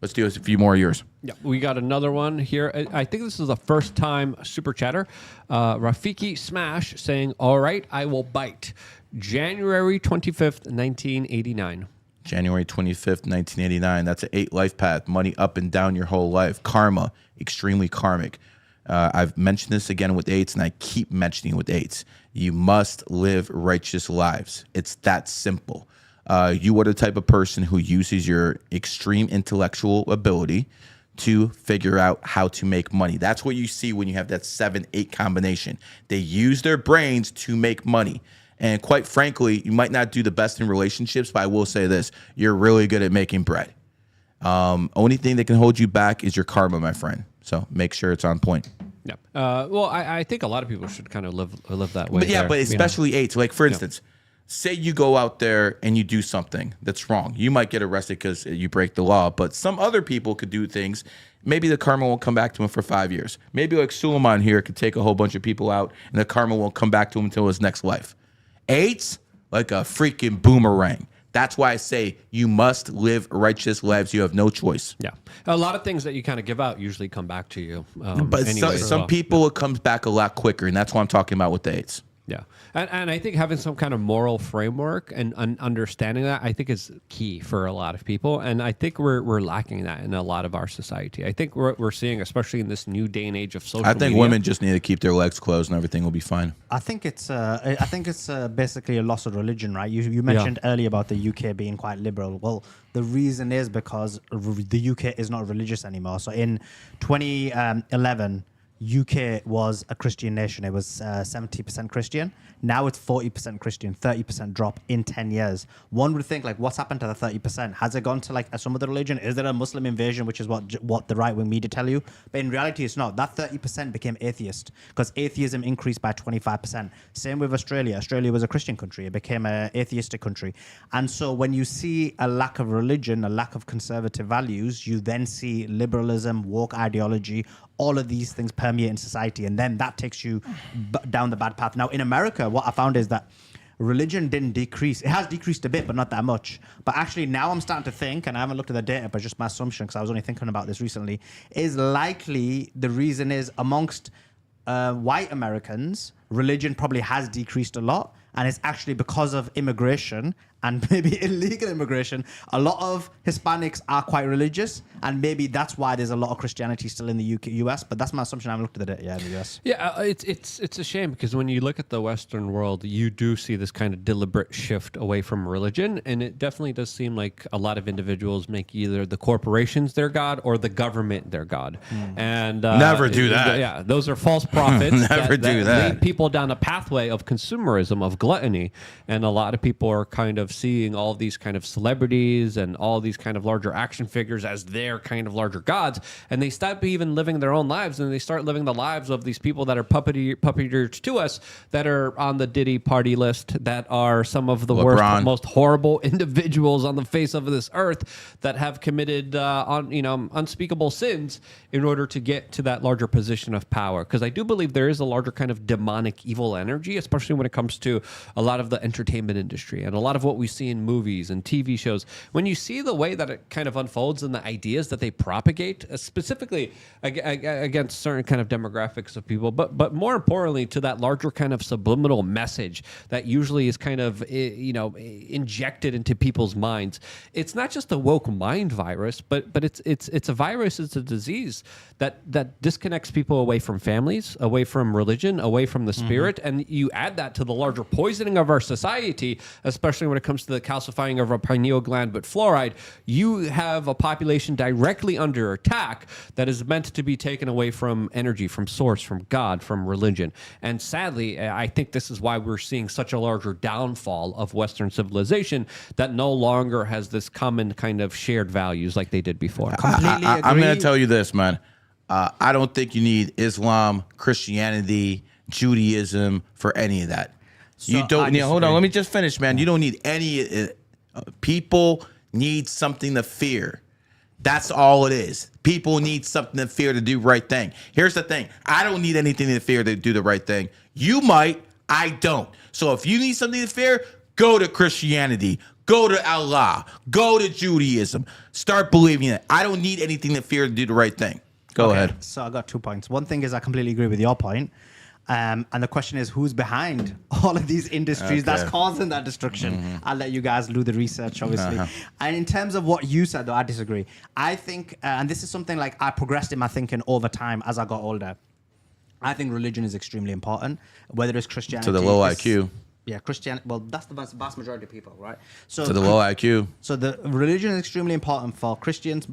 Let's do a few more years. Yeah, we got another one here. I think this is the first time super chatter. Rafiki Smash saying, "All right, I will bite." January 25th, 1989. January 25th, 1989. That's an 8 life path. Money up and down your whole life. Karma, extremely karmic. I've mentioned this again with 8s, and I keep mentioning it with 8s. You must live righteous lives. It's that simple. You are the type of person who uses your extreme intellectual ability to figure out how to make money. That's what you see when you have that 7-8 combination. They use their brains to make money. And quite frankly, you might not do the best in relationships, but I will say this, you're really good at making bread. Only thing that can hold you back is your karma, my friend. So make sure it's on point. Yeah. Well, I think a lot of people should kind of live that way. But yeah, there, but especially 8s. Like, for instance, say you go out there and you do something that's wrong. You might get arrested because you break the law, but some other people could do things. Maybe the karma won't come back to him for 5 years. Maybe like Suleiman here could take a whole bunch of people out and the karma won't come back to him until his next life. 8s, like a freaking boomerang. That's why I say you must live righteous lives. You have no choice. Yeah. A lot of things that you kind of give out usually come back to you. But anyway, some people, it comes back a lot quicker, and that's what I'm talking about with the 8s. Yeah. And I think having some kind of moral framework and understanding that, I think is key for a lot of people. And I think we're lacking that in a lot of our society. I think we're seeing, especially in this new day and age of social media. I think women just need to keep their legs closed and everything will be fine. I think it's basically a loss of religion, right? You mentioned earlier about the UK being quite liberal. Well, the reason is because the UK is not religious anymore. So in 2011, UK was a Christian nation. It was 70% Christian. Now it's 40% Christian, 30% drop in 10 years. One would think, like, what's happened to the 30%? Has it gone to like some other religion? Is there a Muslim invasion, which is what the right-wing media tell you? But in reality, it's not. That 30% became atheist because atheism increased by 25%. Same with Australia. Australia was a Christian country. It became an atheistic country. And so when you see a lack of religion, a lack of conservative values, you then see liberalism, woke ideology, all of these things permeate in society, and then that takes you down the bad path. Now, in America, what I found is that religion didn't decrease. It has decreased a bit, but not that much. But actually, now I'm starting to think, and I haven't looked at the data, but just my assumption, because I was only thinking about this recently, is likely the reason is amongst white Americans, religion probably has decreased a lot, and it's actually because of immigration and maybe illegal immigration. A lot of Hispanics are quite religious, and maybe that's why there's a lot of Christianity still in the US. But that's my assumption. I haven't looked at it yet in the US. Yeah, it's a shame because when you look at the Western world, you do see this kind of deliberate shift away from religion, and it definitely does seem like a lot of individuals make either the corporations their god or the government their god. And Never do that. Yeah, those are false prophets. Never do that. Lead people down a pathway of consumerism, of gluttony, and a lot of people are kind of seeing all these kind of celebrities and all these kind of larger action figures as their kind of larger gods, and they stop even living their own lives, and they start living the lives of these people that are puppeteers to us, that are on the Diddy party list, that are some of the worst, most horrible individuals on the face of this earth, that have committed unspeakable sins in order to get to that larger position of power. Because I do believe there is a larger kind of demonic evil energy, especially when it comes to a lot of the entertainment industry and a lot of what we see in movies and TV shows. When you see the way that it kind of unfolds and the ideas that they propagate, specifically against certain kind of demographics of people, but more importantly to that larger kind of subliminal message that usually is kind of injected into people's minds. It's not just a woke mind virus, but it's a virus. It's a disease that disconnects people away from families, away from religion, away from the spirit, and you add that to the larger poisoning of our society, especially when it comes to the calcifying of our pineal gland with fluoride. You have a population directly under attack that is meant to be taken away from energy, from source, from God, from religion. And sadly, I think this is why we're seeing such a larger downfall of Western civilization that no longer has this common kind of shared values like they did before. Completely agree. I'm going to tell you this, man. I don't think you need Islam, Christianity, Judaism for any of that. So you don't need, hold on, let me just finish, man. You don't need any. People need something to fear. That's all it is. People need something to fear to do the right thing. Here's the thing. I don't need anything to fear to do the right thing. You might. I don't. So if you need something to fear, Go to Christianity. Go to Allah. Go to Judaism. Start believing it. I don't need anything to fear to do the right thing. Go ahead. So I got 2 points. One thing is I completely agree with your point. And the question is, who's behind all of these industries that's causing that destruction? I'll let you guys do the research, obviously. And in terms of what you said, though, I disagree. I think, and this is something like I progressed in my thinking over time as I got older. I think religion is extremely important, whether it's Christianity. To the low IQ. Yeah, Christianity. Well, that's the vast majority of people, right? So To the low IQ. So the religion is extremely important for Christians,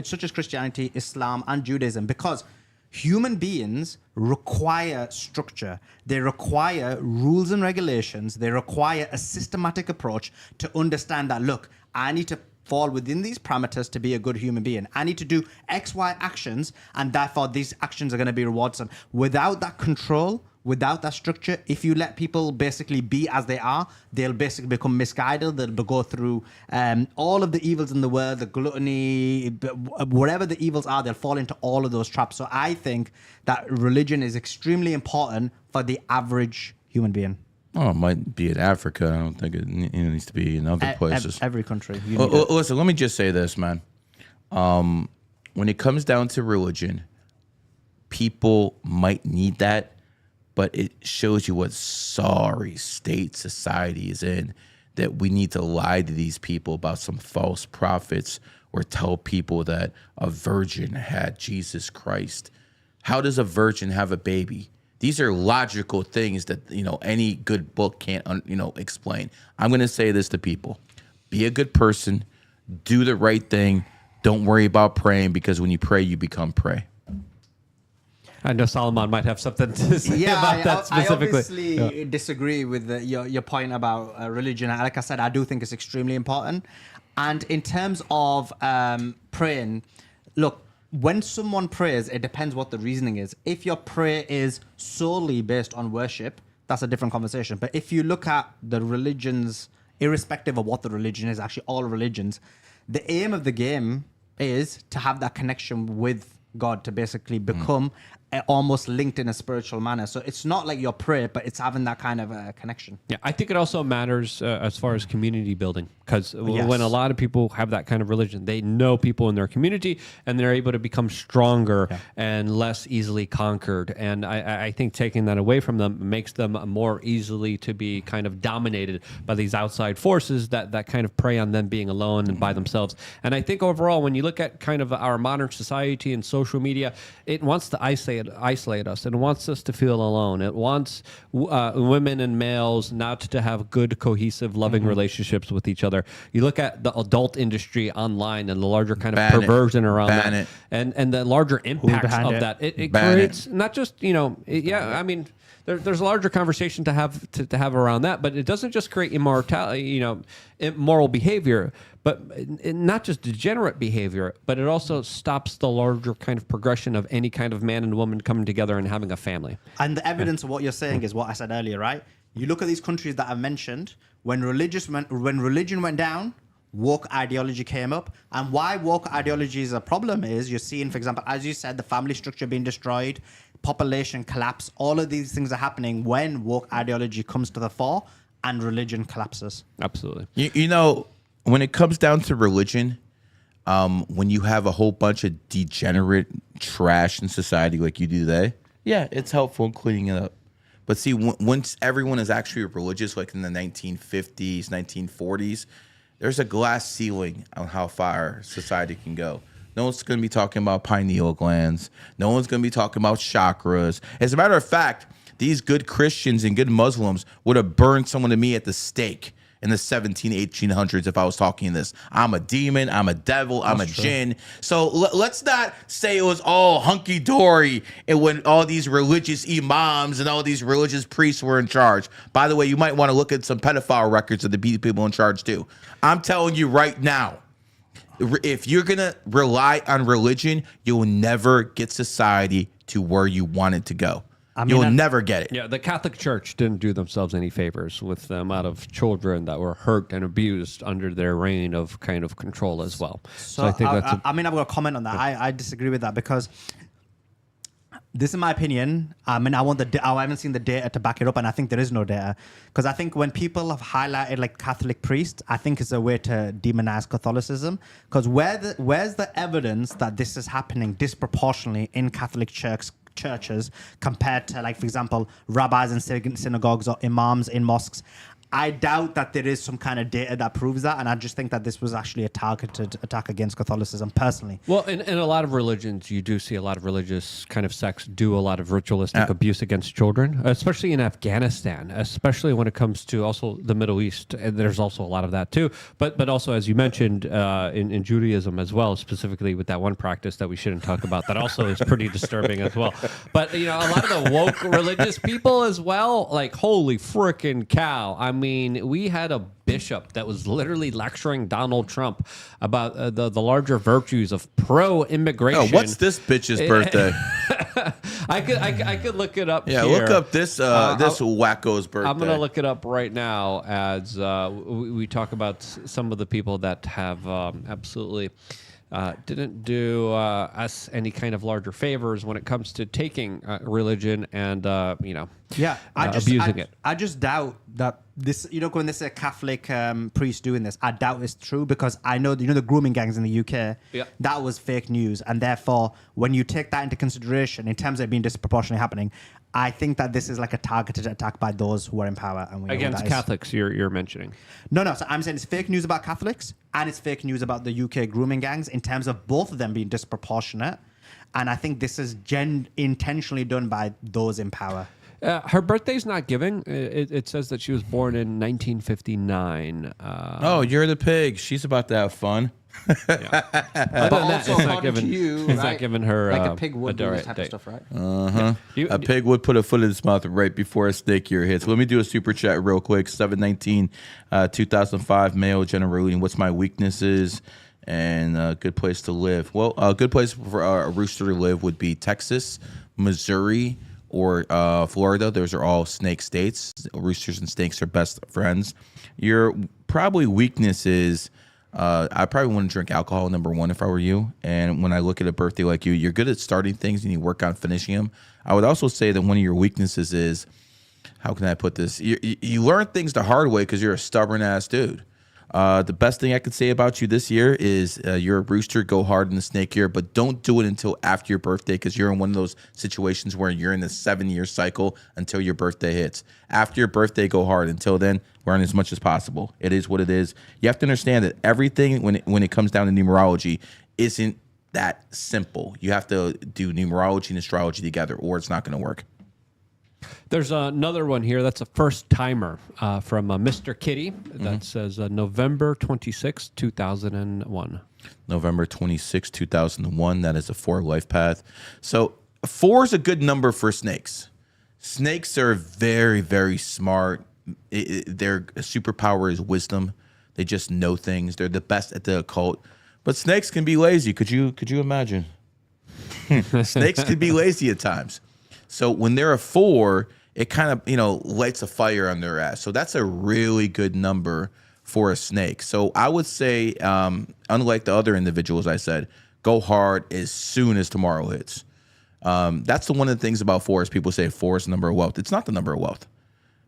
such as Christianity, Islam, and Judaism, because human beings require structure. They require rules and regulations. They require a systematic approach to understand that, look, I need to fall within these parameters to be a good human being. I need to do X, Y actions, and therefore these actions are going to be rewarded. Without that control, without that structure, if you let people basically be as they are, they'll basically become misguided. They'll go through all of the evils in the world, the gluttony, whatever the evils are, they'll fall into all of those traps. So I think that religion is extremely important for the average human being. Oh, it might be in Africa. I don't think it needs to be in other places. Every country. Listen, let me just say this, man. When it comes down to religion, people might need that, but it shows you what sorry state society is in, that we need to lie to these people about some false prophets or tell people that a virgin had Jesus Christ. How does a virgin have a baby? These are logical things that, any good book can't, explain. I'm going to say this to people. Be a good person. Do the right thing. Don't worry about praying, because when you pray, you become prey. I know Solomon might have something to say about that specifically. I obviously disagree with your point about religion. Like I said, I do think it's extremely important. And in terms of praying, look, when someone prays, it depends what the reasoning is. If your prayer is solely based on worship, that's a different conversation. But if you look at the religions, irrespective of what the religion is, actually all religions, the aim of the game is to have that connection with God, to basically become almost linked in a spiritual manner. So it's not like your prayer, but it's having that kind of a connection. Yeah, I think it also matters as far as community building, because when a lot of people have that kind of religion, they know people in their community, and they're able to become stronger and less easily conquered. And I think taking that away from them makes them more easily to be kind of dominated by these outside forces that kind of prey on them being alone and by themselves. And I think overall, when you look at kind of our modern society and social media, it wants to isolate us. It wants us to feel alone. It wants women and males not to have good, cohesive, loving relationships with each other. You look at the adult industry online and the larger kind of perversion around that, and the larger impacts of that. It creates not just, I mean, there's a larger conversation to have around that, but it doesn't just create immorality, immoral behavior, but not just degenerate behavior, but it also stops the larger kind of progression of any kind of man and woman coming together and having a family. And the evidence of what you're saying is what I said earlier, right? You look at these countries that I've mentioned, when religion went down, woke ideology came up. And why woke ideology is a problem is you're seeing, for example, as you said, the family structure being destroyed, population collapse. All of these things are happening when woke ideology comes to the fore and religion collapses. Absolutely. When it comes down to religion, when you have a whole bunch of degenerate trash in society like you do today, yeah, it's helpful in cleaning it up. But see, once everyone is actually religious, like in the 1950s, 1940s, there's a glass ceiling on how far society can go. No one's going to be talking about pineal glands. No one's going to be talking about chakras. As a matter of fact, these good Christians and good Muslims would have burned someone to me at the stake in the 1800s if I was talking this. I'm a demon, I'm a devil, I'm a jinn. So let's not say it was all hunky-dory and when all these religious imams and all these religious priests were in charge. By the way, you might want to look at some pedophile records of the people in charge too. I'm telling you right now, if you're going to rely on religion, you'll never get society to where you want it to go. You'll never get it. Yeah, the Catholic Church didn't do themselves any favors with the amount of children that were hurt and abused under their reign of kind of control as well. So I think I've got a comment on that. I disagree with that because This is my opinion. I mean, I haven't seen the data to back it up, and I think there is no data. Because I think when people have highlighted like Catholic priests, I think it's a way to demonize Catholicism. Because where's the evidence that this is happening disproportionately in Catholic churches compared to, like, for example, rabbis in synagogues or imams in mosques? I doubt that there is some kind of data that proves that, and I just think that this was actually a targeted attack against Catholicism, personally. Well, in a lot of religions, you do see a lot of religious kind of sects do a lot of ritualistic abuse against children, especially in Afghanistan, especially when it comes to also the Middle East. And there's also a lot of that too. But also, as you mentioned, in Judaism as well, specifically with that one practice that we shouldn't talk about, that also is pretty disturbing as well. But, you know, a lot of the woke religious people as well, like, holy frickin' cow. I mean, we had a bishop that was literally lecturing Donald Trump about the larger virtues of pro-immigration. Oh, what's this bitch's birthday? I could look it up. Yeah, here. look up this this wacko's birthday. I'm gonna look it up right now as we talk about some of the people that have absolutely. Didn't do us any kind of larger favors when it comes to taking religion and abusing it. I just doubt that this, when there's a Catholic priest doing this, I doubt it's true, because I know, the grooming gangs in the UK, that was fake news. And therefore, when you take that into consideration, in terms of it being disproportionately happening, I think that this is like a targeted attack by those who are in power. And we know against Catholics, you're mentioning. No. So I'm saying it's fake news about Catholics, and it's fake news about the UK grooming gangs, in terms of both of them being disproportionate. And I think this is intentionally done by those in power. Her birthday's not given. It says that she was born in 1959. Oh, you're the pig. She's about to have fun. Other than that, it's not given. It's not giving her like a pig would do this type date. of stuff, right? A pig would put a foot in his mouth right before a snake year hits. Let me do a super chat real quick. 719, 2005, male generally. What's my weaknesses and a good place to live? Well, a good place for a rooster to live would be Texas, Missouri, or Florida. Those are all snake states. Roosters and snakes are best friends. Your probably weakness is I probably wouldn't drink alcohol, number one, if I were you. And when I look at a birthday like you, you're good at starting things and you work on finishing them. I would also say that one of your weaknesses is, how can I put this? You learn things the hard way because you're a stubborn ass dude. The best thing I could say about you this year is you're a rooster, go hard in the snake year, but don't do it until after your birthday, because you're in one of those situations where you're in the 7-year cycle until your birthday hits. After your birthday, go hard. Until then, learn as much as possible. It is what it is. You have to understand that everything, when it comes down to numerology, isn't that simple. You have to do numerology and astrology together, or it's not going to work. There's another one here. That's a first timer from Mr. Kitty. That says November 26, 2001. November 26, 2001. That is a 4 life path. So 4 is a good number for snakes. Snakes are very, very smart. Their superpower is wisdom. They just know things. They're the best at the occult. But snakes can be lazy. Could you imagine? Snakes can be lazy at times. So when they're a 4, it kind of, lights a fire on their ass. So that's a really good number for a snake. So I would say, unlike the other individuals I said, go hard as soon as tomorrow hits. That's one of the things about 4 is people say 4 is the number of wealth. It's not the number of wealth.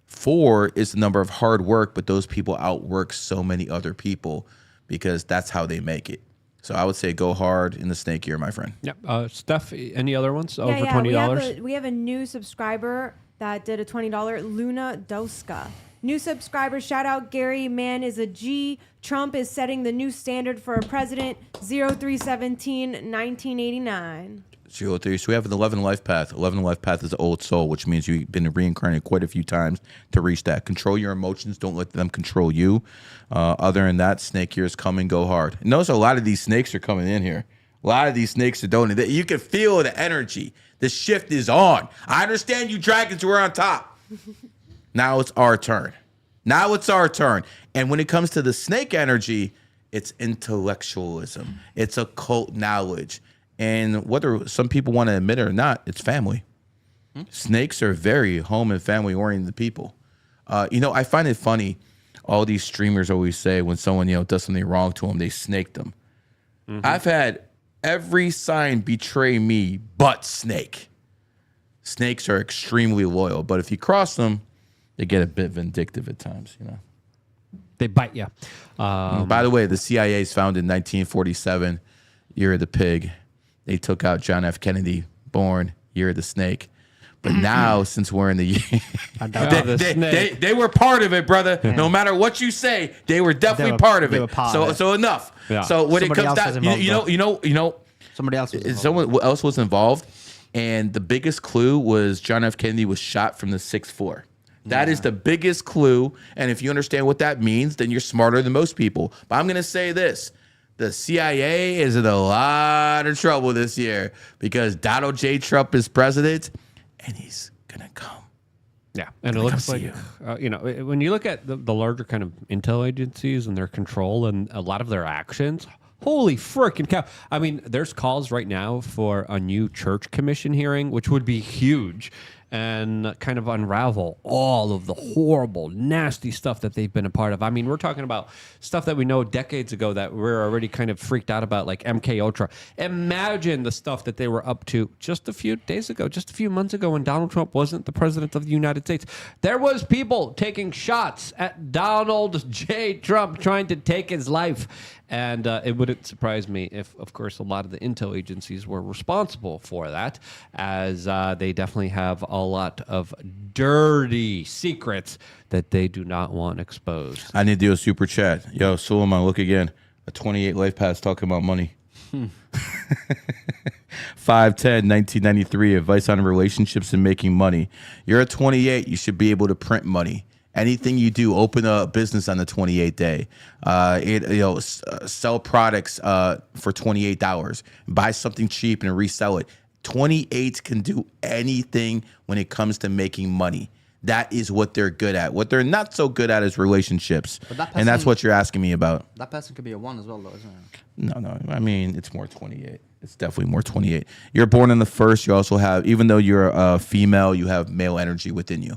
4 is the number of hard work, but those people outwork so many other people because that's how they make it. So I would say go hard in the snake year, my friend. Yep. Steph, any other ones over $20? We have a new subscriber that did a $20. Luna Doska. New subscriber, shout out Gary. Man is a G. Trump is setting the new standard for a president. 0317 1989. 03. So we have an 11 life path. 11 life path is an old soul, which means you've been reincarnated quite a few times to reach that. Control your emotions. Don't let them control you. Other than that, snake years come and go hard. And notice a lot of these snakes are coming in here. A lot of these snakes are doing it. You can feel the energy. The shift is on. I understand you dragons were on top. Now it's our turn. And when it comes to the snake energy, it's intellectualism. It's occult knowledge. And whether some people want to admit it or not, it's family. Snakes are very home and family oriented people. I find it funny. All these streamers always say when someone, does something wrong to them, they snaked them. I've had every sign betray me but snake. Snakes are extremely loyal, but if you cross them, they get a bit vindictive at times, you know. They bite you. By the way, the CIA is founded in 1947, year of the pig. They took out John F. Kennedy, born year of the snake. But now, since we're in the they were part of it, brother. Yeah. No matter what you say, they were definitely part of it. So enough. Yeah. So when somebody it comes down, you know, somebody else. Someone else was involved, and the biggest clue was John F. Kennedy was shot from the 6th floor. That is the biggest clue, and if you understand what that means, then you're smarter than most people. But I'm gonna say this. The CIA is in a lot of trouble this year because Donald J. Trump is president, and he's going to come. Yeah, and it looks like, when you look at the larger kind of intel agencies and their control and a lot of their actions, holy freaking cow. I mean, there's calls right now for a new church commission hearing, which would be huge, and kind of unravel all of the horrible, nasty stuff that they've been a part of. I mean, we're talking about stuff that we know decades ago that we're already kind of freaked out about, like MK Ultra. Imagine the stuff that they were up to just a few days ago, just a few months ago, when Donald Trump wasn't the president of the United States. There was people taking shots at Donald J. Trump trying to take his life. And it wouldn't surprise me if, of course, a lot of the intel agencies were responsible for that, as they definitely have a lot of dirty secrets that they do not want exposed. I need to do a super chat. Yo, Suleiman, look again. A 28 Lifepath talking about money. 5'10", 1993, advice on relationships and making money. You're a 28, you should be able to print money. Anything you do, open a business on the 28th day. Sell products for $28. Buy something cheap and resell it. 28s can do anything when it comes to making money. That is what they're good at. What they're not so good at is relationships. And that's what you're asking me about. That person could be a 1 as well, though, isn't it? No. I mean, it's more 28. It's definitely more 28. You're born in the 1st. You also have, even though you're a female, you have male energy within you.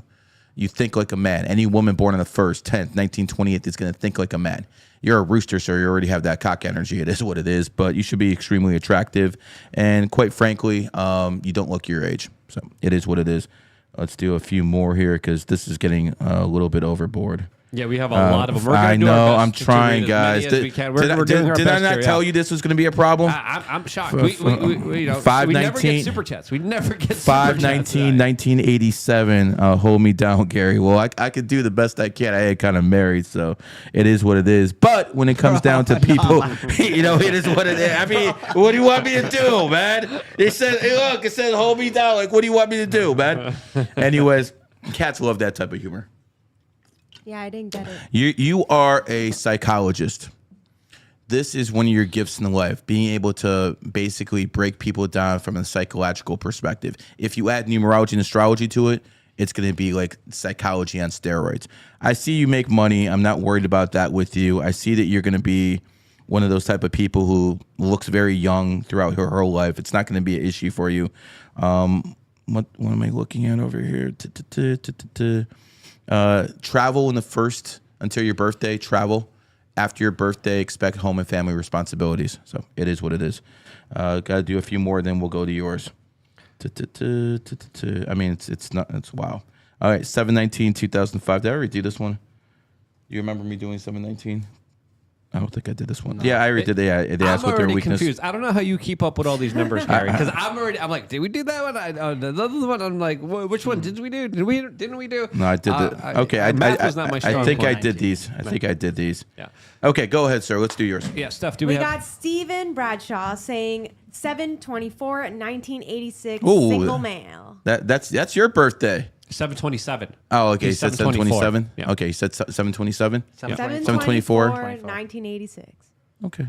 You think like a man. Any woman born on the 1st, 10th, 19th, 28th is going to think like a man. You're a rooster, so you already have that cock energy. It is what it is, but you should be extremely attractive. And quite frankly, you don't look your age. So it is what it is. Let's do a few more here because this is getting a little bit overboard. Yeah, we have a lot of them. I know. I'm trying, guys. Did I not tell you this was going to be a problem? I'm shocked. We never get super chats. We never get super chats. 5/19, 1987. Hold me down, Gary. Well, I could do the best I can. I ain't kind of married, so it is what it is. But when it comes down to people, it is what it is. I mean, what do you want me to do, man? It says, hey, look, it says hold me down. Like, what do you want me to do, man? Anyways, cats love that type of humor. Yeah, I didn't get it. You are a psychologist. This is one of your gifts in life, being able to basically break people down from a psychological perspective. If you add numerology and astrology to it, it's going to be like psychology on steroids. I see you make money. I'm not worried about that with you. I see that you're going to be one of those type of people who looks very young throughout her whole life. It's not going to be an issue for you. What am I looking at over here? Travel in the 1st until your birthday. Travel after your birthday. Expect home and family responsibilities. So it is what it is. Got to do a few more, then we'll go to yours. I mean, it's not. It's wow. All right, 7/19/2005. Did I already do this one? You remember me doing 7/19? I don't think I did this one. No. Yeah, I already did. They asked what their weakness. Confused. I don't know how you keep up with all these numbers, Gary. Because I'm like, did we do that one? The other one. I'm like, which one did we do? Didn't we do? No, I did. Okay, math was not my strong I think point. I did these. I think I did these. Yeah. Okay, go ahead, sir. Let's do yours. Yeah, Steph. We got Stephen Bradshaw saying 7/24/1986. Single male. That's your birthday. 7/27. Oh, okay. He said 7/27. Yeah. Okay, he said 7/27. 7/24/1986. Okay.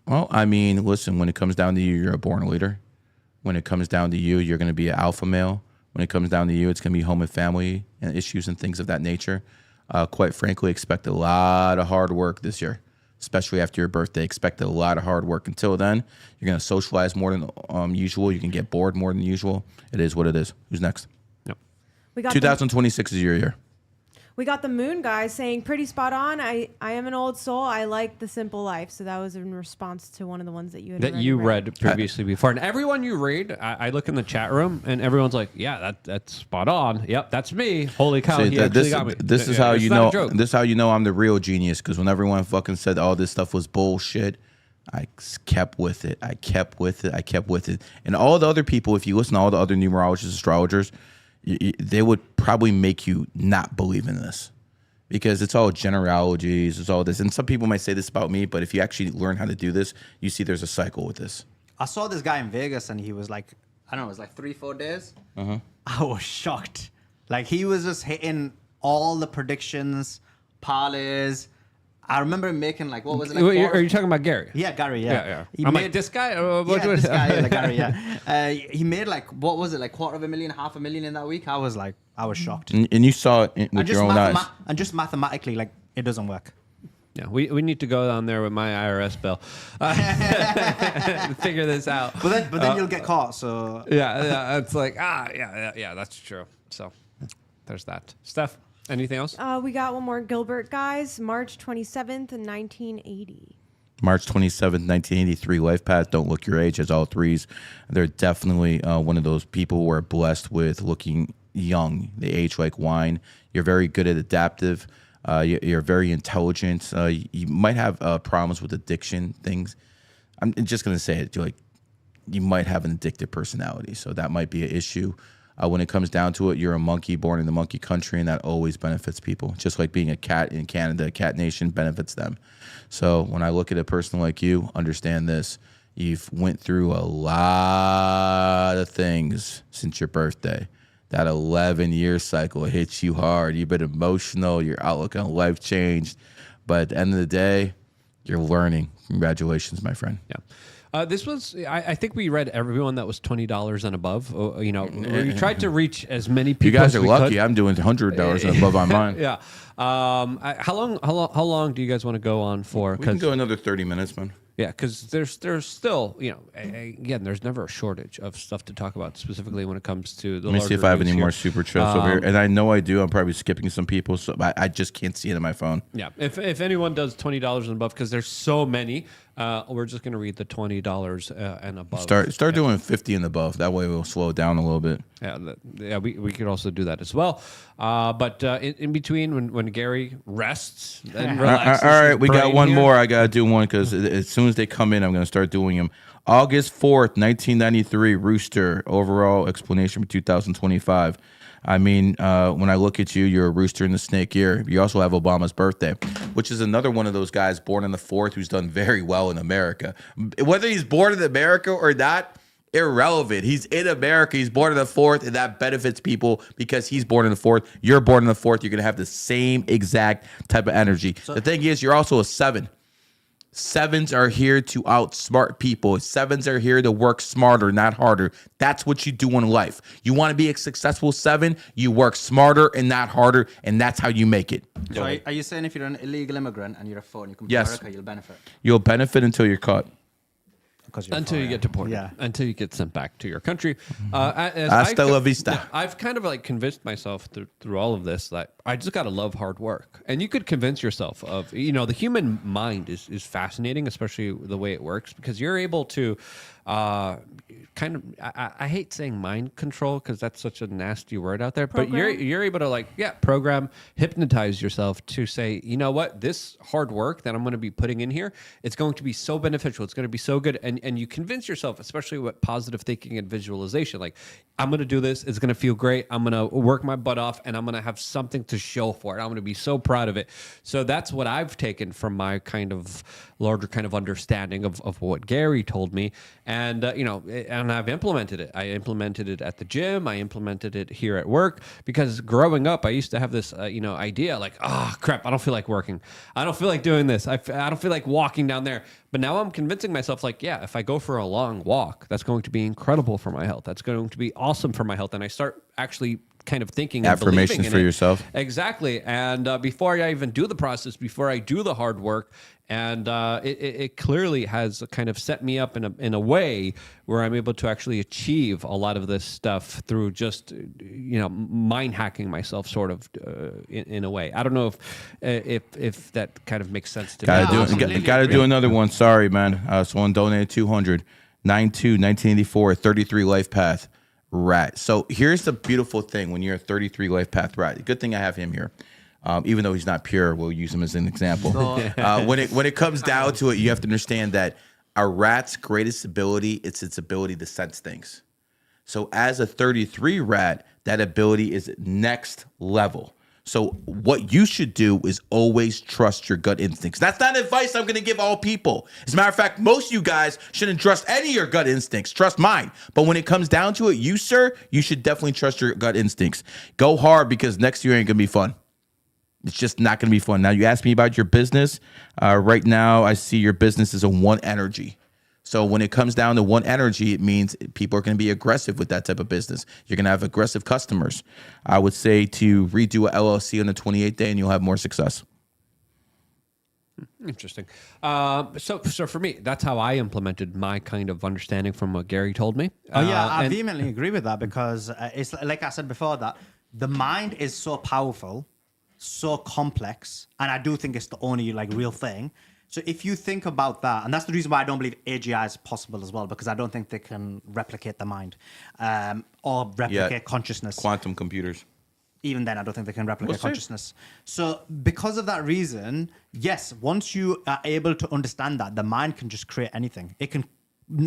Well, I mean, listen. When it comes down to you, you're a born leader. When it comes down to you, you're going to be an alpha male. When it comes down to you, it's going to be home and family and issues and things of that nature. Quite frankly, expect a lot of hard work this year, especially after your birthday. Expect a lot of hard work. Until then, you're going to socialize more than usual. You can get bored more than usual. It is what it is. Who's next? Yep. We got 2026 is your year. We got the Moon guy saying, pretty spot on. I am an old soul. I like the simple life. So that was in response to one of the ones that you had read previously before. And everyone you read, I look in the chat room and everyone's like, yeah, that's spot on. Yep, that's me. Holy cow, he actually got me. This is how you know. This is how you know I'm the real genius. Because when everyone fucking said all this stuff was bullshit, I kept with it. I kept with it. And all the other people, if you listen to all the other numerologists, astrologers, they would probably make you not believe in this because it's all generalities, it's all this. And some people might say this about me, but if you actually learn how to do this, you see there's a cycle with this. I saw this guy in Vegas and he was like, I don't know, it was like 3-4 days. I was shocked. Like he was just hitting all the predictions, parlays. I remember him making like, what was it? Like are you talking about Gary? Yeah, Gary, yeah. I'm like, this guy? This guy, like Gary, yeah. He made like, what was it? Like $250,000, $500,000 in that week. I was shocked. And you saw it with your own eyes. And just mathematically, like, it doesn't work. Yeah, we need to go down there with my IRS bill. Figure this out. But then you'll get caught, so. Yeah, it's like, yeah, that's true. So there's that. Steph? Anything else? We got one more Gilbert, guys. March 27th, 1980. March 27th, 1983. Lifepath, don't look your age, as all threes. They're definitely one of those people who are blessed with looking young. They age like wine. You're very good at adaptive. You're very intelligent. You might have problems with addiction things. I'm just going to say it. You might have an addictive personality, so that might be an issue. When it comes down to it, you're a monkey born in the monkey country, and that always benefits people. Just like being a cat in Canada, Cat Nation benefits them. So when I look at a person like you, understand this. You've went through a lot of things since your birthday. That 11-year cycle hits you hard. You've been emotional. Your outlook on life changed. But at the end of the day, you're learning. Congratulations, my friend. Yeah. This was, I think we read everyone that was $20 and above. We tried to reach as many people. You guys as are we lucky. could. I'm doing $100 and above on mine. Yeah. How long do you guys want to go on for? We can go another 30 minutes, man. Yeah, because there's still, again, there's never a shortage of stuff to talk about, specifically when it comes to the. Let me see if I have any more super chats over here. And I know I do. I'm probably skipping some people, so I just can't see it on my phone. Yeah, if anyone does $20 and above, because there's so many, we're just going to read the $20 and above. Start doing 50 and above. That way we'll slow it down a little bit. Yeah, we could also do that as well. But in between, when Gary rests and relaxes. All right, we got one more. I got to do one because as soon as they come in, I'm going to start doing them. August 4th, 1993, Rooster, overall explanation for 2025. I mean, when I look at you, you're a rooster in the snake year. You also have Obama's birthday, which is another one of those guys born on the 4th who's done very well in America. Whether he's born in America or not, irrelevant. He's in America. He's born on the 4th, and that benefits people because he's born on the 4th. You're born on the 4th. You're going to have the same exact type of energy. So, the thing is, you're also a 7. 7s are here to outsmart people. 7s are here to work smarter, not harder. That's what you do in life. You want to be a successful 7, you work smarter and not harder, and that's how you make it. So are you saying if you're an illegal immigrant and you're a 4 and you come to America, you'll benefit? You'll benefit until you're caught. Until you get deported. Yeah. Until you get sent back to your country. Hasta la vista. I've kind of convinced myself through all of this that I just got to love hard work. And you could convince yourself of, the human mind is fascinating, especially the way it works, because you're able to I hate saying mind control because that's such a nasty word out there, but you're able to program, hypnotize yourself to say, you know what, this hard work that I'm going to be putting in here, it's going to be so beneficial. It's going to be so good. And you convince yourself, especially with positive thinking and visualization, like I'm going to do this. It's going to feel great. I'm going to work my butt off and I'm going to have something to show for it. I'm going to be so proud of it. So that's what I've taken from my kind of larger kind of understanding of what Gary told me. And, and I've implemented it. I implemented it at the gym. I implemented it here at work because growing up, I used to have this, idea like, oh, crap, I don't feel like working. I don't feel like doing this. I don't feel like walking down there. But now I'm convincing myself like, yeah, if I go for a long walk, that's going to be incredible for my health. That's going to be awesome for my health. And I start actually kind of thinking and Affirmations believing in for it. yourself. Exactly. And before I even do the process, before I do the hard work, and it clearly has kind of set me up in a way where I'm able to actually achieve a lot of this stuff through just mind hacking myself, sort of in a way. I don't know if that kind of makes sense to me. Gotta do another one. Sorry, man. Someone donated 200. 1984, 33 Lifepath rat. So here's the beautiful thing when you're a 33 Lifepath rat. Good thing I have him here. Even though he's not pure, we'll use him as an example. When it comes down to it, you have to understand that a rat's greatest ability, it's its ability to sense things. So as a 33 rat, that ability is next level. So what you should do is always trust your gut instincts. That's not advice I'm going to give all people. As a matter of fact, most of you guys shouldn't trust any of your gut instincts. Trust mine. But when it comes down to it, you, sir, you should definitely trust your gut instincts. Go hard, because next year ain't going to be fun. It's just not going to be fun. Now, you asked me about your business. Right now, I see your business is a 1 energy. So when it comes down to 1 energy, it means people are going to be aggressive with that type of business. You're going to have aggressive customers. I would say to redo a LLC on the 28th day, and you'll have more success. Interesting. So for me, that's how I implemented my kind of understanding from what Gary told me. I vehemently agree with that, because it's like I said before, that the mind is so powerful, so complex, and I do think it's the only real thing. So if you think about that, and that's the reason why I don't believe AGI is possible as well, because I don't think they can replicate the mind or replicate consciousness. Quantum computers. Even then, I don't think they can replicate consciousness. So because of that reason, yes, once you are able to understand that, the mind can just create anything. It can.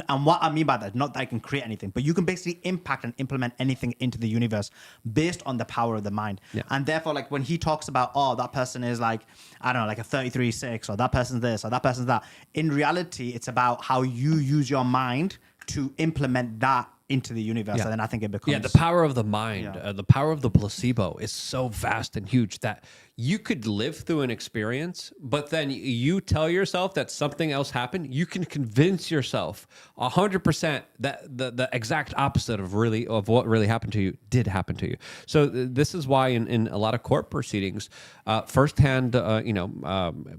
And what I mean by that, not that I can create anything, but you can basically impact and implement anything into the universe based on the power of the mind. Yeah. And therefore, when he talks about, that person is a 33-6, or that person's this, or that person's that. In reality, it's about how you use your mind to implement that into the universe. And then I think it becomes... Yeah, the power of the mind, the power of the placebo is so vast and huge that you could live through an experience, but then you tell yourself that something else happened. You can convince yourself 100% that the exact opposite of what really happened to you did happen to you. So this is why in a lot of court proceedings, firsthand,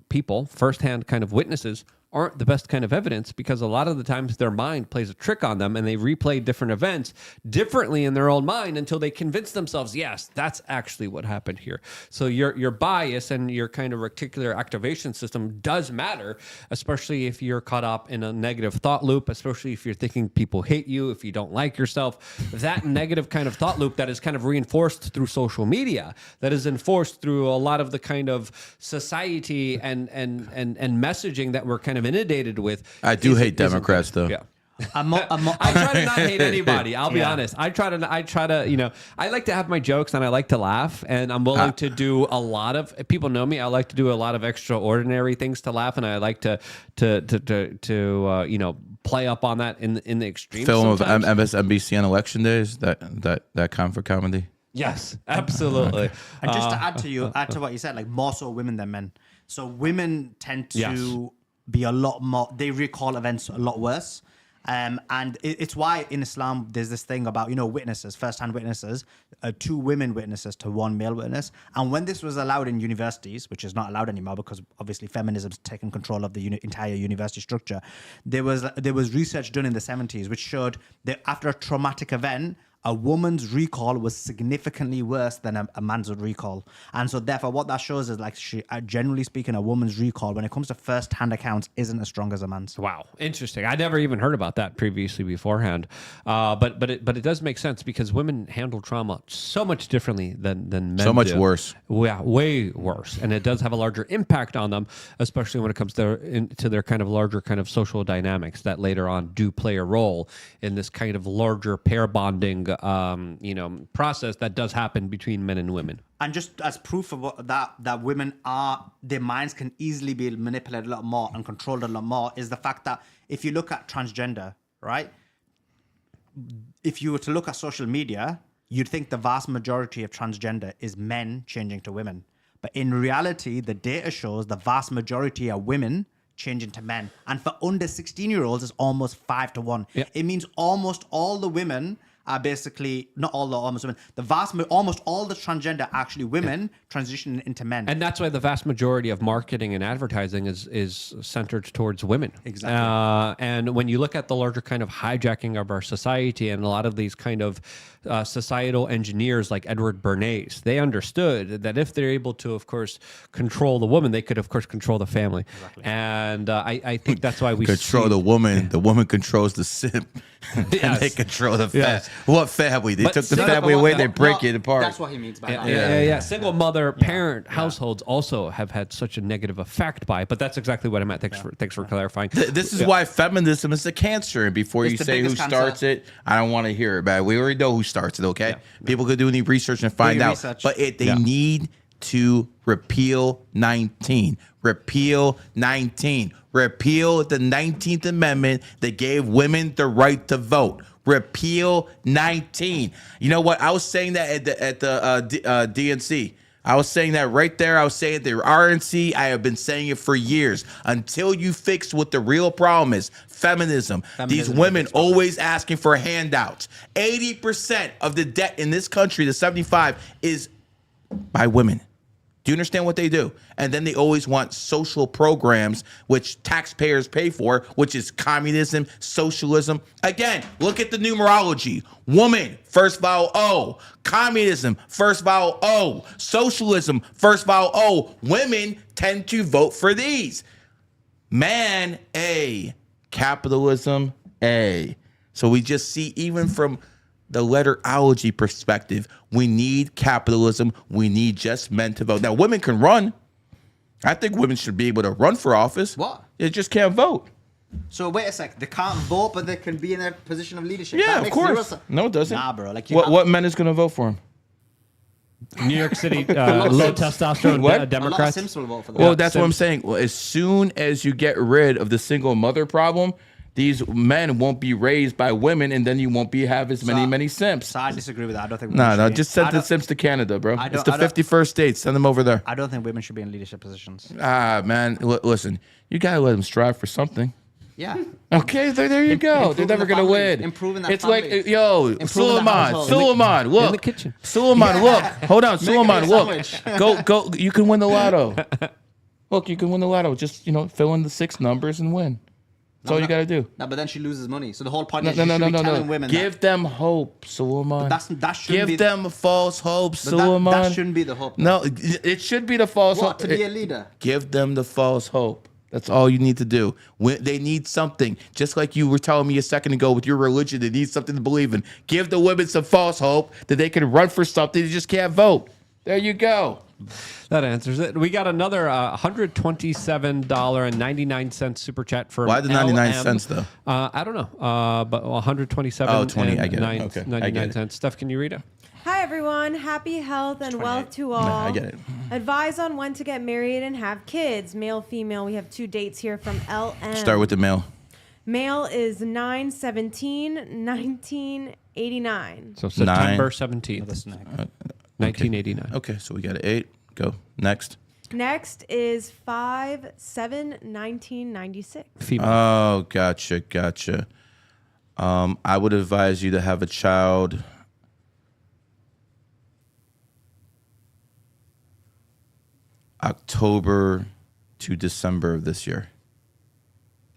people, firsthand kind of witnesses aren't the best kind of evidence, because a lot of the times their mind plays a trick on them and they replay different events differently in their own mind until they convince themselves, yes, that's actually what happened here. So your bias and your kind of reticular activation system does matter, especially if you're caught up in a negative thought loop, especially if you're thinking people hate you, if you don't like yourself. That negative kind of thought loop that is kind of reinforced through social media, that is enforced through a lot of the kind of society and messaging that we're kind of inundated with. I do hate Democrats, though. Yeah. I try to not hate anybody. I'll be honest. I try to, I like to have my jokes and I like to laugh, and I'm willing to do a lot of, people know me, I like to do a lot of extraordinary things to laugh, and I like to play up on that in the extreme. Film sometimes. of MSNBC on election days, that comfort comedy. Yes, absolutely. And just to add to what you said, more so women than men. So women tend to be a lot more, they recall events a lot worse. And it's why in Islam there's this thing about, witnesses, first-hand witnesses, 2 women witnesses to 1 male witness. And when this was allowed in universities, which is not allowed anymore because obviously feminism's taken control of the entire university structure, there was research done in the 70s which showed that after a traumatic event, a woman's recall was significantly worse than a man's recall. And so therefore what that shows is generally speaking, a woman's recall when it comes to first-hand accounts isn't as strong as a man's. Wow. Interesting. I never even heard about that previously beforehand. But it does make sense, because women handle trauma so much differently than men So much do. worse. Yeah, way worse. And it does have a larger impact on them, especially when it comes to their kind of larger kind of social dynamics that later on do play a role in this kind of larger pair bonding process that does happen between men and women. And just as proof of that women their minds can easily be manipulated a lot more and controlled a lot more is the fact that if you look at transgender, right? If you were to look at social media, you'd think the vast majority of transgender is men changing to women. But in reality, the data shows the vast majority are women changing to men. And for under 16-year-olds, it's almost 5 to 1. Yep. It means almost all the women are basically not all the almost women. Almost all the transgender are actually women transitioning into men. And that's why the vast majority of marketing and advertising is centered towards women. Exactly. And when you look at the larger kind of hijacking of our society and a lot of these kind of societal engineers like Edward Bernays, they understood that if they're able to, of course, control the woman, they could, of course, control the family. Exactly. And I think that's why we control the woman. The woman controls the simp. And they control the family. Yes. What family? They But took the see- family away. They No, break it apart. That's what he means by that. Yeah. Single mother parent households also have had such a negative effect by it. But that's exactly what I meant. Thanks for clarifying. This is why feminism is a cancer. And before It's you the say who biggest cancer. starts it, I don't want to hear it, man. We already know who starts it, okay? People could do any research and find your out. research. But they need to repeal 19. Repeal 19. Repeal the 19th Amendment that gave women the right to vote. Repeal 19. You know what? I was saying that at the DNC. I was saying that right there. I was saying the RNC. I have been saying it for years. Until you fix what the real problem is, feminism. These women always asking for handouts. 80% of the debt in this country, the 75, is by women. Do you understand what they do? And then they always want social programs, which taxpayers pay for, which is communism, socialism. Again, look at the numerology. Woman, first vowel O. Communism, first vowel O. Socialism, first vowel O. Women tend to vote for these. Man, A. Capitalism, A. So we just see, even from the letterology perspective, we need capitalism. We need just men to vote. Now, women can run. I think women should be able to run for office. What? They just can't vote. So wait a sec. They can't vote, but they can be in a position of leadership. Yeah, That of makes zero course. sense. No, it doesn't. Nah, bro. Like What men is going to vote for him? New York City low testosterone What? A lot of Democrats. Sims will vote for that. Well, that's what I'm saying. Well, as soon as you get rid of the single mother problem, these men won't be raised by women, and then you won't have as many simps. So I disagree with that. I don't think. No, women no, should be- just send I the don't- simps to Canada, bro. I It's don't- the I don't- 51st state. Send them over there. I don't think women should be in leadership positions. Ah, man, listen, you gotta let them strive for something. Yeah. Okay, there you go. Improving They're never the gonna family. win. Improving that It's family. like, yo, Improving the Suleiman, household. look, in the kitchen. Suleiman, look. Hold on, Suleiman, a look. sandwich. Go. You can win the lotto. Look, you can win the lotto. Just fill in the 6 numbers and win. That's all you gotta do. No, but then she loses money. So the whole point No, is you should be no. telling women Give them hope, Suleiman. that shouldn't be Give them false hope, but Suleiman. that shouldn't be the hope. No, it should be the false What, hope. to be a leader? Give them the false hope. That's all you need to do. They need something. Just like you were telling me a second ago with your religion, they need something to believe in. Give the women some false hope that they can run for something. They just can't vote. There you go. That answers it. We got another $127.99 super chat for Why the 99 LM. cents, though? I don't know. But 127. Oh, 20, I get it. Okay, I 99 get it. cents. Steph, can you read it? Hi, everyone. Happy health and wealth to all. Nah, I get it. Advise on when to get married and have kids. Male, female. We have 2 dates here from LM. Start with the male. Male is 9/17/1989. So September 9. 17th, This neck. 1989. Okay, so we got an 8. Go. Next. Next is 5/7/1996. Female. Oh, gotcha. I would advise you to have a child October to December of this year.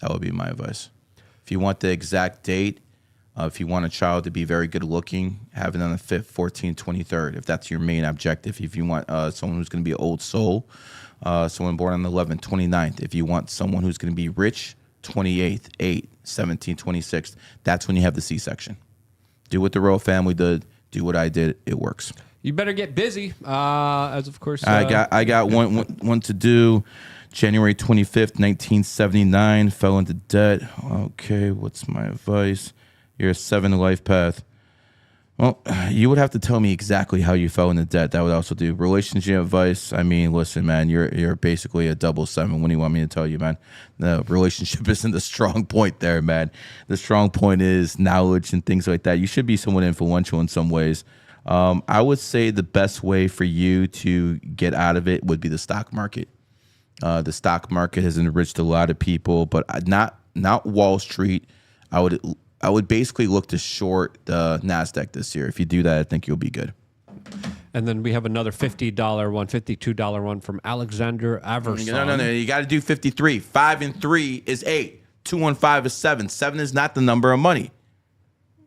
That would be my advice. If you want the exact date, if you want a child to be very good looking, have it on the 5th, 14th, 23rd, if that's your main objective. If you want someone who's going to be an old soul, someone born on the 11th, 29th. If you want someone who's going to be rich, 28th, 8th, 17th, 26th. That's when you have the C-section. Do what the royal family did. Do what I did. It works. You better get busy, as of course. I got one to do. January 25th, 1979, fell into debt. Okay, what's my advice? You're a 7 Lifepath. Well, you would have to tell me exactly how you fell into debt. That would also do. Relationship advice. I mean, listen, man, you're basically a double 7. What do you want me to tell you, man? The relationship isn't the strong point there, man. The strong point is knowledge and things like that. You should be somewhat influential in some ways. I would say the best way for you to get out of it would be the stock market. The stock market has enriched a lot of people, but not Wall Street. I would I would basically look to short the NASDAQ this year. If you do that, I think you'll be good. And then we have another $50 one, $52 one from Alexander Averson. No. You got to do 53. 5 and 3 is 8. 2 and 5 is 7. 7 is not the number of money.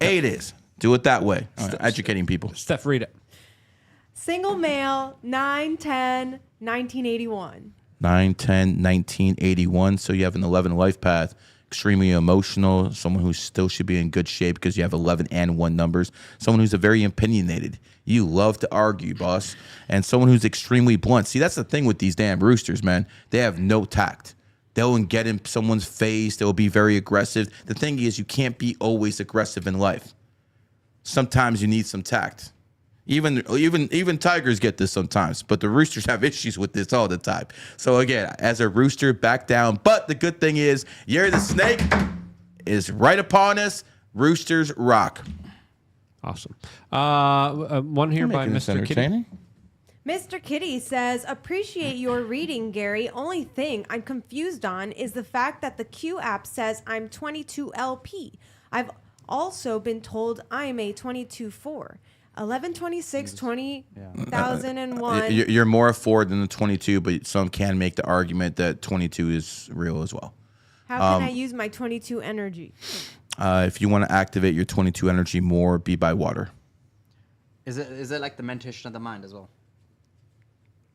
8 is. Do it that way. Educating people. Steph, read it. Single male, 9/10/1981. 9/10/1981. So you have an 11 life path. Extremely emotional. Someone who still should be in good shape because you have 11 and 1 numbers. Someone who's a very opinionated. You love to argue, boss. And someone who's extremely blunt. See, that's the thing with these damn roosters, man. They have no tact. They'll get in someone's face. They'll be very aggressive. The thing is, you can't be always aggressive in life. Sometimes you need some tact. Even tigers get this sometimes, but the roosters have issues with this all the time. So again, as a rooster, back down. But the good thing is, Year the Snake is right upon us. Roosters rock. Awesome. One here by Mr. Kitty. Mr. Kitty says, appreciate your reading, Gary. Only thing I'm confused on is the fact that the Q app says I'm 22LP. I've also been told I'm a 22-4. 11/26/2001. You're more a 4 than the 22, but some can make the argument that 22 is real as well. How can I use my 22 energy? If you want to activate your 22 energy more, be by water. Is it like the mentation of the mind as well?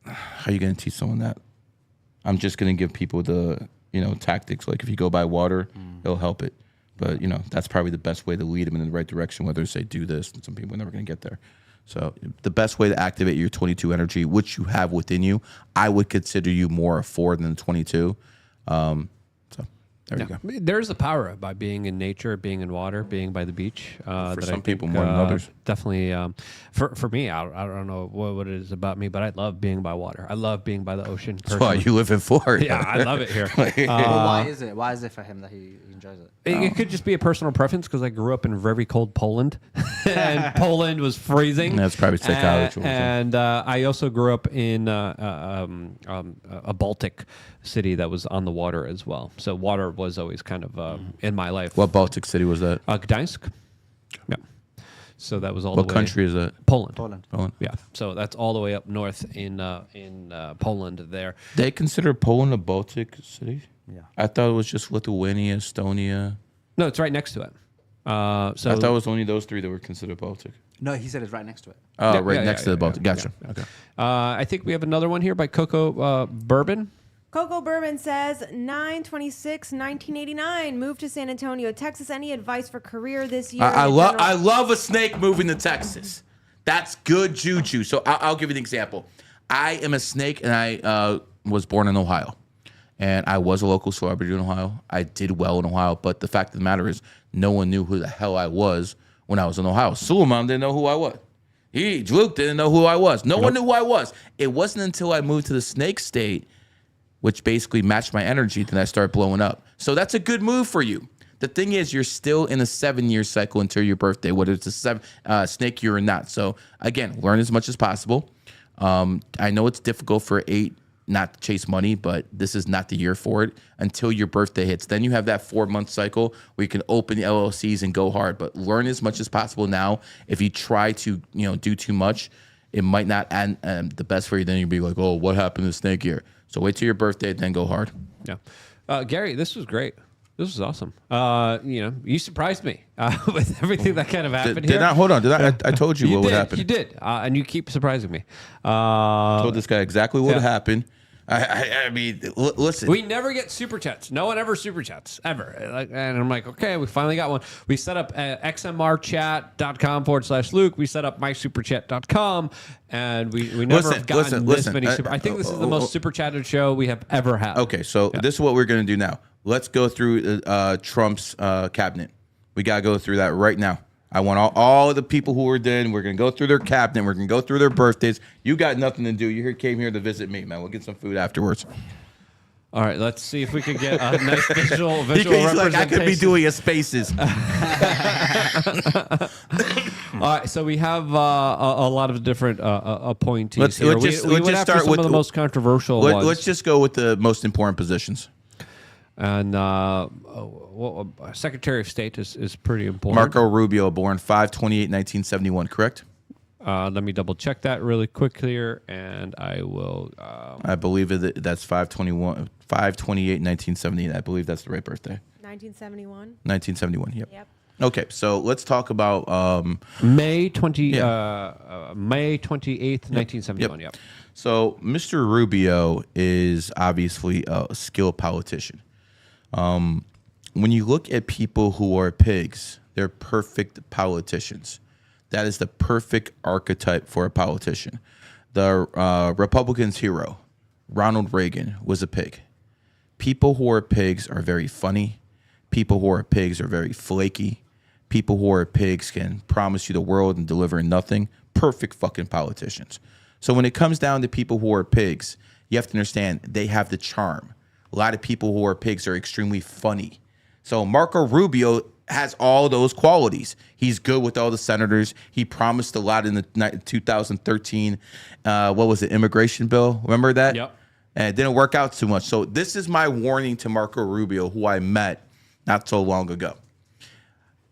How are you going to teach someone that? I'm just going to give people the tactics. Like if you go by water, it'll help it. But, that's probably the best way to lead them in the right direction, whether say do this, and some people are never going to get there. So the best way to activate your 22 energy, which you have within you, I would consider you more a 4 than a 22. There you go. There's a power by being in nature, being in water, being by the beach. For some people more than others. Definitely. For me, I don't know what it is about me, but I love being by water. I love being by the ocean. That's why you live in Florida. Yeah, I love it here. Why is it? Why is it for him that he enjoys it? It could just be a personal preference because I grew up in very cold Poland, and Poland was freezing. That's probably psychology. And I also grew up in a Baltic city that was on the water as well. So water was always kind of in my life. What Baltic city was that? Gdańsk. Yeah. So that was all What the way. country is that? Poland. Poland. Yeah. So that's all the way up north in Poland there. They consider Poland a Baltic city? Yeah. I thought it was just Lithuania, Estonia. No, it's right next to it. So I thought it was only those 3 that were considered Baltic. No, he said it's right next to it. Oh, Yeah, right yeah, next yeah, to the yeah, Baltic. yeah. Gotcha. Okay. I think we have another one here by Coco Bourbon. Coco Bourbon says 9/26/1989. Moved to San Antonio, Texas. Any advice for career this year? I love a snake moving to Texas. That's good juju. So I'll give you an example. I am a snake, and I was born in Ohio. And I was a local celebrity in Ohio. I did well in Ohio. But the fact of the matter is, no one knew who the hell I was when I was in Ohio. Suleiman didn't know who I was. Luke didn't know who I was. No one knew who I was. It wasn't until I moved to the snake state, which basically matched my energy, then I start blowing up. So that's a good move for you. The thing is, you're still in a 7-year cycle until your birthday, whether it's a snake year or not. So again, learn as much as possible. I know it's difficult for 8 not to chase money, but this is not the year for it until your birthday hits. Then you have that 4-month cycle where you can open the LLCs and go hard, but learn as much as possible now. If you try to, do too much, it might not end the best for you. Then you'll be like, oh, what happened to snake year? So wait till your birthday, then go hard. Yeah. Gary, this was great. This was awesome. You surprised me with everything that kind of happened here. Hold on. I told you what would happen. You did. And you keep surprising me. Told this guy exactly what would happen. I mean, listen. We never get super chats. No one ever super chats, ever. And I'm like, okay, we finally got one. We set up xmrchat.com/Luke. We set up mysuperchat.com. And we never have gotten this many super. I think this is the most super chatted show we have ever had. Okay, so this is what we're going to do now. Let's go through Trump's cabinet. We got to go through that right now. I want all of the people who were in. We're going to go through their cabinet. We're going to go through their birthdays. You got nothing to do. Came here to visit me, man. We'll get some food afterwards. All right, let's see if we can get a nice visual representation. Like, I could be doing a Spaces. All right, so we have a lot of different appointees here. We went after some of the most controversial ones. Let's just go with the most important positions. And Secretary of State is pretty important. Marco Rubio, born 5/28/1971, correct? Let me double check that really quick here, and I will. I believe that's 5/28/1970. I believe that's the right birthday. 1971. 1971. Yep. Yep. Okay, so let's talk about May 28th, 1971. Yep. So Mr. Rubio is obviously a skilled politician. When you look at people who are pigs, they're perfect politicians. That is the perfect archetype for a politician. The Republicans' hero, Ronald Reagan, was a pig. People who are pigs are very funny. People who are pigs are very flaky. People who are pigs can promise you the world and deliver nothing. Perfect fucking politicians. So when it comes down to people who are pigs, you have to understand they have the charm. A lot of people who are pigs are extremely funny. So Marco Rubio has all those qualities. He's good with all the senators. He promised a lot in the 2013, what was it, immigration bill? Remember that? Yep. And it didn't work out too much. So this is my warning to Marco Rubio, who I met not so long ago.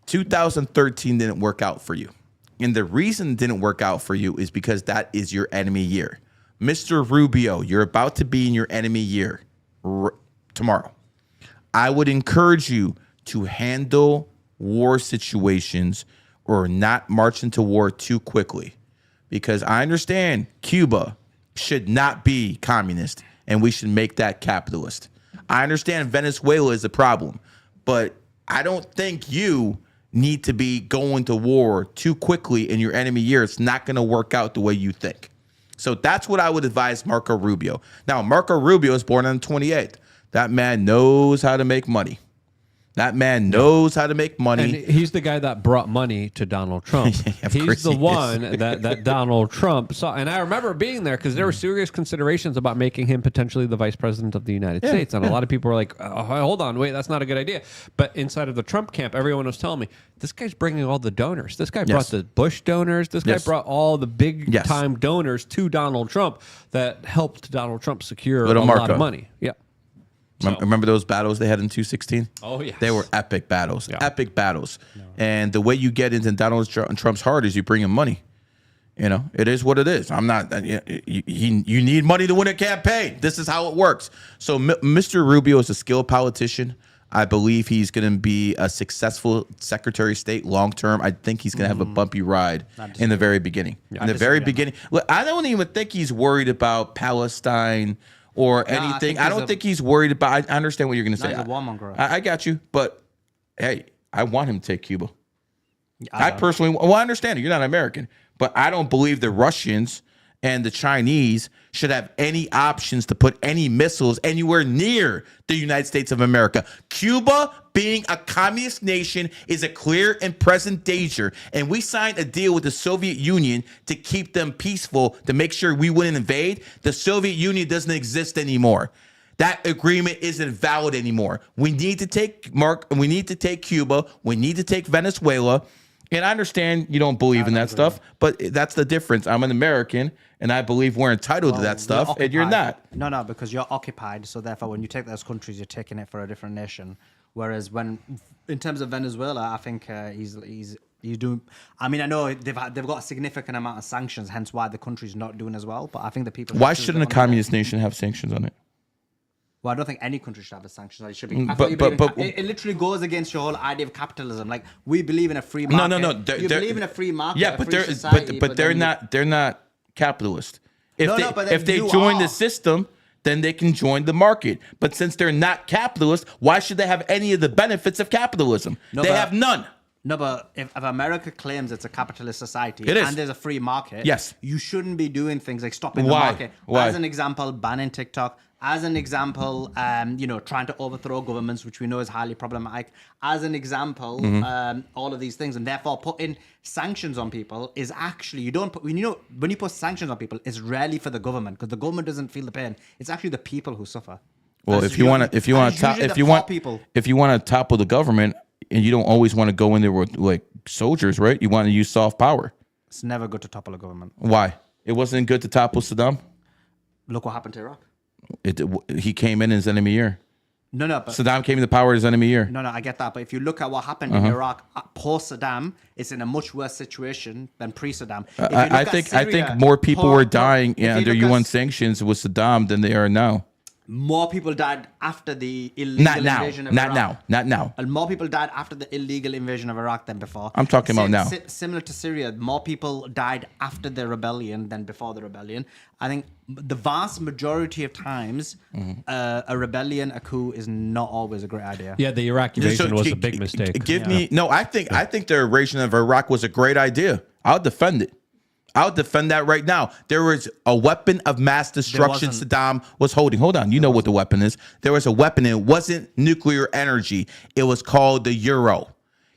2013 didn't work out for you. And the reason it didn't work out for you is because that is your enemy year. Mr. Rubio, you're about to be in your enemy year tomorrow. I would encourage you to handle war situations or not march into war too quickly. Because I understand Cuba should not be communist and we should make that capitalist. I understand Venezuela is a problem, but I don't think you need to be going to war too quickly in your enemy year. It's not going to work out the way you think. So that's what I would advise Marco Rubio. Now, Marco Rubio is born on the 28th. That man knows how to make money. That man knows how to make money. And he's the guy that brought money to Donald Trump. He's the one that Donald Trump saw. And I remember being there because there were serious considerations about making him potentially the vice president of the United States. And a lot of people were like, oh, hold on, wait, that's not a good idea. But inside of the Trump camp, everyone was telling me, this guy's bringing all the donors. This guy brought the Bush donors. This guy brought all the big time donors to Donald Trump that helped Donald Trump secure a lot of money. Yeah. Remember those battles they had in 2016? Oh, yes. They were epic battles. Yeah. Epic battles. No. And the way you get into Donald Trump's heart is you bring him money. You know, it is what it is. I'm not, you need money to win a campaign. This is how it works. So Mr. Rubio is a skilled politician. I believe he's going to be a successful Secretary of State long term. I think he's going to have a bumpy ride in the very beginning. Yeah, in the very beginning. Look, I don't even think he's worried about Palestine or anything. I don't think he's worried about. I understand what you're going to say. He's a warmonger. I got you, but hey, I want him to take Cuba. I personally, well, I understand it. You're not American, but I don't believe the Russians and the Chinese should have any options to put any missiles anywhere near the United States of America. Cuba, being a communist nation, is a clear and present danger. And we signed a deal with the Soviet Union to keep them peaceful, to make sure we wouldn't invade. The Soviet Union doesn't exist anymore. That agreement isn't valid anymore. We need to take we need to take Cuba. We need to take Venezuela. And I understand you don't believe in that stuff, but that's the difference. I'm an American, and I believe we're entitled to that stuff, and you're not. No, because you're occupied. So therefore, when you take those countries, you're taking it for a different nation. Whereas when, in terms of Venezuela, I think he's doing. I mean, I know they've got a significant amount of sanctions, hence why the country's not doing as well. But I think the people. Why shouldn't a communist nation have sanctions on it? Well, I don't think any country should have a sanction. It should be. It literally goes against your whole idea of capitalism. Like, we believe in a free market. No. You believe in a free market. Yeah, but they're not capitalist. If they join the system, then they can join the market. But since they're not capitalist, why should they have any of the benefits of capitalism? They have none. No, but if America claims it's a capitalist society and there's a free market, you shouldn't be doing things like stopping the market. Why? As an example, banning TikTok. As an example, trying to overthrow governments, which we know is highly problematic. As an example, all of these things, and therefore putting sanctions on people is actually when you put sanctions on people, it's rarely for the government because the government doesn't feel the pain. It's actually the people who suffer. Well, if you want to topple the government, and you don't always want to go in there with like soldiers, right? You want to use soft power. It's never good to topple a government. Why? It wasn't good to topple Saddam. Look what happened to Iraq. He came in his enemy year. But Saddam came into power his enemy year. No, I get that. But if you look at what happened in Iraq post Saddam, it's in a much worse situation than pre-Saddam. I think more people were dying under UN sanctions with Saddam than they are now. More people died after the illegal invasion of Iraq. Not now. And more people died after the illegal invasion of Iraq than before. I'm talking about now. Similar to Syria, more people died after the rebellion than before the rebellion. I think the vast majority of times, a rebellion, a coup is not always a great idea. Yeah, the Iraq invasion was a big mistake. I think the invasion of Iraq was a great idea. I'll defend it. I'll defend that right now. There was a weapon of mass destruction Saddam was holding. Hold on. You know what the weapon is. There was a weapon, and it wasn't nuclear energy. It was called the euro.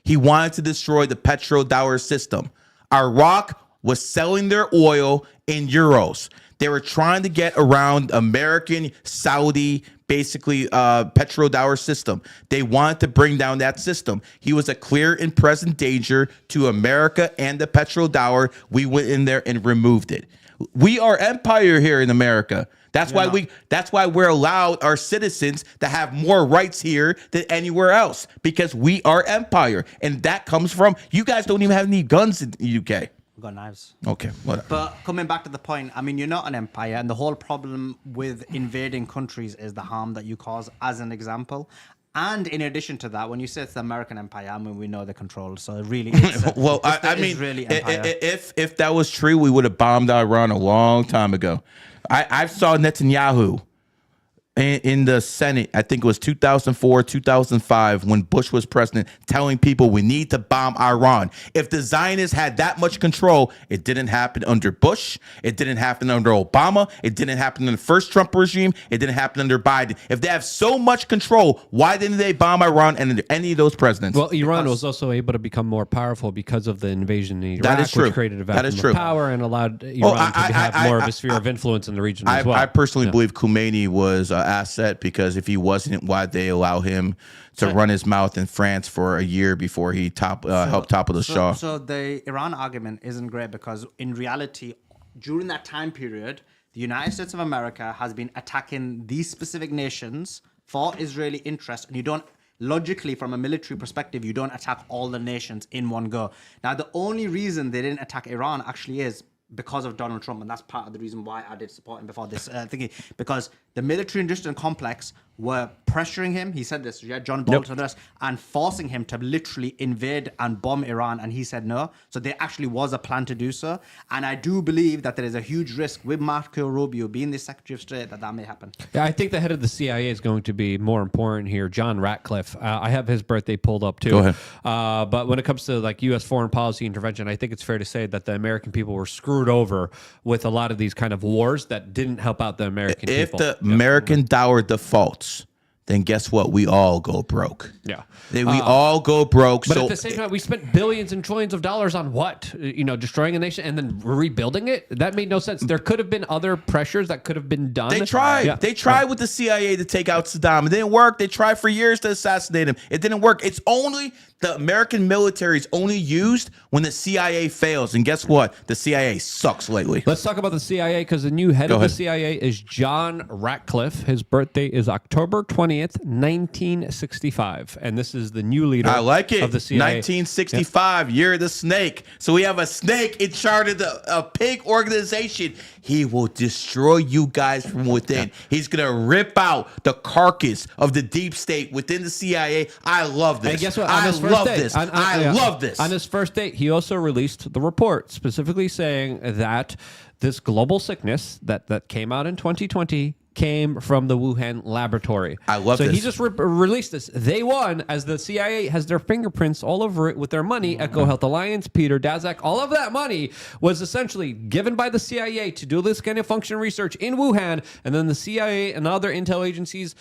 He wanted to destroy the petrodollar system. Iraq was selling their oil in euros. They were trying to get around American, Saudi, basically petrodollar system. They wanted to bring down that system. He was a clear and present danger to America and the petrodollar. We went in there and removed it. We are empire here in America. That's why we're allowed our citizens to have more rights here than anywhere else, because we are empire. And that comes from, you guys don't even have any guns in the UK. We've got knives. Okay, whatever. But coming back to the point, I mean, you're not an empire, and the whole problem with invading countries is the harm that you cause, as an example. And in addition to that, when you say it's the American empire, I mean, we know the control. So it really is. Really if that was true, we would have bombed Iran a long time ago. I saw Netanyahu in the Senate, I think it was 2004, 2005, when Bush was president, telling people we need to bomb Iran. If the Zionists had that much control, it didn't happen under Bush. It didn't happen under Obama. It didn't happen in the first Trump regime. It didn't happen under Biden. If they have so much control, why didn't they bomb Iran and any of those presidents? Well, Iran was also able to become more powerful because of the invasion in Iraq, that is true. Which created a vacuum of power and allowed Iran to have more of a sphere of influence in the region as well. I personally believe Khomeini was an asset, because if he wasn't, why'd they allow him to run his mouth in France for a year before he helped topple the Shah? So the Iran argument isn't great, because in reality, during that time period, the United States of America has been attacking these specific nations for Israeli interests, and you don't, logically, from a military perspective, you don't attack all the nations in one go. Now, the only reason they didn't attack Iran actually is because of Donald Trump, and that's part of the reason why I did support him before this thingy, because the military industrial complex were pressuring him. He said this, John Bolton and the rest, and forcing him to literally invade and bomb Iran, and he said no. So there actually was a plan to do so, and I do believe that there is a huge risk with Marco Rubio being the Secretary of State that may happen. Yeah, I think the head of the CIA is going to be more important here, John Ratcliffe. I have his birthday pulled up too. Go ahead. But when it comes to like U.S. foreign policy intervention, I think it's fair to say that the American people were screwed over with a lot of these kind of wars that didn't help out the American people. If the American dollar defaults, then guess what? We all go broke. Yeah. We all go broke. But at the same time, we spent billions and trillions of dollars on what? Destroying a nation and then rebuilding it? That made no sense. There could have been other pressures that could have been done. They tried. Yeah. They tried with the CIA to take out Saddam. It didn't work. They tried for years to assassinate him. It didn't work. It's only the American military is only used when the CIA fails. And guess what? The CIA sucks lately. Let's talk about the CIA, because the new head of the CIA is John Ratcliffe. His birthday is October 20th, 1965. And this is the new leader of the CIA. 1965, year of the snake. So we have a snake in charge of a pig organization. He will destroy you guys from within. He's going to rip out the carcass of the deep state within the CIA. I love this. And guess what? I love this. On his first date, he also released the report specifically saying that this global sickness that came out in 2020 came from the Wuhan laboratory. I love this. So he just released this. They won, as the CIA has their fingerprints all over it with their money. Echo Health Alliance, Peter Daszak, all of that money was essentially given by the CIA to do this kind of function research in Wuhan, and then the CIA and other intel agencies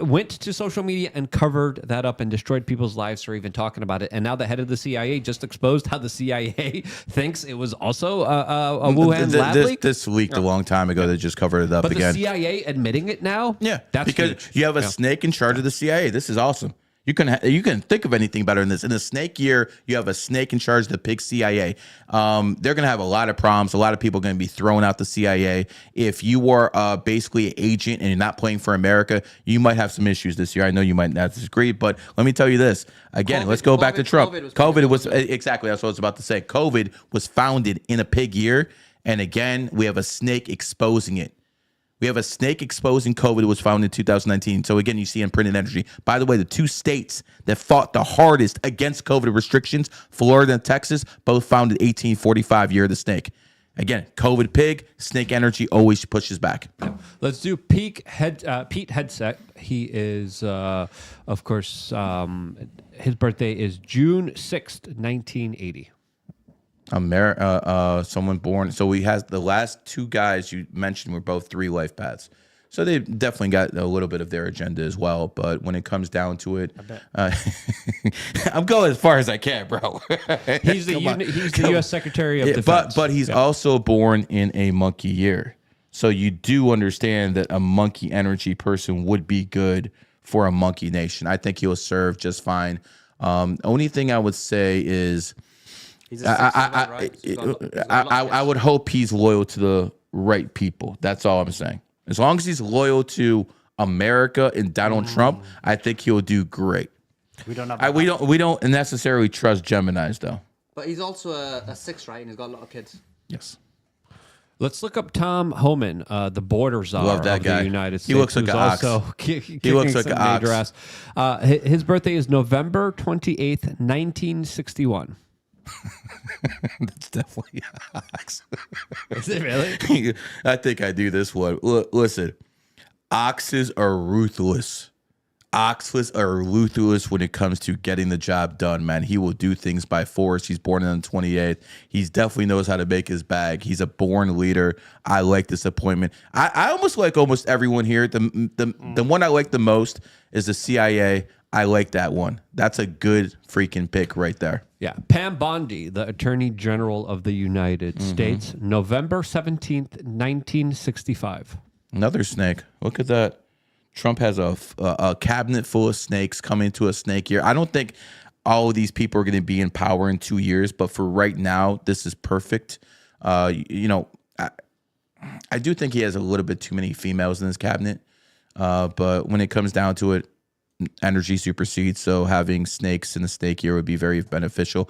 went to social media and covered that up and destroyed people's lives for even talking about it. And now the head of the CIA just exposed how the CIA thinks it was also a Wuhan lab leak. This leaked a long time ago. They just covered it up again. But the CIA admitting it now? Yeah, that's because huge. you have a snake in charge of the CIA. This is awesome. You can think of anything better than this. In a snake year, you have a snake in charge of the pig CIA. They're going to have a lot of problems. A lot of people are going to be throwing out the CIA. If you are basically an agent and you're not playing for America, you might have some issues this year. I know you might not disagree, but let me tell you this. Again, let's go back to Trump. COVID was exactly, that's what I was about to say. COVID was founded in a pig year. And again, we have a snake exposing it. We have a snake exposing COVID. It was founded in 2019. So again, you see imprinted energy. By the way, the two states that fought the hardest against COVID restrictions, Florida and Texas, both founded 1845, year of the snake. Again, COVID pig, snake energy always pushes back. Let's do Pete Headset. He is, of course, his birthday is June 6th, 1980. Someone born. So we has the last two guys you mentioned were both 3 life paths. So they definitely got a little bit of their agenda as well. But when it comes down to it, I'm going as far as I can, bro. He's the U.S. Secretary of Defense. But he's also born in a monkey year. So you do understand that a monkey energy person would be good for a monkey nation. I think he'll serve just fine. Only thing I would say is, I would hope he's loyal to the right people. That's all I'm saying. As long as he's loyal to America and Donald Trump, I think he'll do great. We don't necessarily trust Geminis though. But he's also a 6, right? And he's got a lot of kids. Yes. Let's look up Tom Homan, the border czar Love that of guy. the United States. He looks like an ox. He looks like an ox. His birthday is November 28th, 1961. That's definitely ox. Is it really? I think I do this one. Listen, oxes are ruthless. Oxes are ruthless when it comes to getting the job done, man. He will do things by force. He's born on the 28th. He definitely knows how to make his bag. He's a born leader. I like this appointment. I almost like almost everyone here. The one I like the most is the CIA. I like that one. That's a good freaking pick right there. Yeah. Pam Bondi, the Attorney General of the United States, November 17th, 1965. Another snake. Look at that. Trump has a cabinet full of snakes coming to a snake year. I don't think all of these people are going to be in power in 2 years, but for right now, this is perfect. I do think he has a little bit too many females in his cabinet, but when it comes down to it, energy supersedes. So having snakes in the snake year would be very beneficial.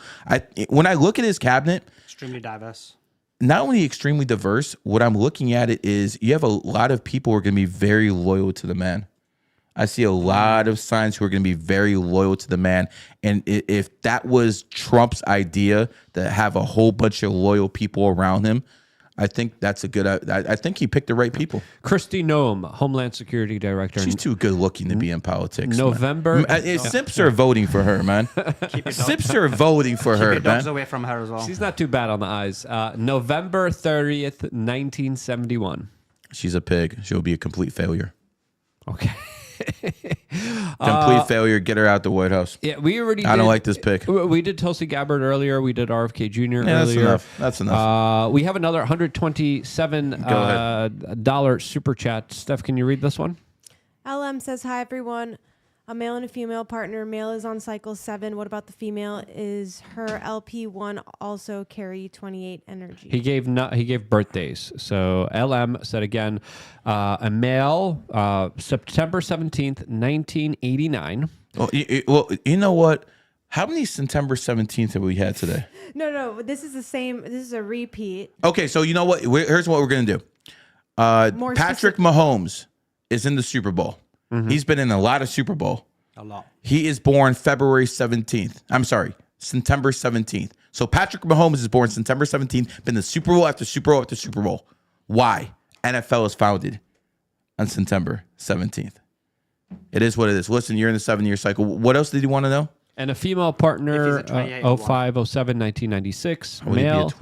When I look at his cabinet, Extremely diverse. Not only extremely diverse, what I'm looking at it is you have a lot of people who are going to be very loyal to the man. I see a lot of signs who are going to be very loyal to the man. And if that was Trump's idea, to have a whole bunch of loyal people around him, I think that's a good. I think he picked the right people. Kristi Noem, Homeland Security Director. She's too good looking to be in politics. November. Simps are voting for her, man. Simps are voting for her, Keep your dogs man. away from her as well. She's not too bad on the eyes. November 30th, 1971. She's a pig. She'll be a complete failure. Okay. Complete failure. Get her out the White House. Yeah, we already. I don't like this pick. We did Tulsi Gabbard earlier. We did RFK Jr. Yeah, earlier. That's enough. We have another $127 dollar super chat. Steph, can you read this one? LM says, hi, everyone. A male and a female partner. Male is on cycle 7. What about the female? Is her LP1 also carry 28 energy? He gave birthdays. So LM said again, a male, September 17th, 1989. Well, you know what? How many September 17th have we had today? No. This is the same. This is a repeat. Okay, so you know what? Here's what we're going to do. Patrick Mahomes is in the Super Bowl. Mm-hmm. He's been in a lot of Super Bowl. A lot. He is born February 17th. I'm sorry, September 17th. So Patrick Mahomes is born September 17th, been the Super Bowl after Super Bowl after Super Bowl. Why? NFL is founded on September 17th. It is what it is. Listen, you're in the 7-year cycle. What else did you want to know? And a female partner, 05, 07, 1996. Male.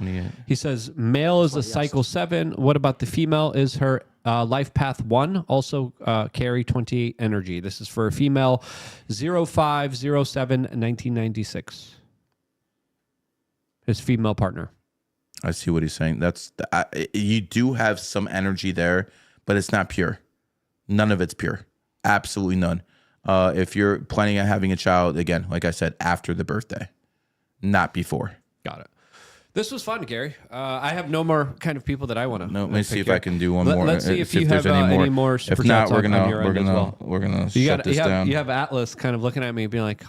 He says male is a cycle 7. What about the female? Is her Lifepath 1 also carry 28 energy? This is for a female, 05, 07, 1996. His female partner. I see what he's saying. You do have some energy there, but it's not pure. None of it's pure. Absolutely none. if you're planning on having a child, again, like I said, after the birthday, not before. Got it. This was fun, Gary. I have no more kind of people that I want to. No, let me see if I can do one more. Let's see if you have any more. If not, we're gonna shut this down. You have Atlas kind of looking at me, being like,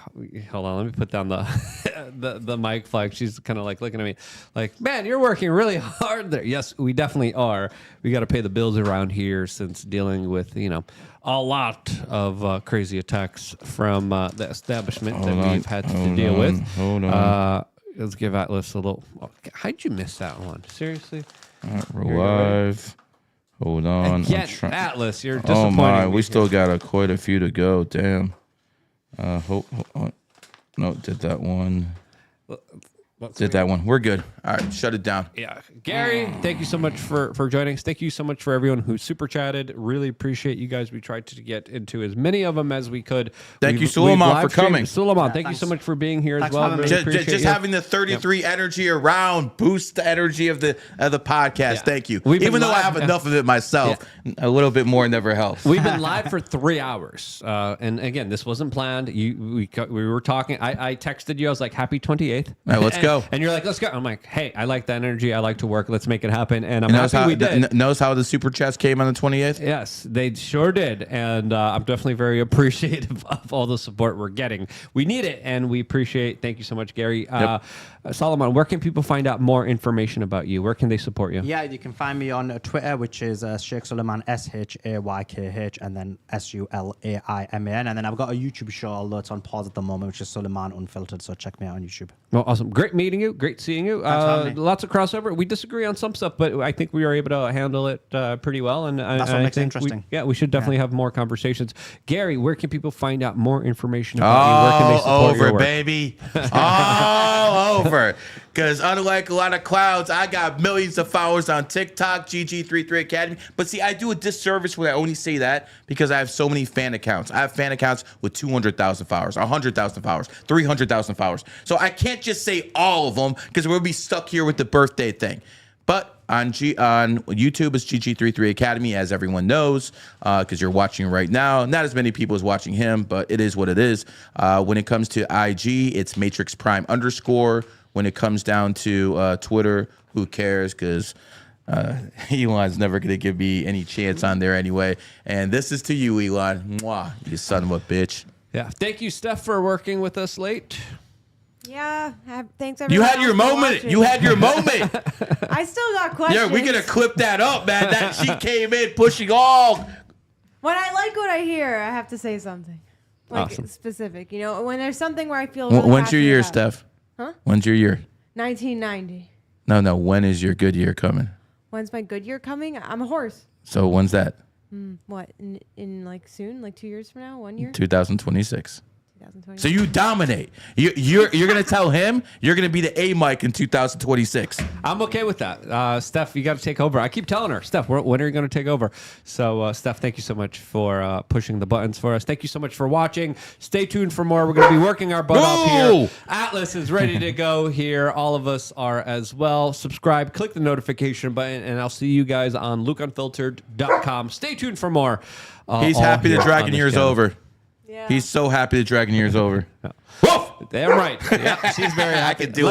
"Hold on, let me put down the mic flag." She's kind of like looking at me, like, "Man, you're working really hard there." Yes, we definitely are. We got to pay the bills around here since dealing with a lot of crazy attacks from the establishment we've had to deal with. Hold on. Let's give Atlas a little. How'd you miss that one? Seriously? All right, we're live. Hold on. Atlas, you're disappointing. Oh my, we still got quite a few to go. Damn. Hold on. No, did that one. Did that one. We're good. All right, shut it down. Yeah. Gary, thank you so much for joining us. Thank you so much for everyone who super chatted. Really appreciate you guys. We tried to get into as many of them as we could. Thank you, Suleiman, for coming. Suleiman, thank you so much for being here as well. Really just having the 33 energy around boosts the energy of the podcast. Yeah. Thank you. Even though I have enough of it myself, a little bit more never helps. We've been live for 3 hours. And again, this wasn't planned. We were talking. I texted you. I was like, happy 28th. All right, let's go. And you're like, let's go. I'm like, hey, I like the energy. I like to work. Let's make it happen. And I'm happy we did. Knows how the super chats came on the 28th? Yes, they sure did. And I'm definitely very appreciative of all the support we're getting. We need it, and we appreciate. Thank you so much, Gary. Solomon, where can people find out more information about you? Where can they support you? Yeah, you can find me on Twitter, which is Sheikh Suleiman, SHAYKH, and then SULAIMAN. And then I've got a YouTube show, although it's on pause at the moment, which is Suleiman Unfiltered. So check me out on YouTube. Well, awesome. Great meeting you. Great seeing you. Lots of crossover. We disagree on some stuff, but I think we are able to handle it pretty well. And that's what makes it interesting. We should definitely have more conversations. Gary, where can people find out more information about you? Where can they support your work? Baby. All over. Because unlike a lot of clowns, I got millions of followers on TikTok, GG33 Academy. But see, I do a disservice when I only say that because I have so many fan accounts. I have fan accounts with 200,000 followers, 100,000 followers, 300,000 followers. So I can't just say all of them because we'll be stuck here with the birthday thing. But on YouTube, it's GG33 Academy, as everyone knows, because you're watching right now. Not as many people as watching him, but it is what it is. When it comes to IG, it's Matrix Prime _. When it comes down to Twitter, who cares? Because Elon's never going to give me any chance on there anyway. And this is to you, Elon. Mwah, you son of a bitch. Yeah. Thank you, Steph, for working with us late. Yeah. Thanks, everyone. You had your moment. You had your moment. I still got questions. Yeah, we're going to clip that up, man. That she came in pushing all. When I like what I hear, I have to say something. Like awesome. Specific. You know, when there's something where I feel really When's your year, about. Steph? Huh? When's your year? 1990. No. When is your good year coming? When's my good year coming? I'm a horse. So when's that? What? In like soon? Like 2 years from now? 1 year? 2026. 2020. So you dominate. You're gonna tell him you're gonna be the A mic in 2026. I'm okay with that. Steph, you got to take over. I keep telling her, Steph, when are you going to take over? So, Steph, thank you so much for pushing the buttons for us. Thank you so much for watching. Stay tuned for more. We're going to be working our butt off here. Atlas is ready to go here. All of us are as well. Subscribe, click the notification button, and I'll see you guys on lukeunfiltered.com. Stay tuned for more. He's happy the Dragon Year's over. Yeah. He's so happy the Dragon Year's over. Woof! Damn right. Yeah, she's very happy. I can do it.